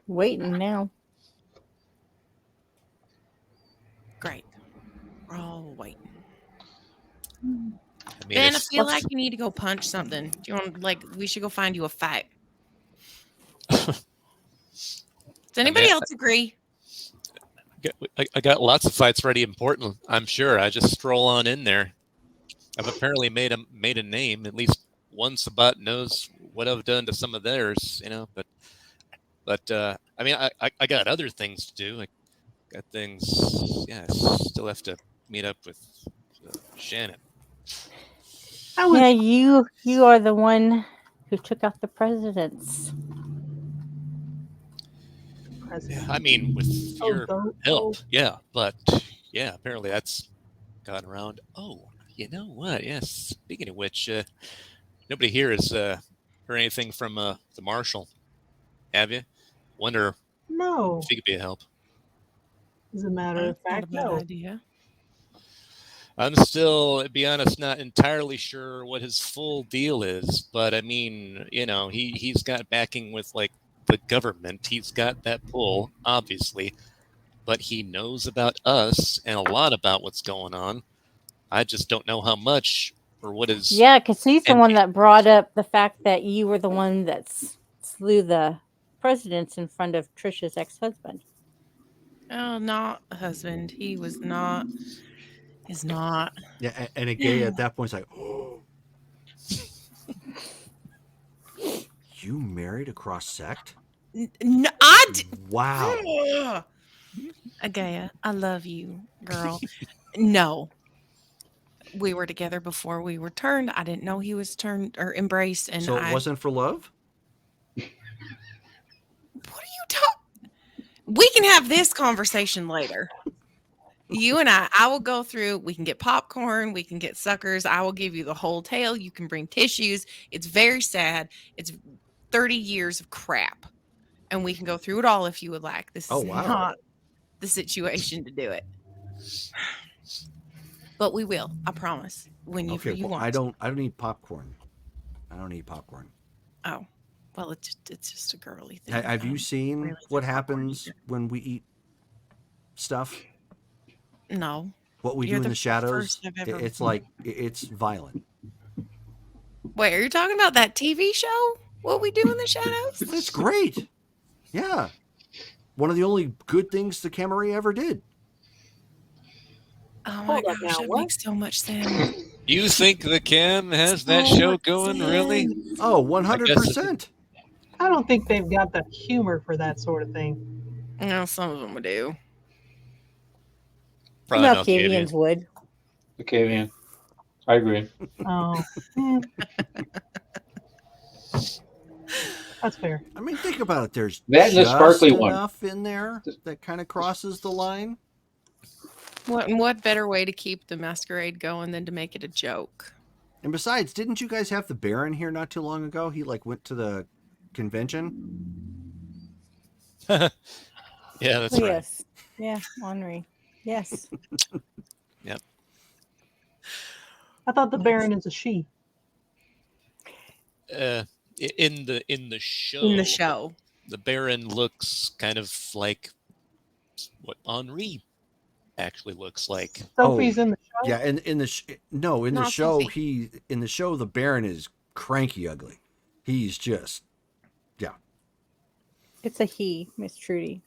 Waiting now. Great. We're all waiting. I mean, Ben, I feel like you need to go punch something. Do you want, we should go find you a fight. Does anybody else agree? I got lots of fights ready in Portland, I'm sure. I just stroll on in there. I've apparently made a name. At least one Sabat knows what I've done to some of theirs, But I mean, I got other things to do. Like, got things. Yeah, still have to meet up with Shannon. Yeah, you are the one who took out the presidents. Yeah, I mean, with your help, yeah, but yeah, apparently that's gotten around. Oh, you know what? Yes. Speaking of which, nobody here has heard anything from the marshal. Have you? Wonder No. if he could be a help. As a matter of fact, not a bad no. idea. I'm still, to be honest, not entirely sure what his full deal is, but I mean, you know, he's got backing with like the government. He's got that pull, obviously, but he knows about us and a lot about what's going on. I just don't know how much or what is. Yeah, because he's the one that brought up the fact that you were the one that slew the presidents in front of Trisha's ex-husband. Oh, not a husband. He was not. Is not. Yeah, and a gay at that point is like, oh, you married a cross sect? No, Wow. Agaya, I love you, girl. No. We were together before we were turned. I didn't know he was turned or embraced. And so it wasn't for love? What are you talking? We can have this conversation later. You and I will go through. We can get popcorn. We can get suckers. I will give you the whole tale. You can bring tissues. It's very sad. It's 30 years of crap. And we can go through it all if you would like. This is not the situation to do it. But we will. I promise. When you want. I don't need popcorn. I don't need popcorn. Oh. Well, it's just a girly thing. Have you seen what happens when we eat stuff? No. What we do in the shadows? It's like, it's violent. Wait, are you talking about that TV show? What we do in the shadows? It's great. Yeah. One of the only good things the Camry ever did. Oh my gosh, that makes so much sense. You think the Cam has that show going, really? Oh, 100%. I don't think they've got the humor for that sort of thing. No, some of them do. Probably Malkavians would. Malkavian. I agree. Oh. That's fair. I mean, think about it. There's that just sparkly enough in there that kind of crosses the line. What better way to keep the masquerade going than to make it a joke? And besides, didn't you guys have the Baron here not too long ago? He went to the convention. Yeah, that's right. Yes. Yeah, Henri. Yes. Yep. I thought the Baron is a she. In the show. In the show. The Baron looks kind of like what Henri actually looks like. Sophie's in the show. Yeah, in the show the Baron is cranky ugly. He's just It's a he, Miss Trudy,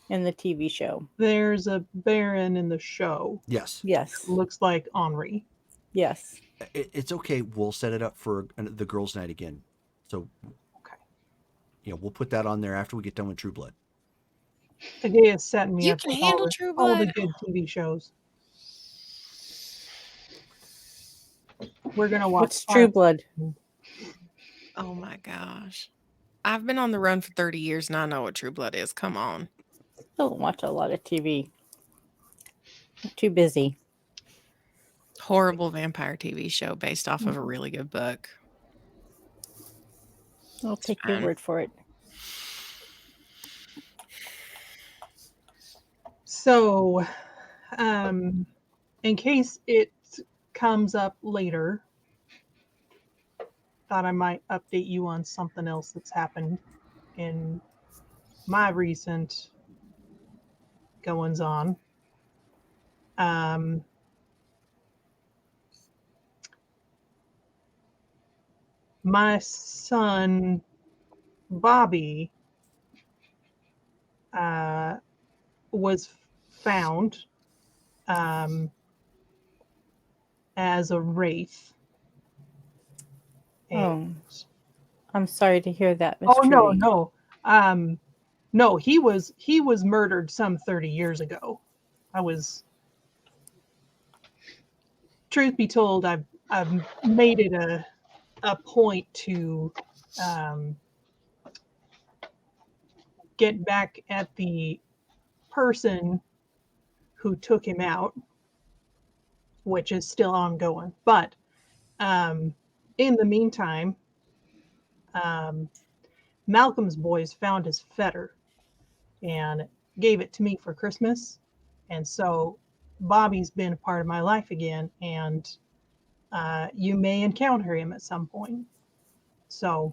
in the TV show. There's a Baron in the show. Yes. Yes. Looks like Henri. Yes. It's okay. We'll set it up for the girls' night again. So, okay. Yeah, we'll put that on there after we get done with True Blood. Today is setting me You up can with handle True Blood. all the good TV shows. We're gonna watch. What's True Blood? Oh my gosh. I've been on the run for 30 years and I know what True Blood is. Come on. Don't watch a lot of TV. I'm too busy. Horrible vampire TV show based off of a really good book. I'll take your word for it. So, in case it comes up later, thought I might update you on something else that's happened in my recent goings on. My son, Bobby, was found as a wraith. Oh, I'm sorry to hear that, Miss Oh, Trudy. no. No, he was murdered some 30 years ago. Truth be told, I've made it a point to get back at the person who took him out, which is still ongoing. But in the meantime, Malcolm's boys found his fetter and gave it to me for Christmas. And so Bobby's been a part of my life again, and you may encounter him at some point. So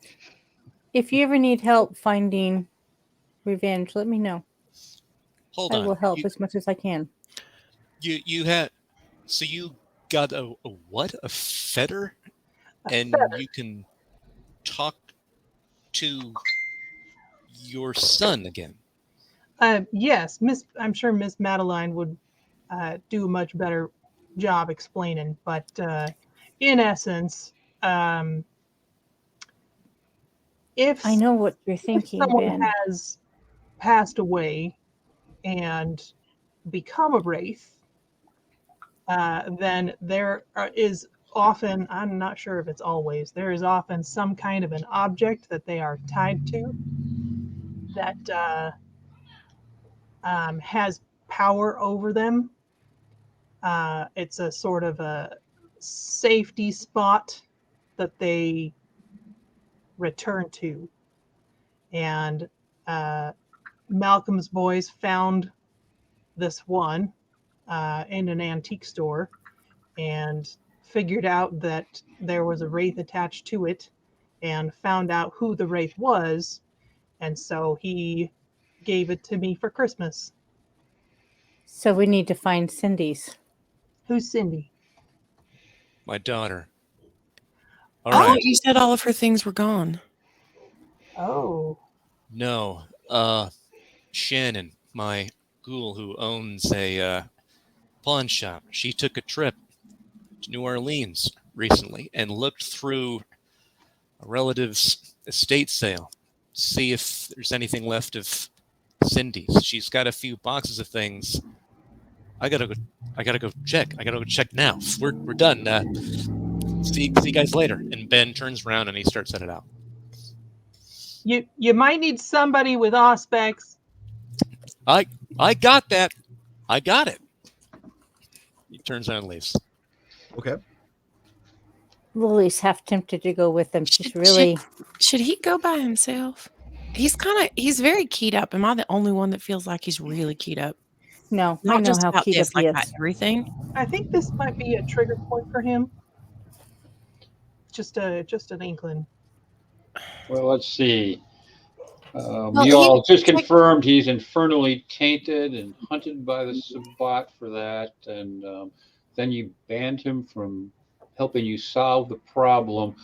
if you ever need help finding revenge, let me know. Hold on. I will help as much as I can. You had, so you got a what? A fetter? And fetter. You can talk to your son again. Yes, I'm sure Miss Madeline would do a much better job explaining, but in essence, if I know what you're thinking, someone Ben. has passed away and become a wraith, then there is often, I'm not sure if it's always, there is often some kind of an object that they are tied to that has power over them. It's a sort of a safety spot that they return to. And Malcolm's boys found this one in an antique store and figured out that there was a wraith attached to it and found out who the wraith was. And so he gave it to me for Christmas. So we need to find Cindy's. Who's Cindy? My daughter. All I right. thought you said all of her things were gone. Oh. No. Shannon, my ghoul who owns a pawn shop, she took a trip to New Orleans recently and looked through a relative's estate sale to see if there's anything left of Cindy's. She's got a few boxes of things. I gotta go check. I gotta go check now. We're done. See you guys later. And Ben turns around and he starts headed out. You might need somebody with Auspex. I got that. I got it. He turns around and leaves. Okay. Lily's half tempted to go with them. She's Should he go by himself? He's very keyed up. Am I the only one that feels like he's really keyed up? No, Not I know just how about keyed this, up he like is. everything. I think this might be a trigger point for him. Just an inkling. Well, let's see. You all just confirmed he's infernally tainted and hunted by the Sabbat for that, and then you banned him from helping you solve the problem.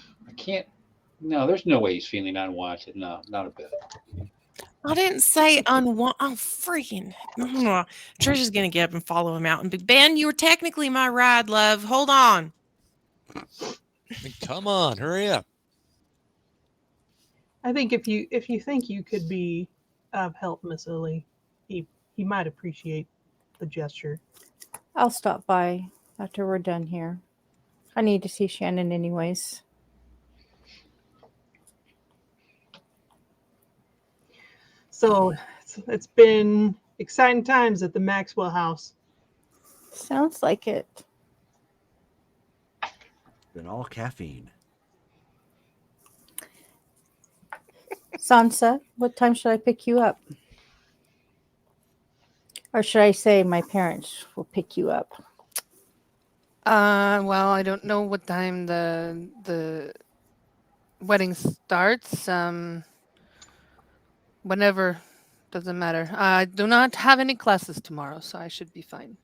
No, there's no way he's feeling unwanted. No, not a bit. I didn't say unwanted. Oh, freaking. Trisha's going to get up and follow him out and be, Ben, you were technically my ride, love. Hold on. Come on, hurry up. I think if you think you could be of help, Miss Lily, he might appreciate the gesture. I'll stop by after we're done here. I need to see Shannon anyways. So it's been exciting times at the Maxwell house. Sounds like it. Been all caffeine. Sansa, what time should I pick you up? Or should I say my parents will pick you up? Well, I don't know what time the wedding starts. Whenever, doesn't matter. I do not have any classes tomorrow, so I should be fine.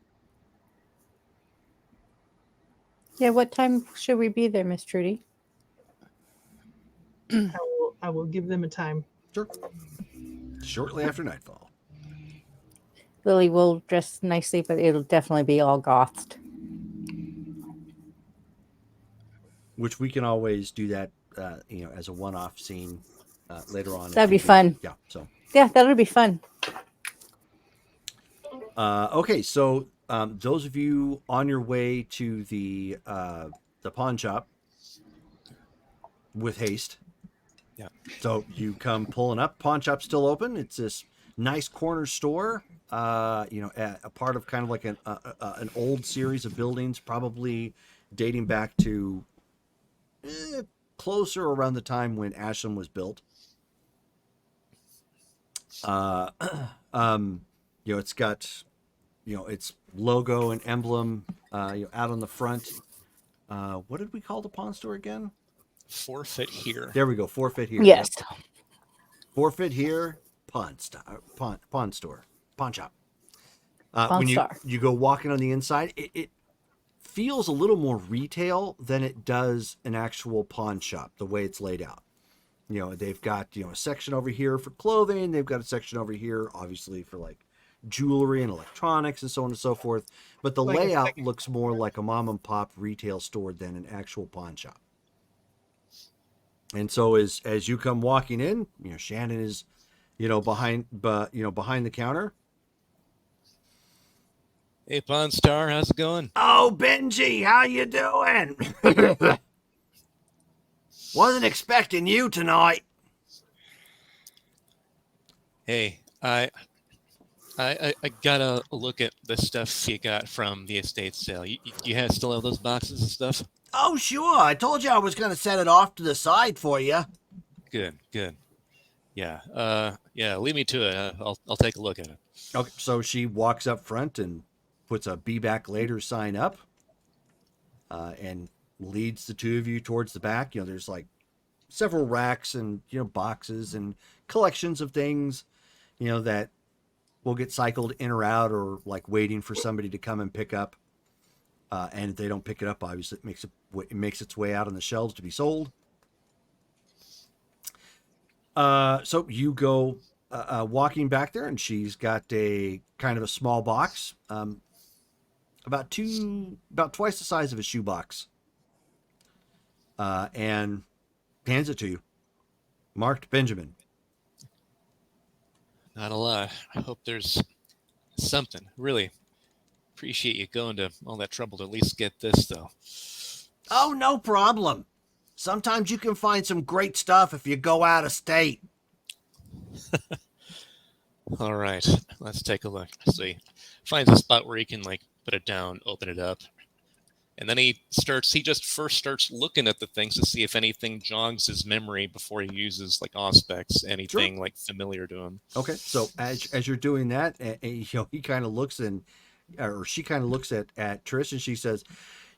Yeah, what time should we be there, Miss Trudy? I will give them a time. Sure. Shortly after nightfall. Lily will dress nicely, but it'll definitely be all gothed. Which we can always do that, as a one-off scene later on. That'd be fun. Yeah. So Yeah, that'll be fun. Okay, so those of you on your way to the pawn shop with haste. Yeah. So you come pulling up. Pawn shop's still open. It's this nice corner store. A part of kind of like an old series of buildings, probably dating back to closer around the time when Ashland was built. It's got, its logo and emblem, out on the front. What did we call the pawn store again? Forfeit here. There we go. Forfeit here. Yes. Yep. Forfeit here. Pawn store. Pawn shop. When you go walking on the inside, it feels a little more retail than it does an actual pawn shop, the way it's laid out. They've got, a section over here for clothing. They've got a section over here, obviously, for like jewelry and electronics and so on and so forth. But the layout looks more like a mom and pop retail store than an actual pawn shop. And so as you come walking in, Shannon is, behind the counter. Hey, Pawn Star, how's it going? Oh, Benji, how you doing? Wasn't expecting you tonight. Hey, I got a look at the stuff you got from the estate sale. You still have those boxes and stuff? Oh, sure. I told you I was going to set it off to the side for you. Good. Yeah. Lead me to it. I'll take a look at it. Okay. So she walks up front and puts a "Be back later" sign up, and leads the two of you towards the back. There's like several racks and boxes and collections of things, that will get cycled in or out, or like waiting for somebody to come and pick up. And if they don't pick it up, obviously it makes its way out on the shelves to be sold. So you go walking back there, and she's got a kind of a small box, about twice the size of a shoebox, and hands it to you, marked Benjamin. Not a lot. I hope there's something. Really appreciate you going to all that trouble to at least get this, though. Oh, no problem. Sometimes you can find some great stuff if you go out of state. All right, let's take a look. So he finds a spot where he can put it down, open it up, and then he just first starts looking at the things to see if anything jogs his memory before he uses auspex, anything familiar to him. Okay, so as you're doing that, he kind of looks she kind of looks at Trish, and she says,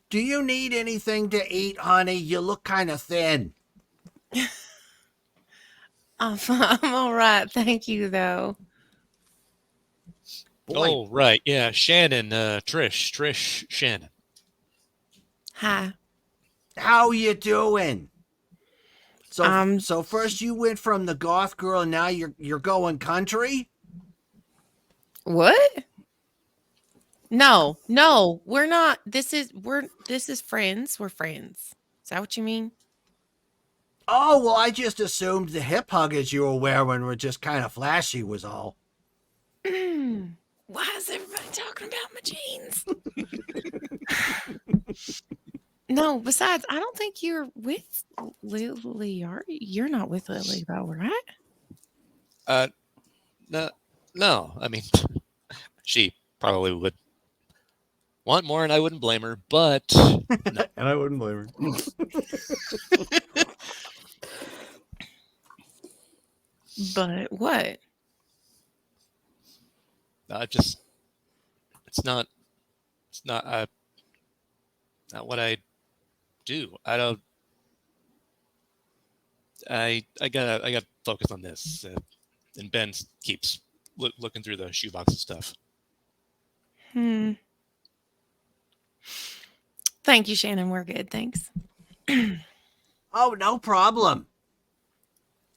"Do you need anything to eat, honey? You look kind of thin." I'm all right, thank you, though. Boy. Oh, right, yeah, Shannon, Trish, Shannon. Hi. How you doing? So first you went from the goth girl, and now you're going country? What? No, we're not. This is friends. We're friends. Is that what you mean? Oh, well, I just assumed the hip huggers you were wearing were just kind of flashy was all. Why is everybody talking about my jeans? No, besides, I don't think you're with Lily, are you? You're not with Lily, though, right? No. I mean, she probably would want more, and I wouldn't blame her, but... No. And I wouldn't blame her. But what? It's not what I do. I gotta focus on this. And Ben keeps looking through the shoebox and stuff. Thank you, Shannon. We're good. Thanks. Oh, no problem.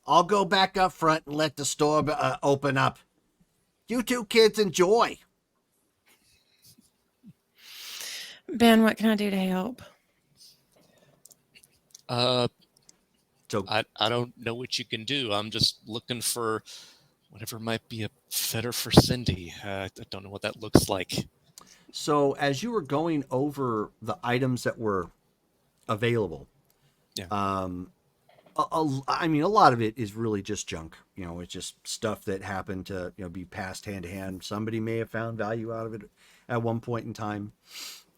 I'll go back up front and let the store open up. You two kids enjoy. Ben, what can I do to help? So I don't know what you can do. I'm just looking for whatever might be a fetter for Cindy. I don't know what that looks like. So as you were going over the items that were available, yeah. I mean, a lot of it is really just junk. It's just stuff that happened to be passed hand to hand. Somebody may have found value out of it at one point in time.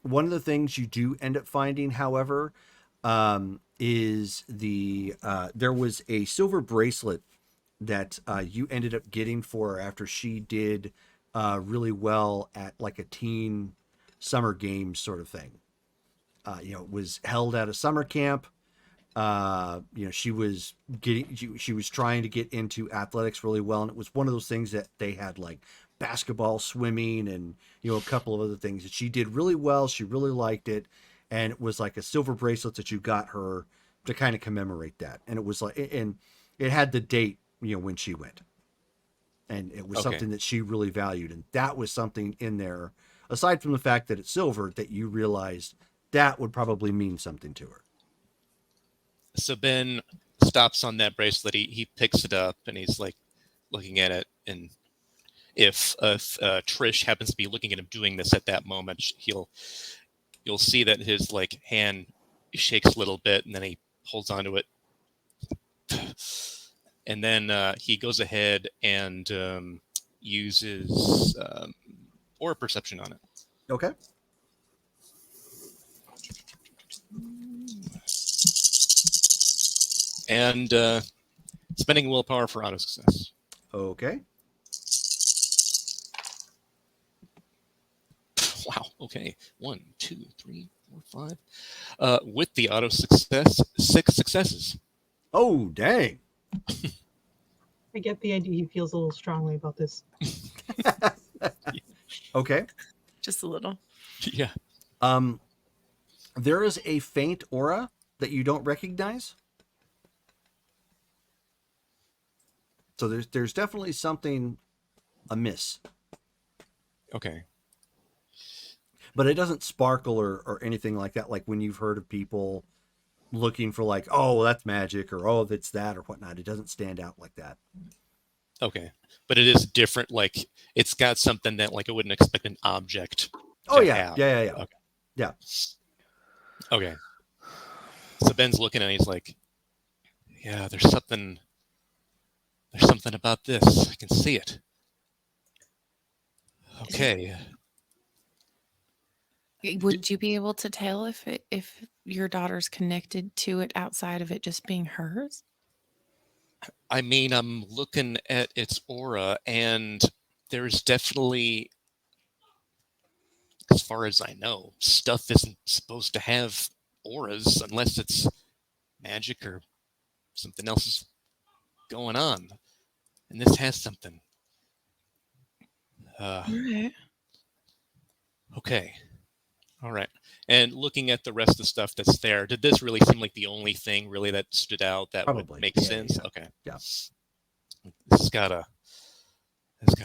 One of the things you do end up finding, however, is there was a silver bracelet that you ended up getting for her after she did really well at like a teen summer games sort of thing. It was held at a summer camp. She was trying to get into athletics really well, and it was one of those things that they had like basketball, swimming, and a couple of other things that she did really well. She really liked it, and it was like a silver bracelet that you got her to kind of commemorate that. And it was like, and it had the date, when she went, and it was something that she really valued, and that was something in there, aside from the fact that it's silver, that you realized that would probably mean something to her. So Ben stops on that bracelet. He picks it up and he's like looking at it. And if Trish happens to be looking at him doing this at that moment, you'll see that his like hand shakes a little bit, and then he holds onto it. And then he goes ahead and uses aura perception on it. Okay. And spending willpower for auto success. Okay. Wow. Okay. 1, 2, 3, 4, 5. With the auto success, 6 successes. Oh, dang. I get the idea he feels a little strongly about this. Okay. Just a little. Yeah. There is a faint aura that you don't recognize. So there's definitely something amiss. Okay. But it doesn't sparkle or anything like that, like when you've heard of people looking for like, oh, that's magic, or oh, that's that, or whatnot. It doesn't stand out like that. Okay. But it is different, like it's got something that like I wouldn't expect an object Oh to yeah. have. Yeah. Okay. Yeah. Okay. So Ben's looking and he's like, yeah, there's something about this. I can see it. Okay. Would you be able to tell if your daughter's connected to it outside of it just being hers? I mean, I'm looking at its aura, and there's definitely, as far as I know, stuff isn't supposed to have auras unless it's magic or something else is going on. And this has something. All right. Okay. All right. And looking at the rest of the stuff that's there, did this really seem like the only thing really that stood out that Probably. would make Yeah, sense? yeah. Okay. Yeah. This has gotta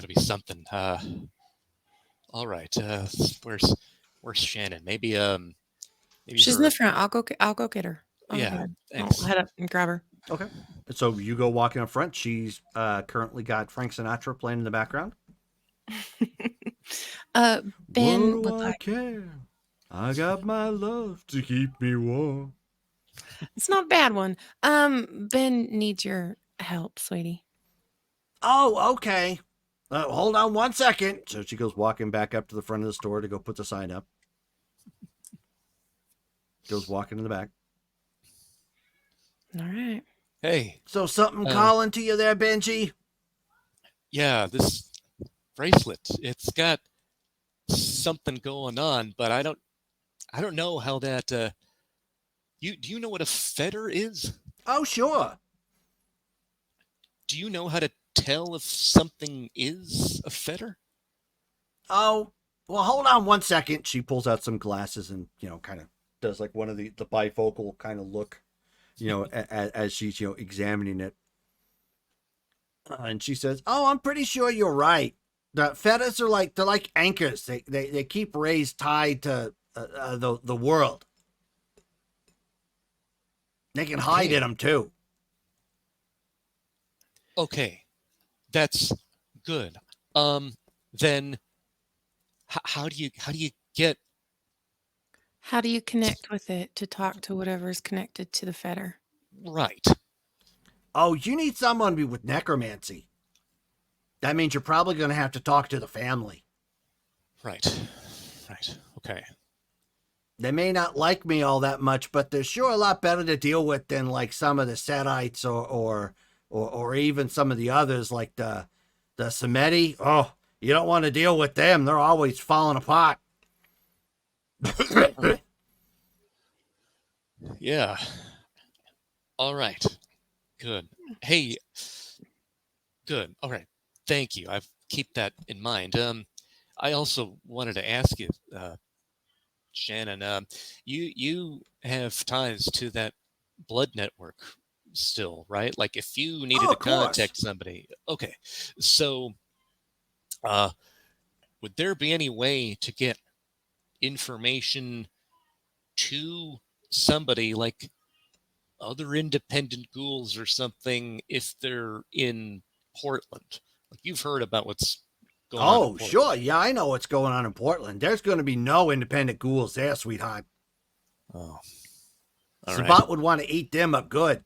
be something. All right. Where's Shannon? Maybe She's in the front. I'll go get her. Yeah, I'll thanks. head up and grab her. Okay. So you go walking up front. She's currently got Frank Sinatra playing in the background. Ben what do I care? I got my love to keep me warm. It's not a bad one. Ben needs your help, sweetie. Oh, okay. Hold on one second. So she goes walking back up to the front of the store to go put the sign up. Goes walking in the back. All right. Hey. So something calling to you there, Benji? Yeah, this bracelet. It's got something going on, but I don't know how that. Do you know what a fetter is? Oh, sure. Do you know how to tell if something is a fetter? Oh, well, hold on one second. She pulls out some glasses and, kind of does like one of the bifocal kind of look, as she's, examining it. And she says, oh, I'm pretty sure you're right. The fetters are they're like anchors. They keep rays tied to the world. They can hide in them too. Okay. That's good. Then how do you get How do you connect with it to talk to whatever is connected to the fetter? right? Oh, you need someone with necromancy. That means you're probably going to have to talk to the family. Right. Okay. They may not like me all that much, but they're sure a lot better to deal with than like some of the Setites or even some of the others like the Semeti. Oh, you don't want to deal with them. They're always falling apart. Yeah. All right. Good. Hey. Good. All right. Thank you. I keep that in mind. I also wanted to ask you, Shannon. You have ties to that blood network still, right? Like if you needed to of course. contact somebody. Okay. So, uh, would there be any way to get information to somebody like other independent ghouls or something if they're in Portland? Like you've heard about what's going on in Oh, Portland. sure. Yeah, I know what's going on in Portland. There's going to be no independent ghouls there, sweetheart. Oh. Sabat would want to eat them up good.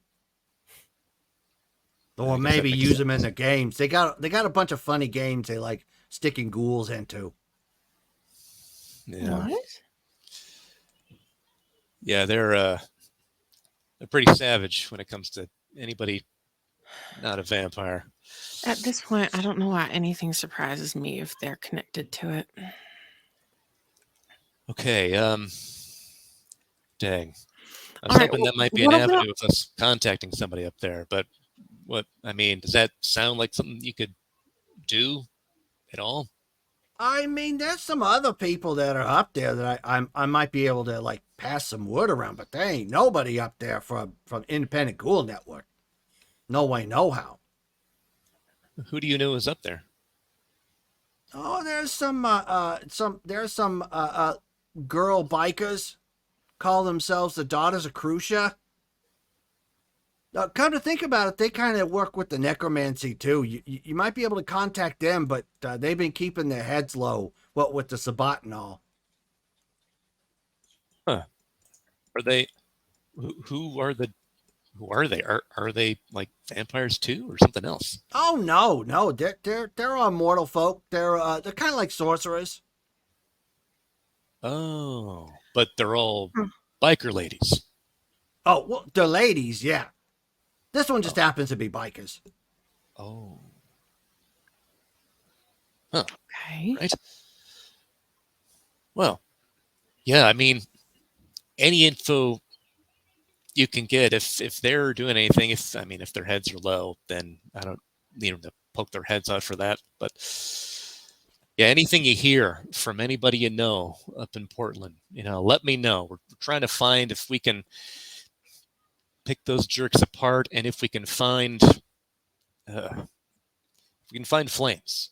Or maybe use them in the games. They got a bunch of funny games they like sticking ghouls into. Yeah. What? Yeah, they're pretty savage when it comes to anybody not a vampire. At this point, I don't know why anything surprises me if they're connected to it. Okay, dang. I was hoping that might be an avenue of us contacting somebody up there, but does that sound like something you could do at all? I mean, there's some other people that are up there that I might be able to like pass some word around, but there ain't nobody up there from Independent Ghoul Network. No way, no how. Who do you know is up there? Oh, there's some girl bikers call themselves the Daughters of Crucia. Come to think about it, they kind of work with the necromancy too. You might be able to contact them, but they've been keeping their heads low. What with the Sabat and all. Huh? Are they? Who are they? Are they like vampires too, or something else? Oh no, they're all mortal folk. They're kind of like sorcerers. Oh, but they're all biker ladies. Oh well, they're ladies, yeah. This one just happens to be bikers. Oh. Huh. Okay. Right. Well, yeah. I mean, any info you can get if they're doing anything. If their heads are low, then I don't need them to poke their heads out for that. But yeah, anything you hear from anybody you know up in Portland, let me know. We're trying to find if we can pick those jerks apart, and if we can find Flames.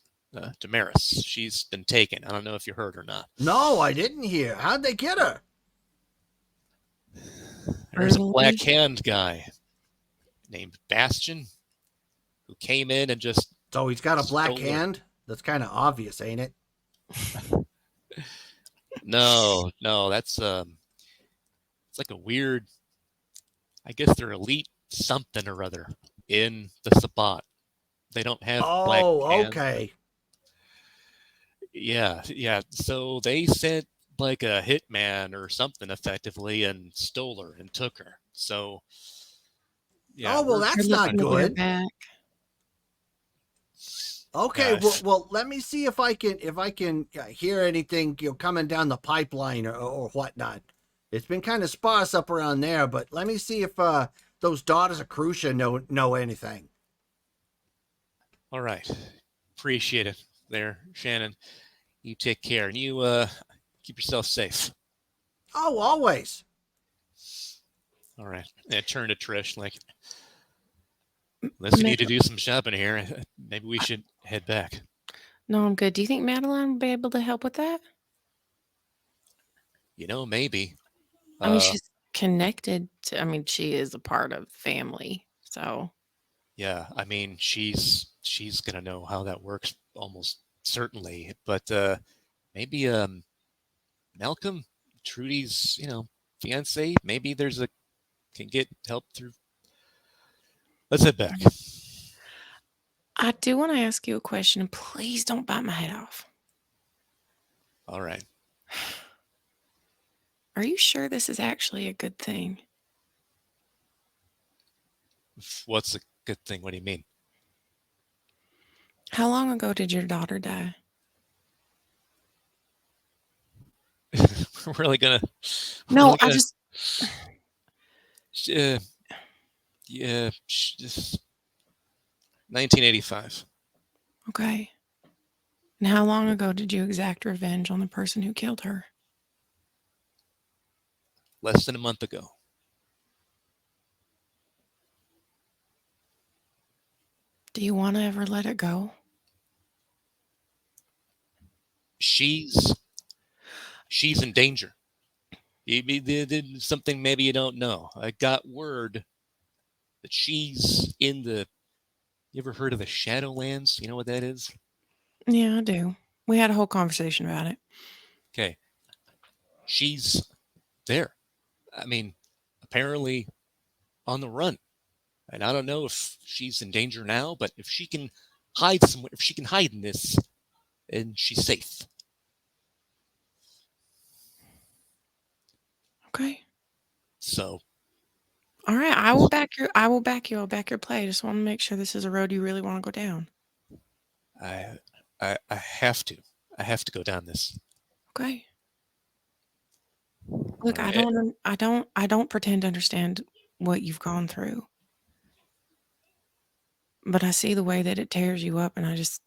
Damaris. She's been taken. I don't know if you heard or not. No, I didn't hear. How'd they get her? There's a black hand guy named Bastion who came in and just. So he's got a black hand? That's kind of obvious, ain't it? No, that's it's like a weird. I guess they're elite something or other in the Sabat. They don't have black hands. Oh, okay. Yeah. So they sent like a hitman or something effectively and stole her and took her. So yeah. Oh well, that's not good. Okay, well, let me see if I can hear anything coming down the pipeline or whatnot. It's been kind of sparse up around there, but let me see if those Daughters of Crucia know anything. All right, appreciate it, there, Shannon. You take care, and you keep yourself safe. Oh, always. All right, and I turn to Trish like, let's need to do some shopping here. Maybe we should head back. No, I'm good. Do you think Madeline will be able to help with that? Maybe. I mean, she's connected to. I mean, she is a part of family, so. Yeah, I mean, she's gonna know how that works almost certainly. But maybe Malcolm, Trudy's, fiance, maybe can get help through. Let's head back. I do want to ask you a question, and please don't bite my head off. All right. Are you sure this is actually a good thing? What's a good thing? What do you mean? How long ago did your daughter die? We're really gonna. No, I just. Yeah, just 1985. Okay. And how long ago did you exact revenge on the person who killed her? Less than a month ago. Do you want to ever let it go? She's in danger. Something maybe you don't know. I got word that she's in the. You ever heard of the Shadowlands? You know what that is? Yeah, I do. We had a whole conversation about it. Okay. She's there. I mean, apparently on the run. And I don't know if she's in danger now, but if she can hide somewhere, if she can hide in this, then she's safe. Okay. So. All right, I will back you. I'll back your play. I just want to make sure this is a road you really want to go down. I have to. I have to go down this. Okay. Look, Right. I don't pretend to understand what you've gone through. But I see the way that it tears you up, and I just.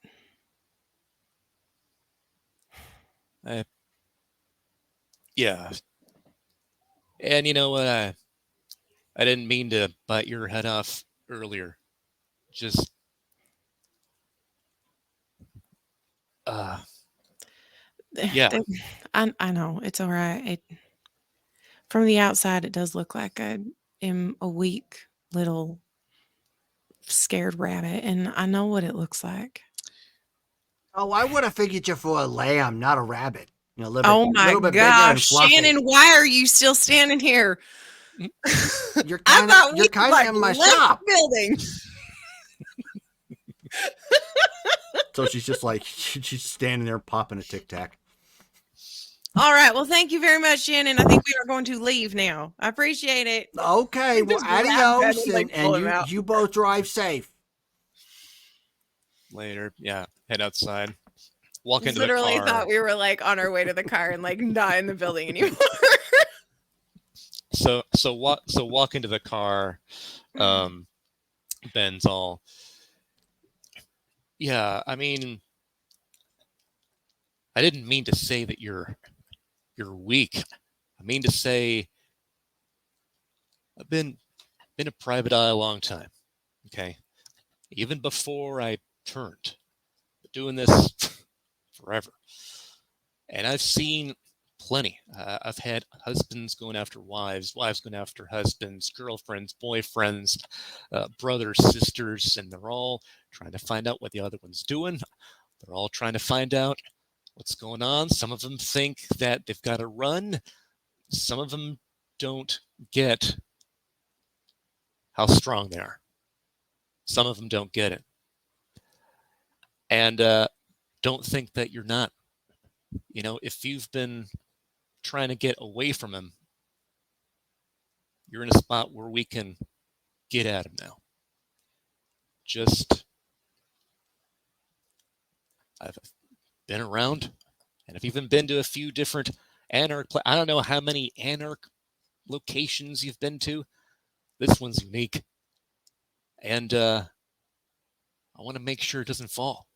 Yeah. And you know what? I didn't mean to bite your head off earlier. Just. Yeah. I know. It's all right. From the outside, it does look like I am a weak little scared rabbit, and I know what it looks like. Oh, I would have figured you for a lamb, not a rabbit. A Oh my little bit bigger and fluffy. Shannon, why are you still standing here? You're kind of in my shop. Building. So she's just like, she's standing there popping a Tic Tac. All right. Well, thank you very much, Shannon. I think we are going to leave now. I appreciate it. Okay. Well, adios. And you both drive safe. Later. Yeah. Head outside. Walk into Literally the car. thought we were like on our way to the car and like not in the building anymore. So walk into the car. Ben's all. Yeah, I mean, I didn't mean to say that you're weak. I mean to say I've been a private eye a long time. Okay, even before I turned, doing this forever, and I've seen plenty. I've had husbands going after wives, wives going after husbands, girlfriends, boyfriends, brothers, sisters, and they're all trying to find out what the other one's doing. They're all trying to find out what's going on. Some of them think that they've got to run. Some of them don't get how strong they are. Some of them don't get it. And don't think that you're not. If you've been trying to get away from him, you're in a spot where we can get at him now. I've been around, and I've even been to a few different Anarch. I don't know how many Anarch locations you've been to. This one's unique, and I want to make sure it doesn't fall.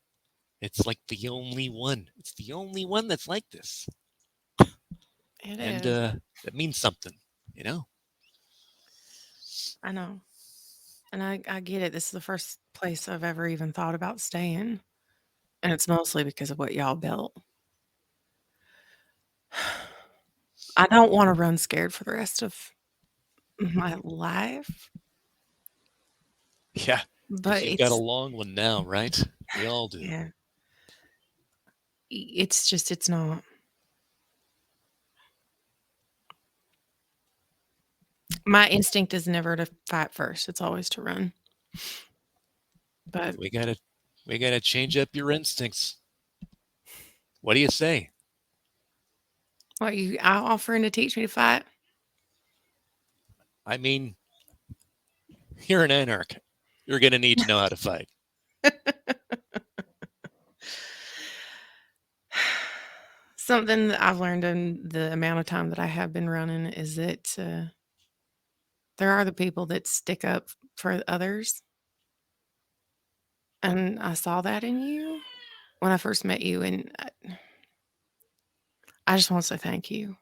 It's like the only one. It's the only one that's like this. And that means something, I know. And I get it. This is the first place I've ever even thought about staying. And it's mostly because of what y'all built. I don't want to run scared for the rest of my life. Yeah. But you've got a long one now, right? We all do. Yeah. It's not. My instinct is never to fight first. It's always to run. But we gotta change up your instincts. What do you say? what you offering to teach me to fight? I mean, you're an anarch. You're gonna need to know how to fight. Something that I've learned in the amount of time that I have been running is that there are the people that stick up for others. And I saw that in you when I first met you. And I just want to say thank you.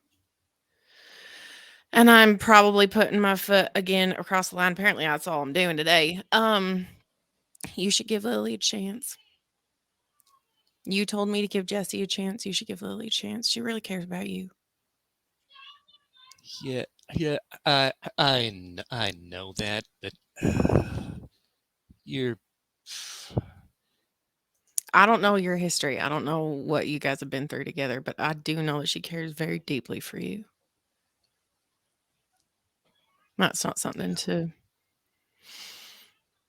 And I'm probably putting my foot again across the line. Apparently, that's all I'm doing today. You should give Lily a chance. You told me to give Jesse a chance. You should give Lily a chance. She really cares about you. Yeah, I know that, but you're. I don't know your history. I don't know what you guys have been through together, but I do know that she cares very deeply for you. That's not something to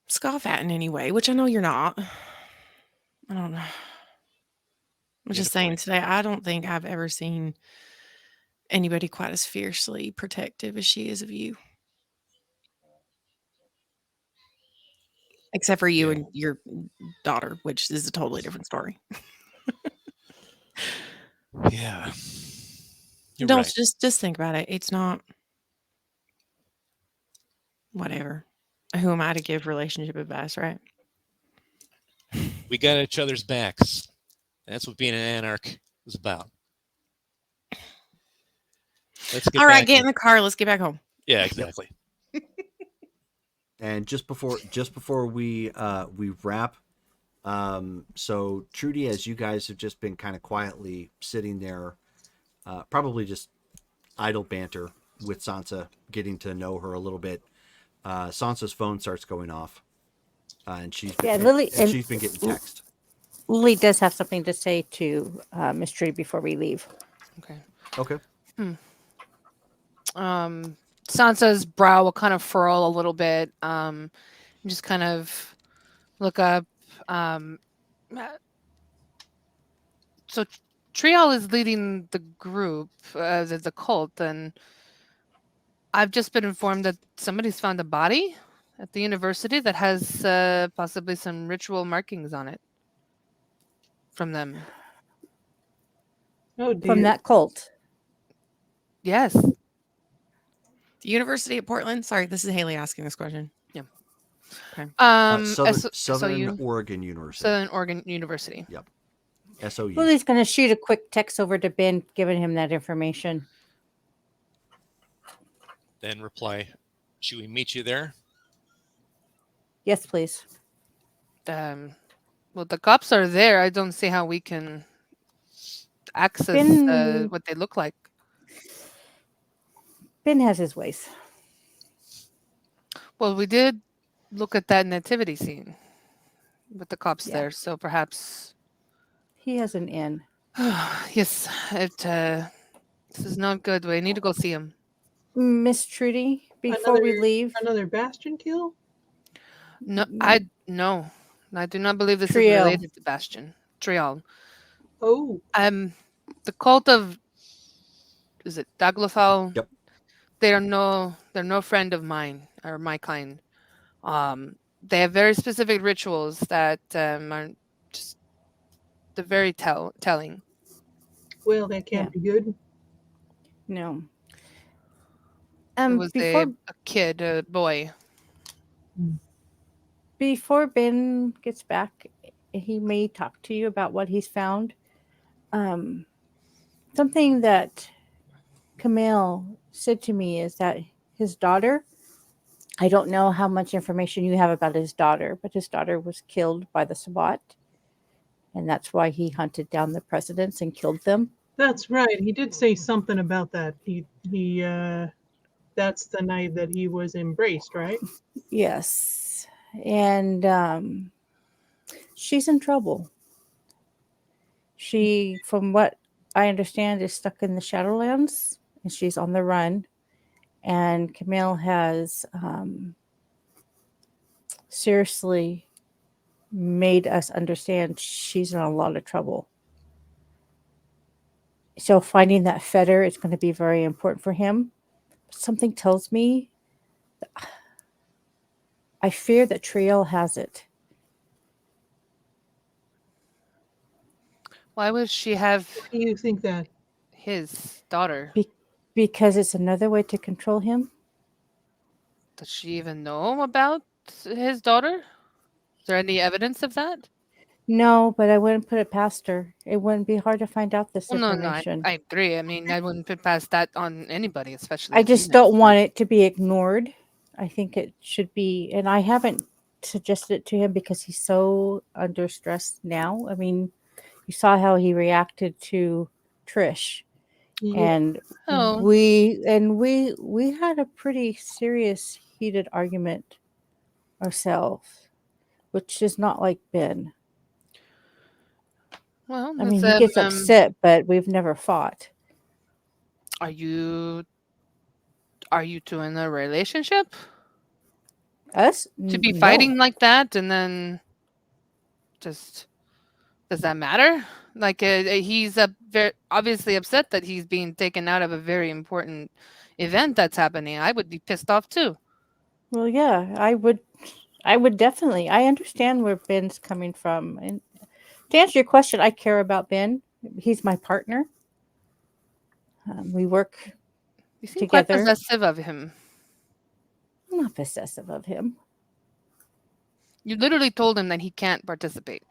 scoff at in any way, which I know you're not. I don't know. I'm just saying today, I don't think I've ever seen anybody quite as fiercely protective as she is of you. Except for you and your daughter, which is a totally different story. Yeah. Don't right. just think about it. It's not whatever. Who am I to give relationship advice, right? We got each other's backs. That's what being an anarch is about. Let's get all right, get in the car. Let's get back home. Yeah, exactly. And just before we wrap, so Trudy, as you guys have just been kind of quietly sitting there, probably just idle banter with Sansa, getting to know her a little bit. Sansa's phone starts going off, and she's been getting text. Lily does have something to say to Miss Trudy before we leave. Okay. Sansa's brow will kind of furl a little bit. Just kind of look up. So Trial is leading the group, the cult, and I've just been informed that somebody's found a body at the university that has possibly some ritual markings on it from them. Oh, from that cult. Yes. The University of Portland. Sorry, this is Haley asking this question. Yeah. Okay. Southern Oregon University. Southern Oregon University. Yep. SOU. Lily's going to shoot a quick text over to Ben, giving him that information. Then reply, should we meet you there? Yes, please. Well, the cops are there. I don't see how we can access what they look like. Ben has his ways. Well, we did look at that nativity scene with the cops there, so perhaps he has an in. Yes, this is not good. We need to go see him. Miss Trudy, before we leave, another Bastion kill? No, I do not believe this is related to Bastion. Trial. Oh. The cult of, is it Daglothal? Yep. They're no friend of mine or my kind. They have very specific rituals that are just, they're very telling. Well, that can't be good. No. It was a kid, a boy. Before Ben gets back, he may talk to you about what he's found. Something that Camille said to me is that his daughter, I don't know how much information you have about his daughter, but his daughter was killed by the Sabbat. And that's why he hunted down the presidents and killed them. That's right. He did say something about that. He that's the night that he was embraced, right? Yes. and she's in trouble. She, from what I understand, is stuck in the Shadowlands, and she's on the run. And Camille has seriously made us understand she's in a lot of trouble. So finding that fetter is going to be very important for him. Something tells me, I fear that Triel has it. Why would she have? Why do you think that? His daughter. Because it's another way to control him. Does she even know about his daughter? Is there any evidence of that? No, but I wouldn't put it past her. It wouldn't be hard to find out this information. No, I agree. I mean, I wouldn't put past that on anybody, especially. I just don't want it to be ignored. I think it should be, and I haven't suggested it to him because he's so under stress now. I mean, you saw how he reacted to Trish, and we had a pretty serious, heated argument ourselves, which is not like Ben. Well, I mean, he gets upset, but we've never fought. Are you two in a relationship? Us? To be fighting like that, and then just, does that matter? Like, he's very obviously upset that he's being taken out of a very important event that's happening. I would be pissed off too. Well, yeah, I would definitely. I understand where Ben's coming from, and to answer your question, I care about Ben. He's my partner. We work you seem together. Quite possessive of him. I'm not possessive of him. You literally told him that he can't participate.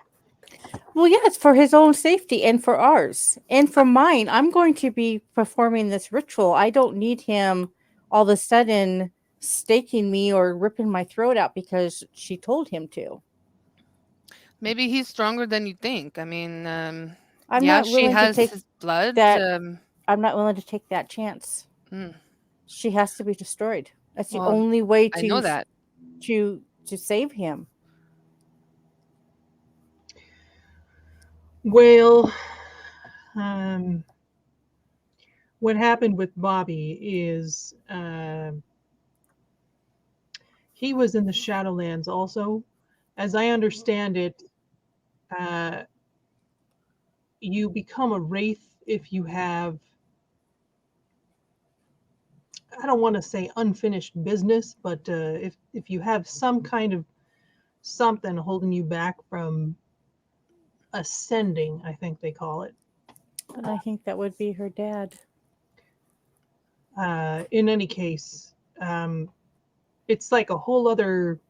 Well, yeah, it's for his own safety and for ours. And for mine, I'm going to be performing this ritual. I don't need him all of a sudden staking me or ripping my throat out because she told him to. Maybe he's stronger than you think. I mean, I'm not willing she has to take his blood. I'm not willing to take that chance. She has to be destroyed. That's the only way to, I know that. to save him. Well, what happened with Bobby is he was in the Shadowlands also. As I understand it, you become a wraith if you have, I don't want to say unfinished business, but if you have some kind of something holding you back from ascending, I think they call it. I think that would be her dad. In any case, it's like a whole other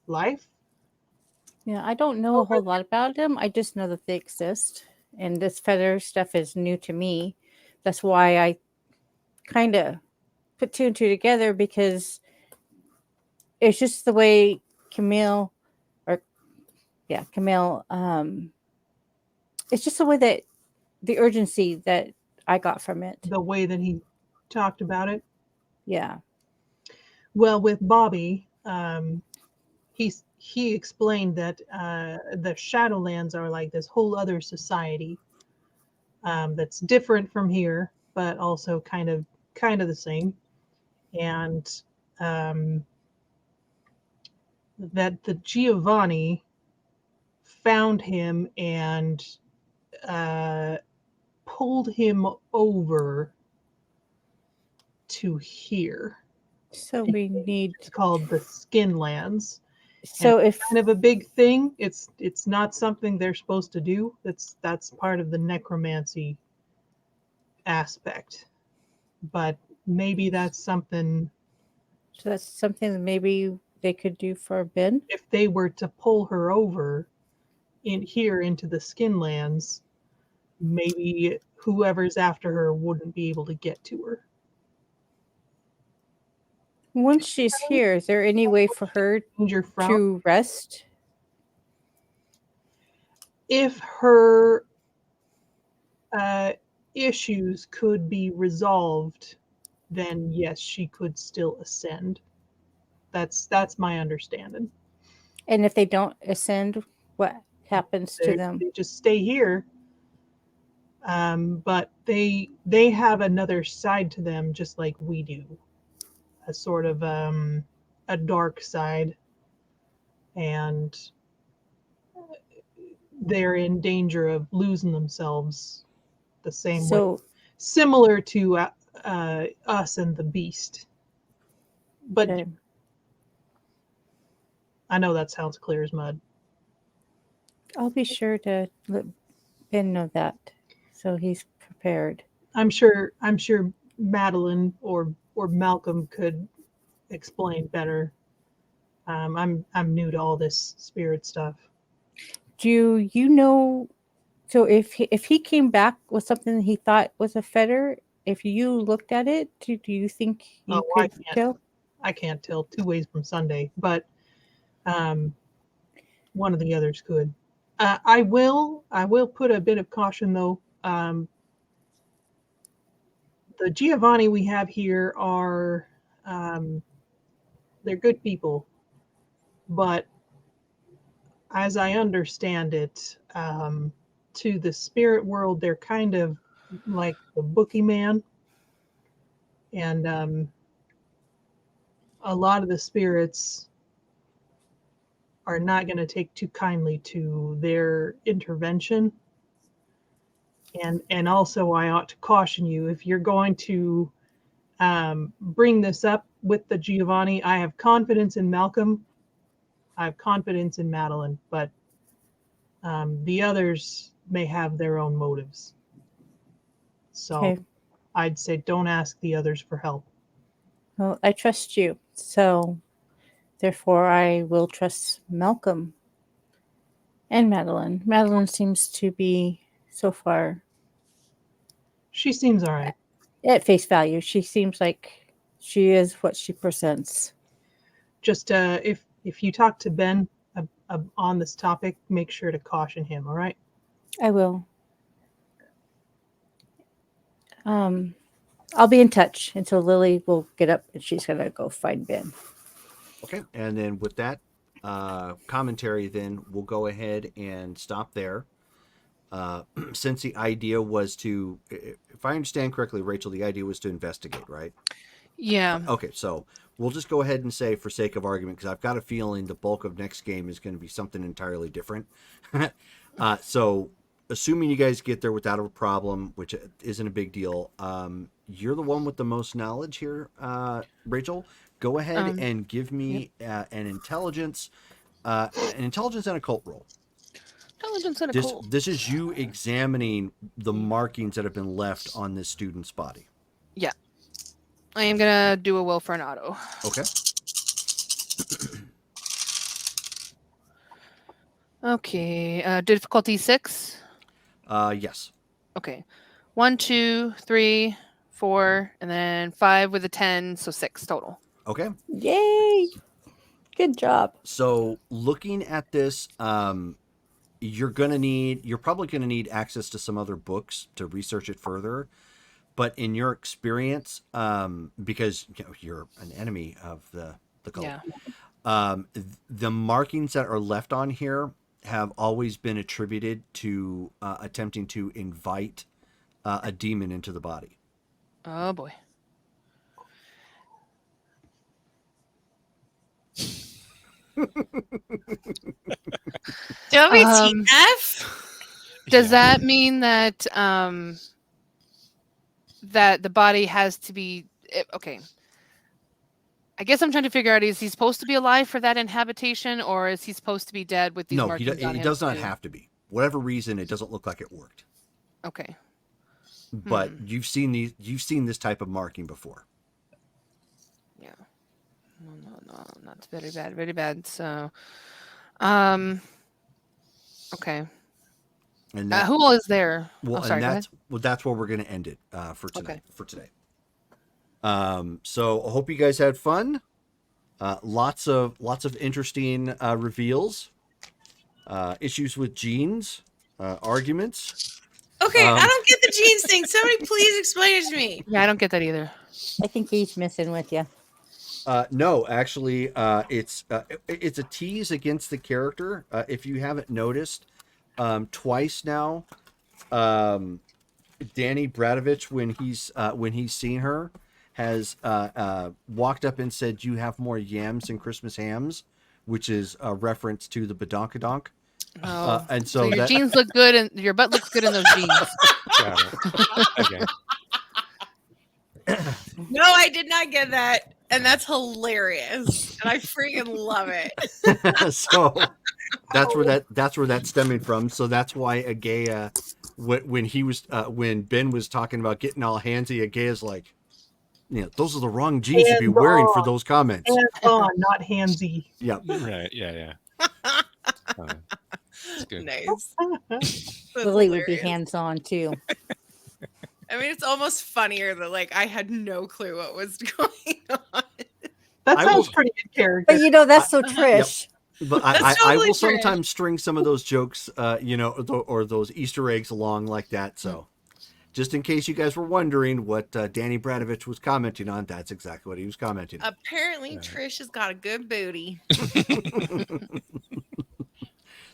life. Yeah, I don't know a whole lot about them. I just know that they exist. And this feather stuff is new to me. That's why I kind of put two and two together, because it's just the way Camille, it's just the way that the urgency that I got from it. The way that he talked about it. Yeah. Well, with Bobby, he explained that the Shadowlands are like this whole other society that's different from here, but also kind of the same, and that the Giovanni found him and pulled him over to here. So we need. It's called the Skinlands. So if kind of a big thing, it's not something they're supposed to do. That's part of the necromancy aspect. But maybe that's something. So that's something that maybe they could do for Ben. If they were to pull her over into the Skinlands, maybe whoever's after her wouldn't be able to get to her. Once she's here, is there any way for her to rest? If her issues could be resolved, then yes, she could still ascend. That's my understanding. And if they don't ascend, what happens to them? They just stay here. But they have another side to them, just like we do, a sort of a dark side, and they're in danger of losing themselves the same way, similar to us and the beast. But okay. I know that sounds clear as mud. I'll be sure to let Ben know that, so he's prepared. I'm sure Madeline or Malcolm could explain better. I'm new to all this spirit stuff. Do you know? So if he came back with something he thought was a fetter, if you looked at it, do you think you could tell? I can't tell 2 ways from Sunday, but one of the others could. I will put a bit of caution though. The Giovanni we have here are they're good people, but as I understand it, to the spirit world, they're kind of like the boogeyman, and a lot of the spirits are not going to take too kindly to their intervention. And also, I ought to caution you, if you're going to bring this up with the Giovanni, I have confidence in Malcolm. I have confidence in Madeline, but the others may have their own motives. So I'd say don't ask the others for help. Well, I trust you, so therefore I will trust Malcolm and Madeline. Madeline seems to be, so far, she seems all right. At face value, she seems like she is what she presents. Just if you talk to Ben on this topic, make sure to caution him, all right? I will. I'll be in touch until Lily will get up and she's going to go find Ben. Okay. And then with that commentary, then we'll go ahead and stop there. Since the idea was to, if I understand correctly, Rachel, the idea was to investigate, right? Yeah. Okay. So we'll just go ahead and say, for sake of argument, because I've got a feeling the bulk of next game is going to be something entirely different. So assuming you guys get there without a problem, which isn't a big deal, you're the one with the most knowledge here, Rachel. Go ahead and give me an intelligence and a cult roll. Intelligence and a cult. This is you examining the markings that have been left on this student's body. Yeah. I am going to do a will for an auto. Okay. Okay. Difficulty 6? Yes. Okay. 1, 2, 3, 4, and then 5 with a 10, so 6 total. Okay. Yay! Good job. So looking at this, you're probably gonna need access to some other books to research it further. But in your experience, because you're an enemy of the cult, the markings that are left on here have always been attributed to attempting to invite a demon into the body. Oh boy. WTF? Does that mean that that the body has to be okay? I guess I'm trying to figure out, is he supposed to be alive for that inhabitation, or is he supposed to be dead with these markings on him? He does not have to be. Whatever reason, it doesn't look like it worked. Okay. But you've seen this type of marking before. Yeah. No, that's very bad, very bad. So, okay. And who all is there? Well, that's where we're going to end it for tonight. Okay. For today. So I hope you guys had fun. Lots of interesting reveals. Issues with genes, arguments. Okay, I don't get the genes thing. Somebody please explain it to me. Yeah, I don't get that either. I think he's messing with you. No, actually, it's a tease against the character. If you haven't noticed, twice now, Danny Bradovich, when he's seen her, has walked up and said, "You have more yams than Christmas hams," which is a reference to the badonkadonk. Oh, And so so your jeans look good and your butt looks good in those jeans. Got it. Okay. No, I did not get that. And that's hilarious. And I freaking love it. So that's where that's stemming from. So that's why Agaya, when Ben was talking about getting all handsy, Agaya's like, those are the wrong jeans to be wearing for those comments. Hands on, not handsy. Yep. Right. Yeah. That's good. Nice. That's Lily would be hilarious. hands on too. I mean, it's almost funnier that like I had no clue what was going on. That I sounds will- pretty good character. But that's so Trish. But That's I totally will true. sometimes string some of those jokes, or those Easter eggs along like that. So, just in case you guys were wondering what Danny Bradovich was commenting on, that's exactly what he was commenting on. Apparently, Trish has got a good booty.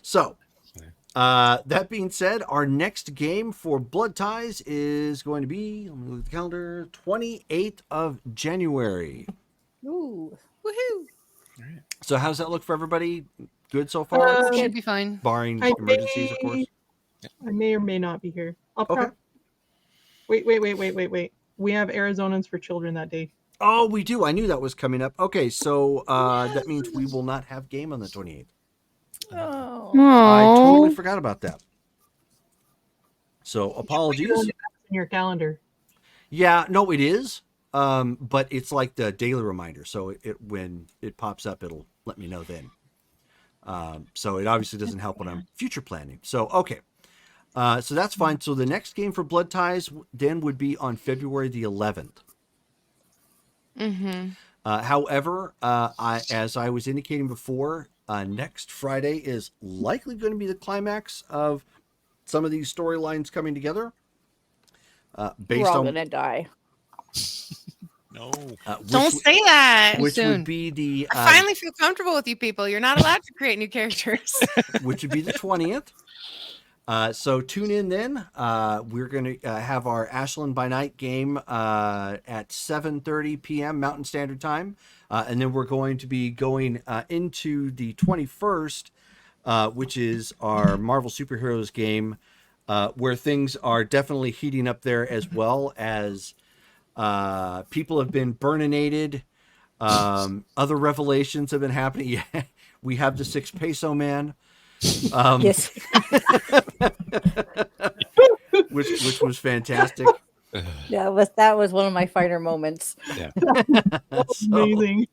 So, that being said, our next game for Blood Ties is going to be, let me look at the calendar, 28th of January. Ooh. Woohoo! So, how's that look for everybody? Good so far? Should be fine. Barring I emergencies, of course. I may or may not be here. I'll Okay. Wait. We have Arizonans for Children that day. Oh, we do. I knew that was coming up. Okay, so that means we will not have game on the 28th. Oh. I totally forgot about that. So apologies. In your calendar. Yeah, no, it is. But it's like the daily reminder. So when it pops up, it'll let me know then. So it obviously doesn't help when I'm future planning. So, okay. So that's fine. So the next game for Blood Ties then would be on February the 11th. Mm-hmm. However, as I was indicating before, next Friday is likely going to be the climax of some of these storylines coming together. Based We're all on gonna die. No. Don't say that. Which soon. would be the I finally feel comfortable with you people. You're not allowed to create new characters. which would be the 20th. So tune in then. We're going to have our Ashland by Night game at 7:30 p.m. Mountain Standard Time. And then we're going to be going into the 21st, which is our Marvel Superheroes game, where things are definitely heating up there, as well as people have been burninated. Other revelations have been happening. We have the 6 peso man. Yes. which was fantastic. That was one of my finer moments. Yeah. Amazing.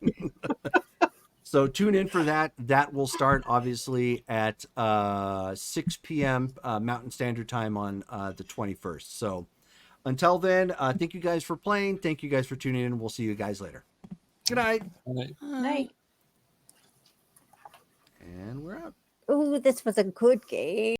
So tune in for that. That will start obviously at 6 p.m. Mountain Standard Time on the 21st. So until then, thank you guys for playing. Thank you guys for tuning in. We'll see you guys later. Good night. Night. And we're out. Ooh, this was a good game.